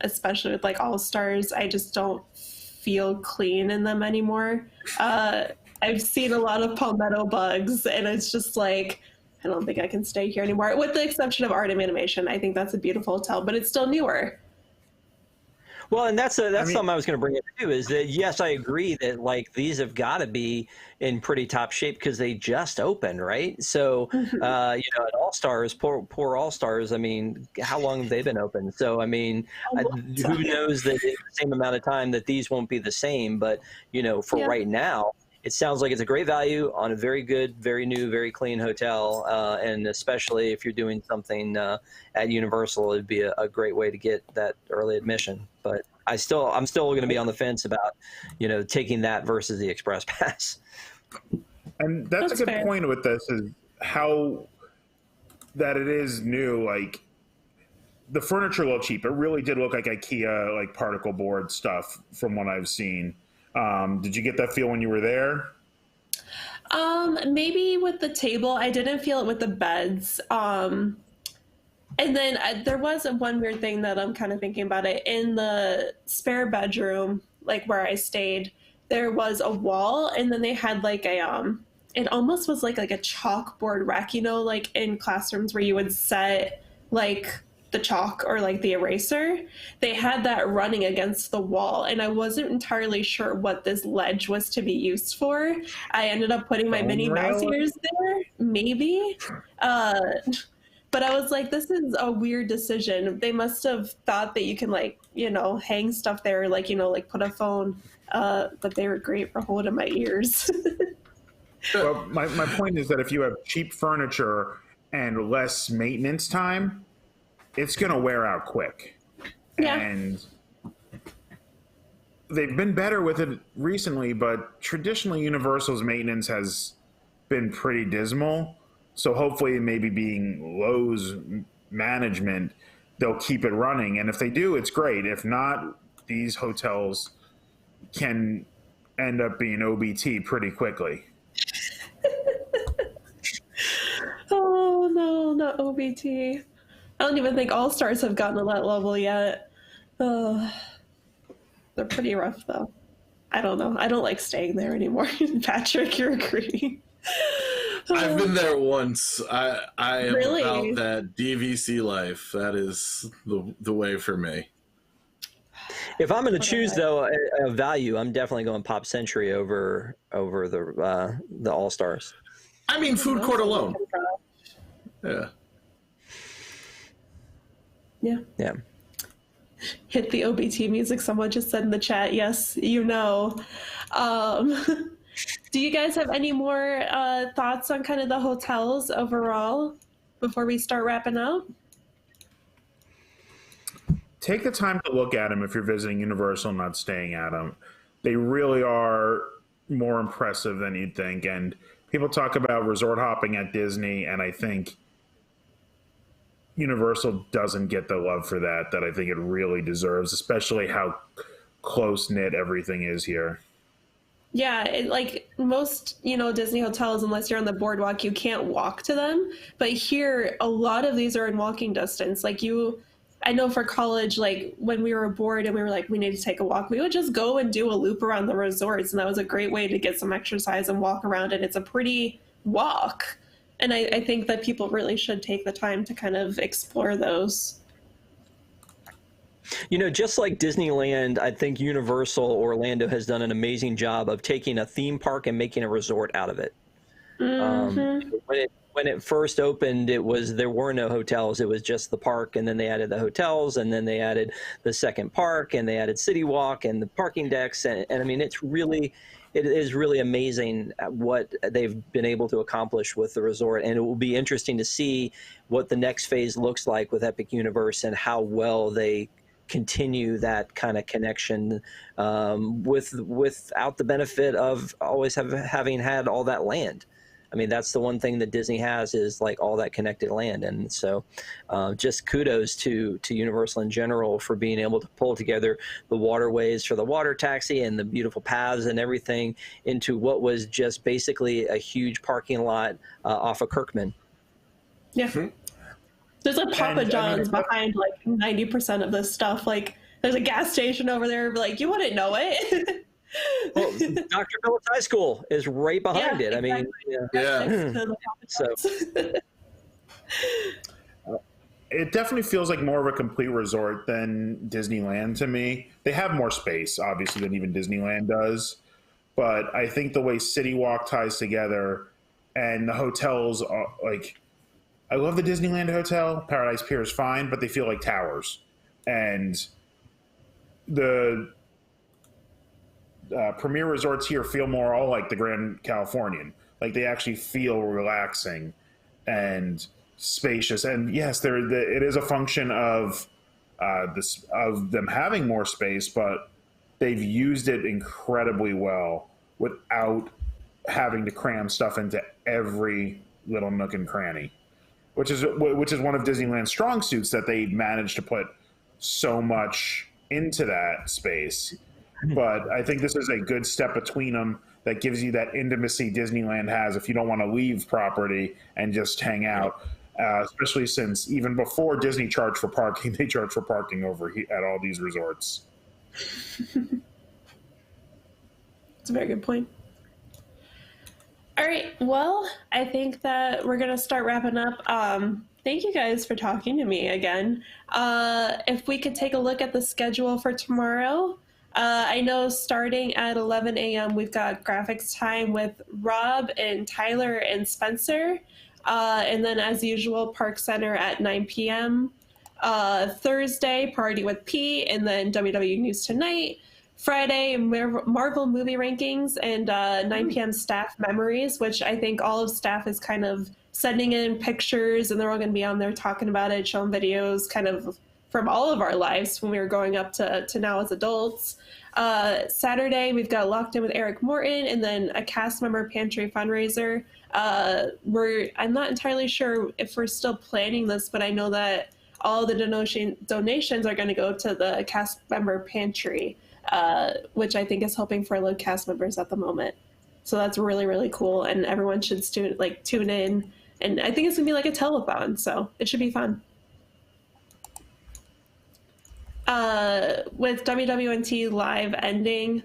especially with like All Stars. I just don't feel clean in them anymore. I've seen a lot of palmetto bugs, and it's just like, I don't think I can stay here anymore, with the exception of Art of Animation. I think that's a beautiful hotel, but it's still newer. Well, and that's something I was going to bring up too, is that, yes, I agree that like these have got to be in pretty top shape because they just opened, right? So, at All Stars, poor All Stars, I mean, how long have they been open? So, I mean, who knows that in the same amount of time that these won't be the same, but, right now, it sounds like it's a great value on a very good, very new, very clean hotel, and especially if you're doing something at Universal, it'd be a great way to get that early admission. But I'm still going to be on the fence about, taking that versus the Express Pass. And that's a good fair. point with this, is how that it is new. Like the furniture looked cheap. It really did look like IKEA, like particle board stuff from what I've seen. Did you get that feel when you were there? Maybe with the table. I didn't feel it with the beds. And then there was one weird thing that I'm kind of thinking about it. In the spare bedroom, like where I stayed, there was a wall, and then they had like it almost was like a chalkboard rack, like in classrooms where you would set like the chalk or like the eraser. They had that running against the wall, and I wasn't entirely sure what this ledge was to be used for. I ended up putting my Minnie Mouse ears there, maybe. But I was like, this is a weird decision. They must have thought that you can hang stuff there, like put a phone, but they were great for holding my ears. Well, my point is that if you have cheap furniture and less maintenance time, it's going to wear out quick. Yeah. And they've been better with it recently, but traditionally Universal's maintenance has been pretty dismal. So hopefully, maybe being Lowe's management, they'll keep it running. And if they do, it's great. If not, these hotels can end up being OBT pretty quickly. Oh, no, not OBT. I don't even think All Stars have gotten to that level yet. They're pretty rough, though. I don't know. I don't like staying there anymore. Patrick, you're agreeing. I've been there once. I am Really? about that DVC life. That is the way for me. If I'm going to choose though a value, I'm definitely going Pop Century over the All Stars. I mean, food court alone. Yeah. Yeah. Yeah. Hit the OBT music. Someone just said in the chat. Yes, Do you guys have any more thoughts on kind of the hotels overall before we start wrapping up? Take the time to look at them if you're visiting Universal and not staying at them. They really are more impressive than you'd think. And people talk about resort hopping at Disney, and I think Universal doesn't get the love for that I think it really deserves, especially how close knit everything is here. Yeah, like most, Disney hotels, unless you're on the boardwalk, you can't walk to them. But here, a lot of these are in walking distance. I know for college, like when we were bored and we were like, we need to take a walk, we would just go and do a loop around the resorts. And that was a great way to get some exercise and walk around. And it's a pretty walk. And I think that people really should take the time to kind of explore those. Just like Disneyland, I think Universal Orlando has done an amazing job of taking a theme park and making a resort out of it. When it first opened, there were no hotels. It was just the park, and then they added the hotels, and then they added the second park, and they added CityWalk and the parking decks. And I mean, it is really amazing what they've been able to accomplish with the resort. And it will be interesting to see what the next phase looks like with Epic Universe and how well they continue that kind of connection without the benefit of always having had all that land. I mean, that's the one thing that Disney has, is like all that connected land. And so just kudos to Universal in general for being able to pull together the waterways for the water taxi and the beautiful paths and everything into what was just basically a huge parking lot off of Kirkman. Yeah. There's a Papa John's behind like 90% of this stuff. Like there's a gas station over there. Like you wouldn't know it. Well, Dr. Phillips High School is right behind it. Exactly. I mean, so it definitely feels like more of a complete resort than Disneyland to me. They have more space, obviously, than even Disneyland does. But I think the way CityWalk ties together and the hotels are like, I love the Disneyland Hotel. Paradise Pier is fine, but they feel like towers. And the premier resorts here feel more all like the Grand Californian. Like they actually feel relaxing and spacious. And yes, it is a function of them having more space, but they've used it incredibly well without having to cram stuff into every little nook and cranny, which is one of Disneyland's strong suits, that they managed to put so much into that space. But I think this is a good step between them that gives you that intimacy Disneyland has if you don't want to leave property and just hang out, especially since even before Disney charged for parking, they charge for parking over at all these resorts. That's a very good point. All right. Well, I think that we're going to start wrapping up. Thank you guys for talking to me again. If we could take a look at the schedule for tomorrow. I know starting at 11 a.m. we've got graphics time with Rob and Tyler and Spencer. And then as usual, Park Center at 9 p.m. Thursday, Party with P, and then WW News Tonight. Friday, Marvel movie rankings, and 9 p.m. staff memories, which I think all of staff is kind of sending in pictures, and they're all going to be on there talking about it, showing videos kind of from all of our lives when we were growing up to now as adults. Saturday, we've got Locked In with Eric Morton, and then a cast member pantry fundraiser. I'm not entirely sure if we're still planning this, but I know that all the donations are going to go to the cast member pantry, which I think is helping furlough cast members at the moment. So that's really, really cool, and everyone should tune in. And I think it's going to be like a telethon, so it should be fun. With WDWNT live ending,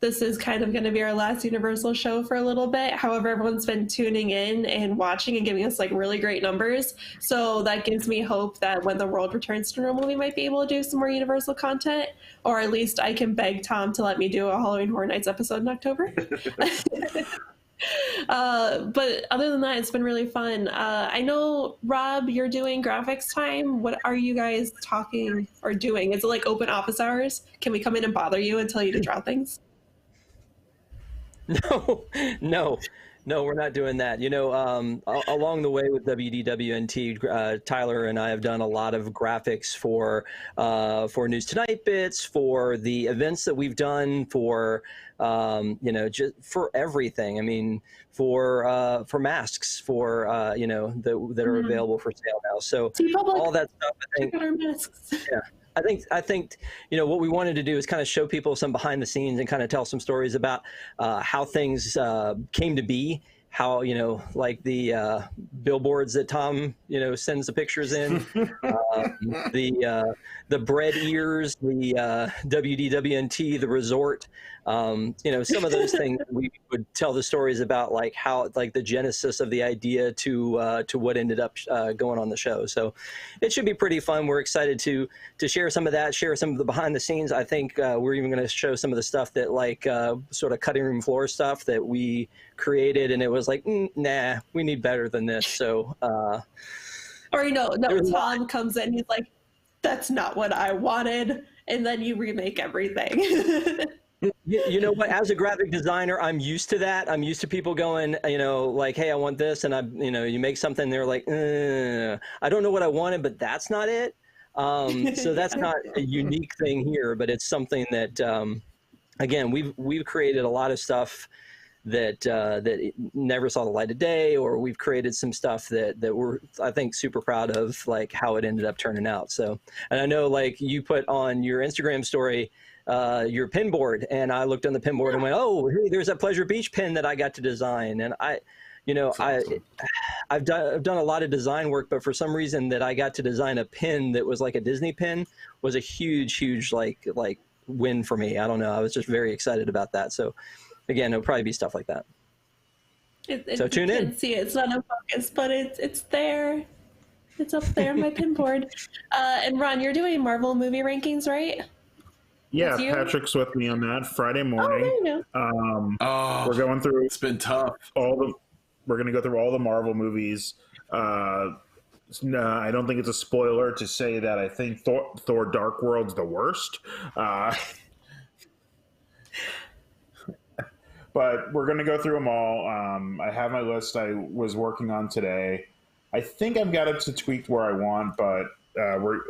this is kind of going to be our last Universal show for a little bit. However, everyone's been tuning in and watching and giving us like really great numbers. So that gives me hope that when the world returns to normal, we might be able to do some more Universal content, or at least I can beg Tom to let me do a Halloween Horror Nights episode in October. But other than that, it's been really fun. I know, Rob, you're doing graphics time. What are you guys talking or doing? Is it like open office hours? Can we come in and bother you and tell you to draw things? No, we're not doing that. Along the way with WDWNT, Tyler and I have done a lot of graphics for News Tonight bits, for the events that we've done, for just for everything. I mean, for masks, for that are available for sale now. So all that stuff. I think. Check out our masks. Yeah. I think, you know, what we wanted to do is kind of show people some behind the scenes and kind of tell some stories about how things came to be. How, you know, like the billboards that Tom, you know, sends the pictures in, the bread ears, the WDWNT, the resort, you know, some of those things we would tell the stories about, like how, like the genesis of the idea to what ended up going on the show. So it should be pretty fun. We're excited to share some of that, share some of the behind the scenes. I think we're even going to show some of the stuff that, like sort of cutting room floor stuff that we created, and it was like, nah, we need better than this. So or, you know, no, Tom comes in, he's like, that's not what I wanted, and then you remake everything. You know what, as a graphic designer, I'm used to that. I'm used to people going, you know, like, hey, I want this, and you know, you make something, they're like, I don't know what I wanted, but that's not it. So that's not a unique thing here, but it's something that again, we've created a lot of stuff that never saw the light of day, or we've created some stuff that we're, I think, super proud of, like how it ended up turning out. So, and I know, like, you put on your Instagram story your pin board, and I looked on the pin board and went, oh, hey, there's that Pleasure Beach pin that I got to design. And I've done a lot of design work, but for some reason that I got to design a pin that was like a Disney pin was a huge like win for me. I don't know, I was just very excited about that. So again, it'll probably be stuff like that. So tune in. You can't see it. It's not in focus, but it's there. It's up there on my pin board. And Ron, you're doing Marvel movie rankings, right? Yeah, Patrick's with me on that Friday morning. Oh, there you go. We're going through. It's been tough. We're going to go through all the Marvel movies. No, I don't think it's a spoiler to say that I think Thor: Dark World's the worst. But we're going to go through them all. I have my list I was working on today. I think I've got it to tweak where I want, but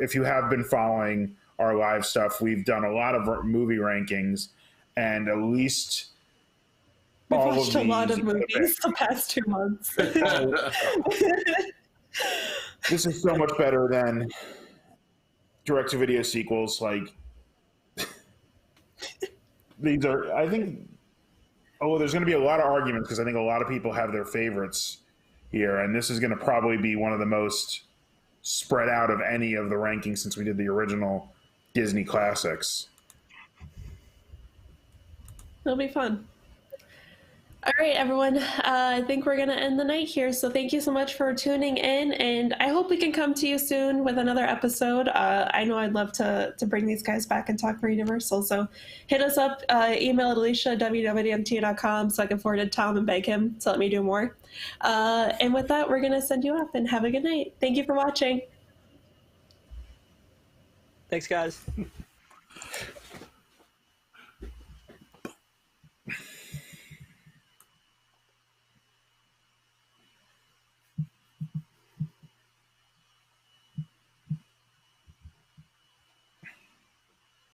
if you have been following our live stuff, we've done a lot of movie rankings, and at least we've all watched of a lot of movies the past 2 months. This is so much better than direct-to-video sequels. Like, these are, I think, there's going to be a lot of arguments because I think a lot of people have their favorites here, and this is going to probably be one of the most spread out of any of the rankings since we did the original Disney classics. It'll be fun. All right, everyone. I think we're going to end the night here. So thank you so much for tuning in, and I hope we can come to you soon with another episode. I know I'd love to bring these guys back and talk for Universal. So hit us up, email at alicia@wdwnt.com so I can forward it to Tom and beg him to let me do more. And with that, we're going to send you off, and have a good night. Thank you for watching. Thanks, guys.